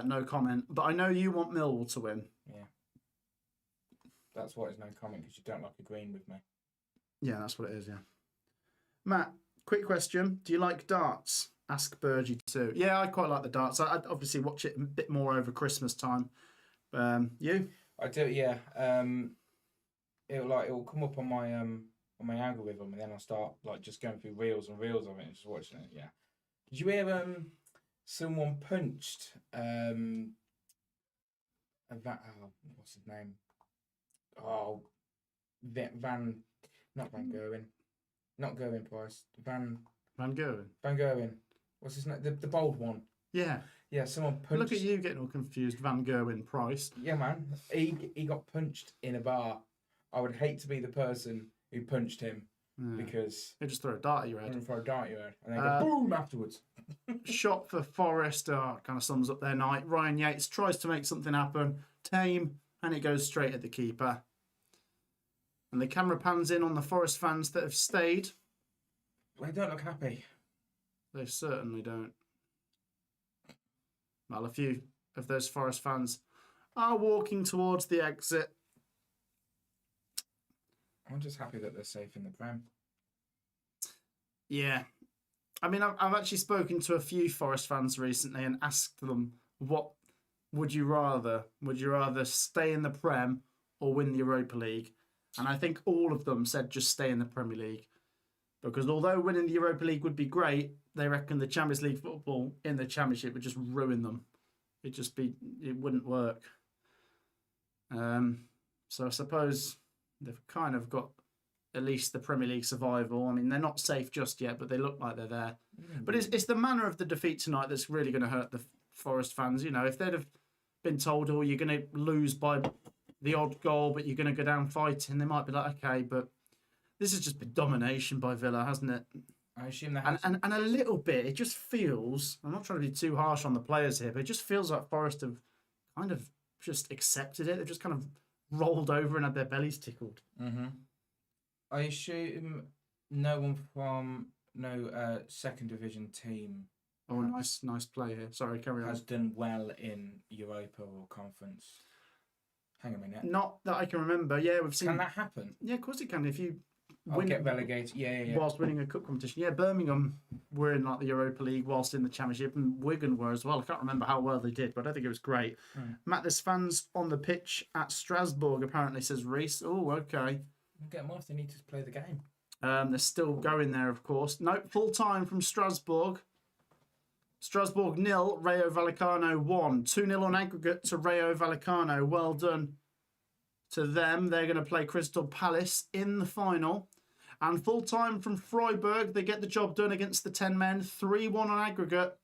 No comment. But I know you want Millwall to win. Yeah. That's why it's no comment, because you don't like agreeing with me. Yeah, that's what it is, yeah. Matt, quick question. Do you like darts? Ask Burgie too. Yeah, I quite like the darts. I'd obviously watch it a bit more over Christmas time. You? I do, yeah. It'll come up on my algorithm, and then I'll start like just going through reels and reels of it and just watching it. Yeah. Did you hear someone punched what's his name? Oh, not Van Gerwen, not Gerwen Price, Van Gerwen. Van Gerwen. What's his name? The bold one. Yeah. Yeah, someone punched. Look at you getting all confused. Van Gerwen Price. Yeah, man. He got punched in a bar. I would hate to be the person who punched him because they just throw a dart at your head. And then go boom afterwards. Shot for Forest. Kind of sums up their night. Ryan Yates tries to make something happen. Tame, and it goes straight at the keeper. And the camera pans in on the Forest fans that have stayed. They don't look happy. They certainly don't. Well, a few of those Forest fans are walking towards the exit. I'm just happy that they're safe in the Prem. Yeah. I mean, I've actually spoken to a few Forest fans recently and asked them, what would you rather? Would you rather stay in the Prem or win the Europa League? And I think all of them said just stay in the Premier League. Because although winning the Europa League would be great, they reckon the Champions League football in the Championship would just ruin them. It wouldn't work. So I suppose they've kind of got at least the Premier League survival. I mean, they're not safe just yet, but they look like they're there. But it's the manner of the defeat tonight that's really going to hurt the Forest fans. You know, if they'd have been told, oh, you're going to lose by the odd goal, but you're going to go down fighting, they might be like, okay, but this has just been domination by Villa, hasn't it? I assume that and a little bit, it just feels, I'm not trying to be too harsh on the players here, but it just feels like Forest have kind of just accepted it. They've just kind of rolled over and had their bellies tickled. Mm-hmm. I assume no second division team. Oh, nice play here. Sorry, carry on. Has done well in Europa or Conference. Hang a minute. Not that I can remember. Yeah, we've seen. Can that happen? Yeah, of course it can. If you get relegated. Yeah. Whilst winning a cup competition. Yeah, Birmingham were in like the Europa League whilst in the Championship, and Wigan were as well. I can't remember how well they did, but I don't think it was great. Matt, there's fans on the pitch at Strasbourg, apparently, says Reese. Oh, okay. We'll get them off. They need to play the game. They're still going there, of course. No, full time from Strasbourg. Strasbourg 0, Rayo Vallecano 1. 2-0 on aggregate to Rayo Vallecano. Well done to them. They're going to play Crystal Palace in the final. And full time from Freiburg. They get the job done against the 10 men. 3-1 on aggregate.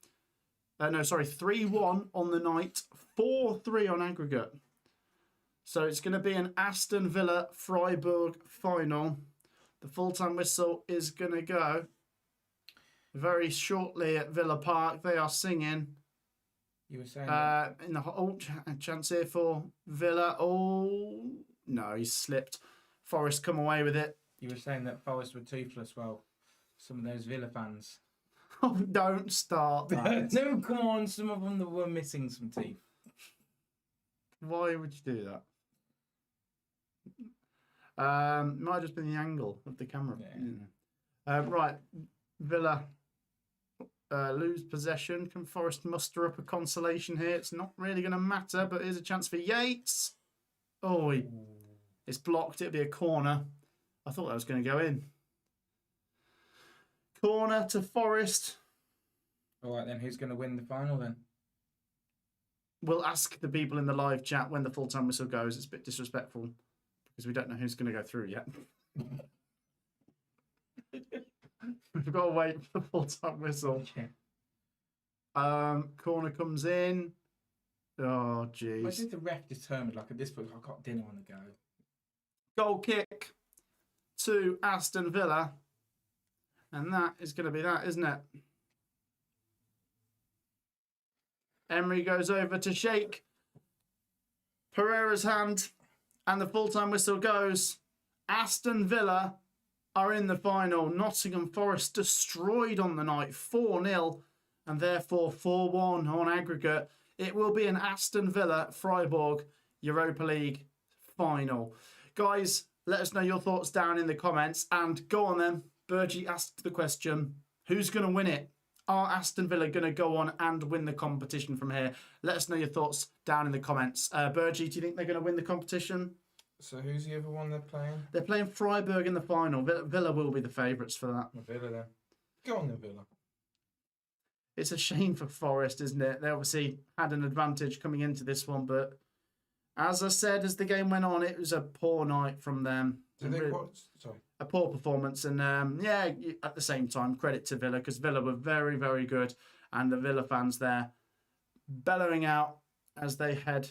3-1 on the night. 4-3 on aggregate. So it's going to be an Aston Villa Freiburg final. The full-time whistle is going to go very shortly at Villa Park. They are singing. You were saying in the chance here for Villa. Oh no, he's slipped. Forest come away with it. You were saying that Forest were toothless. Well, some of those Villa fans. Oh, don't start that. No, come on. Some of them were missing some teeth. Why would you do that? Might have just been the angle of the camera. Yeah. Right, Villa lose possession. Can Forest muster up a consolation here? It's not really going to matter, but here's a chance for Yates. Oh, it's blocked. It'll be a corner. I thought that was going to go in. Corner to Forest. All right, then who's going to win the final then? We'll ask the people in the live chat when the full-time whistle goes. It's a bit disrespectful because we don't know who's going to go through yet. We've got to wait for the full-time whistle. Corner comes in. Oh, jeez. Why did the ref determine, like at this point, I've got dinner on the go? Goal kick to Aston Villa. And that is going to be that, isn't it? Emery goes over to shake Pereira's hand, and the full-time whistle goes. Aston Villa are in the final. Nottingham Forest destroyed on the night, 4-0, and therefore 4-1 on aggregate. It will be an Aston Villa Freiburg Europa League final. Guys, let us know your thoughts down in the comments, and go on then. Burgie asked the question, who's going to win it? are Aston Villa going to go on and win the competition from here? Let us know your thoughts down in the comments. Bergie, do you think they're going to win the competition? So who's the other one they're playing? They're playing Freiburg in the final. Villa will be the favourites for that. Villa then. Go on then, Villa. It's a shame for Forest, isn't it? They obviously had an advantage coming into this one, but as I said, as the game went on, it was a poor night from them. A poor performance, and at the same time, credit to Villa, because Villa were very, very good, and the Villa fans there bellowing out as they head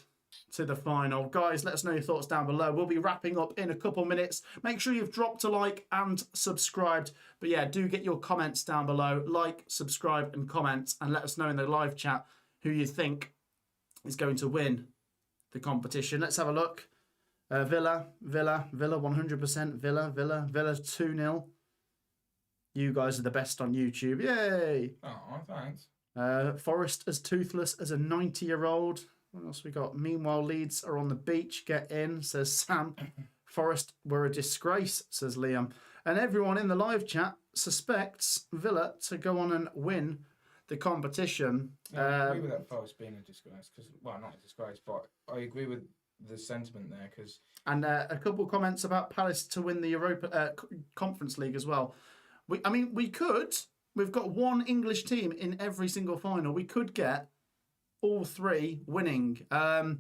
to the final. Guys, let us know your thoughts down below. We'll be wrapping up in a couple minutes. Make sure you've dropped a like and subscribed. But yeah, do get your comments down below. Like, subscribe and comment, and let us know in the live chat who you think is going to win the competition. Let's have a look. Villa, 100%. Villa 2-0. You guys are the best on YouTube. Yay! Oh, thanks. Forest as toothless as a 90-year-old. What else we got? Meanwhile, Leeds are on the beach. Get in, says Sam. Forest were a disgrace, says Liam. And everyone in the live chat suspects Villa to go on and win the competition. I agree with that Forest being a disgrace. Not a disgrace, but I agree with the sentiment there. And a couple of comments about Palace to win the Europa Conference League as well. We could. We've got one English team in every single final. We could get all three winning. Go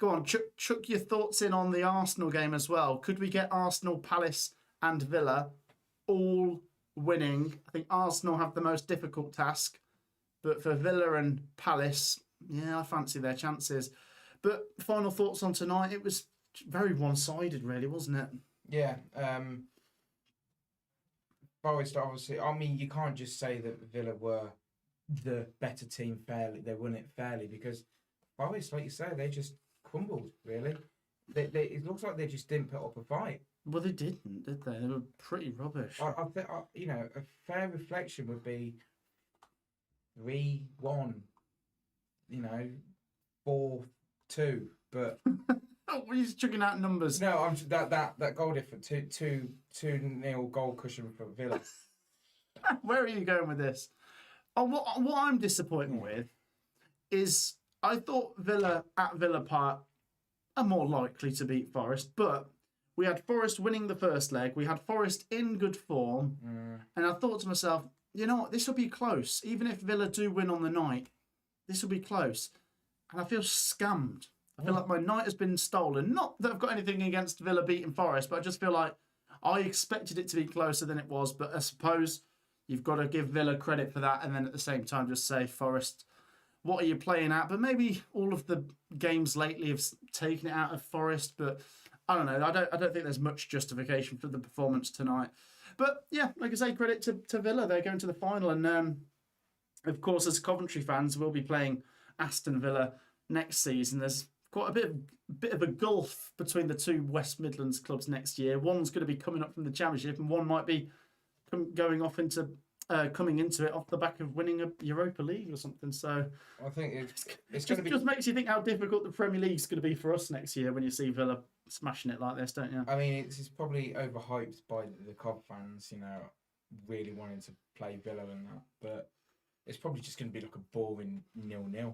on, chuck your thoughts in on the Arsenal game as well. Could we get Arsenal, Palace and Villa all winning? I think Arsenal have the most difficult task. But for Villa and Palace, I fancy their chances. But final thoughts on tonight, it was very one-sided really, wasn't it? Yeah. Forest, obviously, you can't just say that Villa were the better team fairly. They won it fairly because Forest, like you say, they just crumbled, really. It looks like they just didn't put up a fight. Well, they didn't, did they? They were pretty rubbish. I think, a fair reflection would be 3-1, 4-2, but... Oh, we're just chucking out numbers. No, I'm that goal difference, 2-0 goal cushion for Villa. Where are you going with this? Oh, what I'm disappointed with is I thought Villa at Villa Park are more likely to beat Forest, but we had Forest winning the first leg. We had Forest in good form, and I thought to myself, you know what, this will be close. Even if Villa do win on the night, this will be close. And I feel scammed. I feel like my night has been stolen. Not that I've got anything against Villa beating Forest, but I just feel like I expected it to be closer than it was. But I suppose you've got to give Villa credit for that, and then at the same time just say, Forest, what are you playing at? But maybe all of the games lately have taken it out of Forest. But I don't know. I don't think there's much justification for the performance tonight. But yeah, like I say, credit to Villa. They're going to the final, and of course, as Coventry fans, we'll be playing Aston Villa next season. There's quite a bit of a gulf between the two West Midlands clubs next year. One's going to be coming up from the Championship, and one might be coming into it off the back of winning a Europa League or something. So I think it's going to be... just makes you think how difficult the Premier League's going to be for us next year when you see Villa smashing it like this, don't you? I mean, it's probably overhyped by the Cov fans, really wanting to play Villa and that, but it's probably just going to be like a boring 0-0.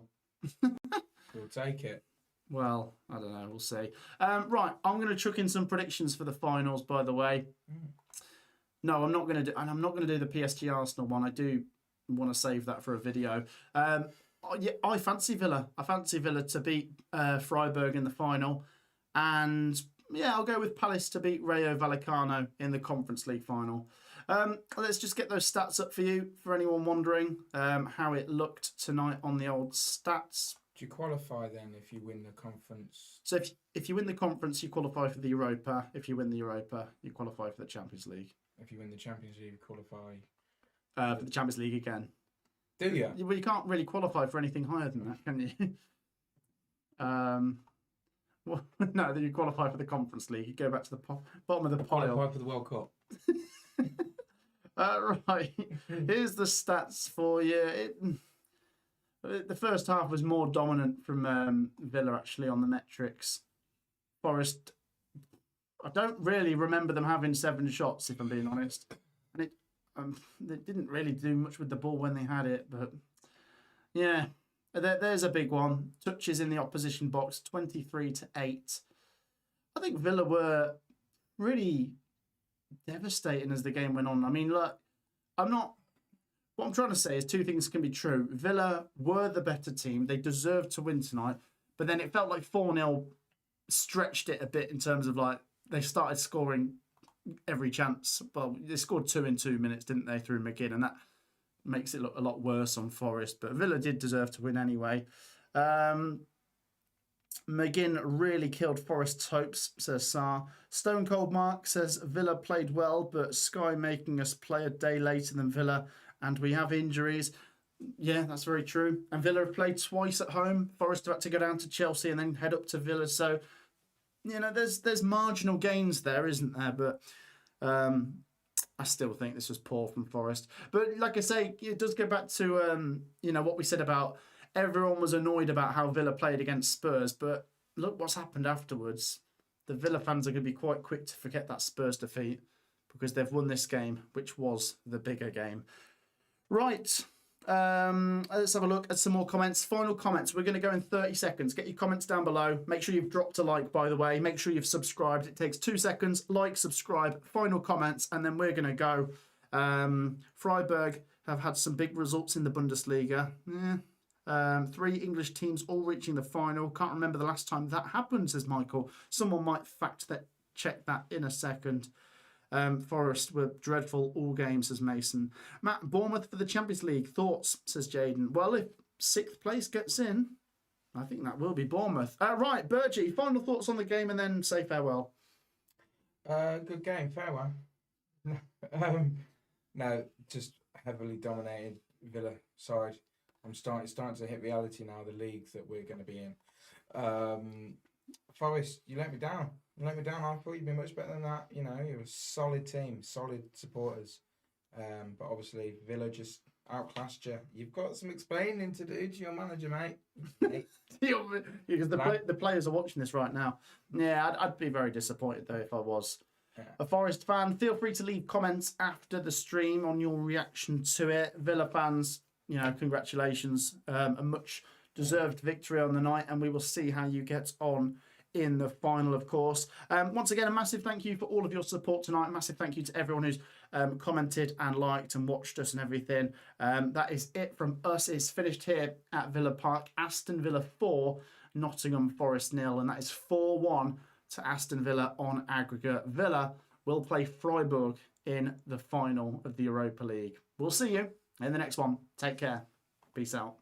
We'll take it. Well, I don't know. We'll see. Right, I'm going to chuck in some predictions for the finals, by the way. No, I'm not going to do, and I'm not going to do the PSG Arsenal one. I do want to save that for a video. I fancy Villa. I fancy Villa to beat Freiburg in the final, and I'll go with Palace to beat Rayo Vallecano in the Conference League final. Let's just get those stats up for you, for anyone wondering how it looked tonight on the old stats. Do you qualify then if you win the conference? So if you win the conference, you qualify for the Europa. If you win the Europa, you qualify for the Champions League. If you win the Champions League, you qualify for the Champions League again. Do you? Well, you can't really qualify for anything higher than that, can you? Well, no, then you qualify for the Conference League. You go back to the bottom of the pile. Qualify for the World Cup. Right. Here's the stats for you. The first half was more dominant from Villa, actually, on the metrics. Forest, I don't really remember them having 7 shots, if I'm being honest. And They didn't really do much with the ball when they had it, but yeah, there's a big one. Touches in the opposition box, 23-8. I think Villa were really devastating as the game went on. I mean, look, what I'm trying to say is two things can be true. Villa were the better team. They deserved to win tonight, but then it felt like 4-0 stretched it a bit in terms of like they started scoring every chance. Well, they scored 2 in 2 minutes, didn't they, through McGinn, and that makes it look a lot worse on Forest. But Villa did deserve to win anyway. McGinn really killed Forest's hopes, says Sarr. Stone Cold Mark says Villa played well, but Sky making us play a day later than Villa, and we have injuries. Yeah, that's very true. And Villa have played twice at home. Forest have had to go down to Chelsea and then head up to Villa. So, you know, there's marginal gains there, isn't there? But I still think this was poor from Forest. But like I say, it does go back to you know, what we said about everyone was annoyed about how Villa played against Spurs. But look what's happened afterwards. The Villa fans are going to be quite quick to forget that Spurs defeat because they've won this game, which was the bigger game. Right. Let's have a look at some more comments. Final comments. We're going to go in 30 seconds. Get your comments down below. Make sure you've dropped a like, by the way. Make sure you've subscribed. It takes 2 seconds. Like, subscribe, final comments, and then we're going to go. Freiburg have had some big results in the Bundesliga. 3 English teams all reaching the final. Can't remember the last time that happened, says Michael. Someone might check that in a second. Forest were dreadful all games, says Mason. Matt, Bournemouth for the Champions League. Thoughts, says Jaden. Well, if 6th place gets in, I think that will be Bournemouth. Right, Bergie, final thoughts on the game and then say farewell. Good game, farewell. No, just heavily dominated Villa side. I'm starting to hit reality now, the league that we're going to be in. Forest, you let me down. I thought you'd be much better than that. You know, you're a solid team, solid supporters. But obviously, Villa just outclassed you. You've got some explaining to do to your manager, mate. Because the players are watching this right now. Yeah, I'd be very disappointed, though, if I was a Forest fan. Feel free to leave comments after the stream on your reaction to it. Villa fans, you know, congratulations. A much-deserved victory on the night, and we will see how you get on in the final, of course. Once again, a massive thank you for all of your support tonight. Massive thank you to everyone who's commented and liked and watched us and everything. That is it from us. It's finished here at Villa Park. Aston Villa 4, Nottingham Forest 0, and that is 4-1 to Aston Villa on aggregate. Villa will play Freiburg in the final of the Europa League. We'll see you in the next one. Take care. Peace out.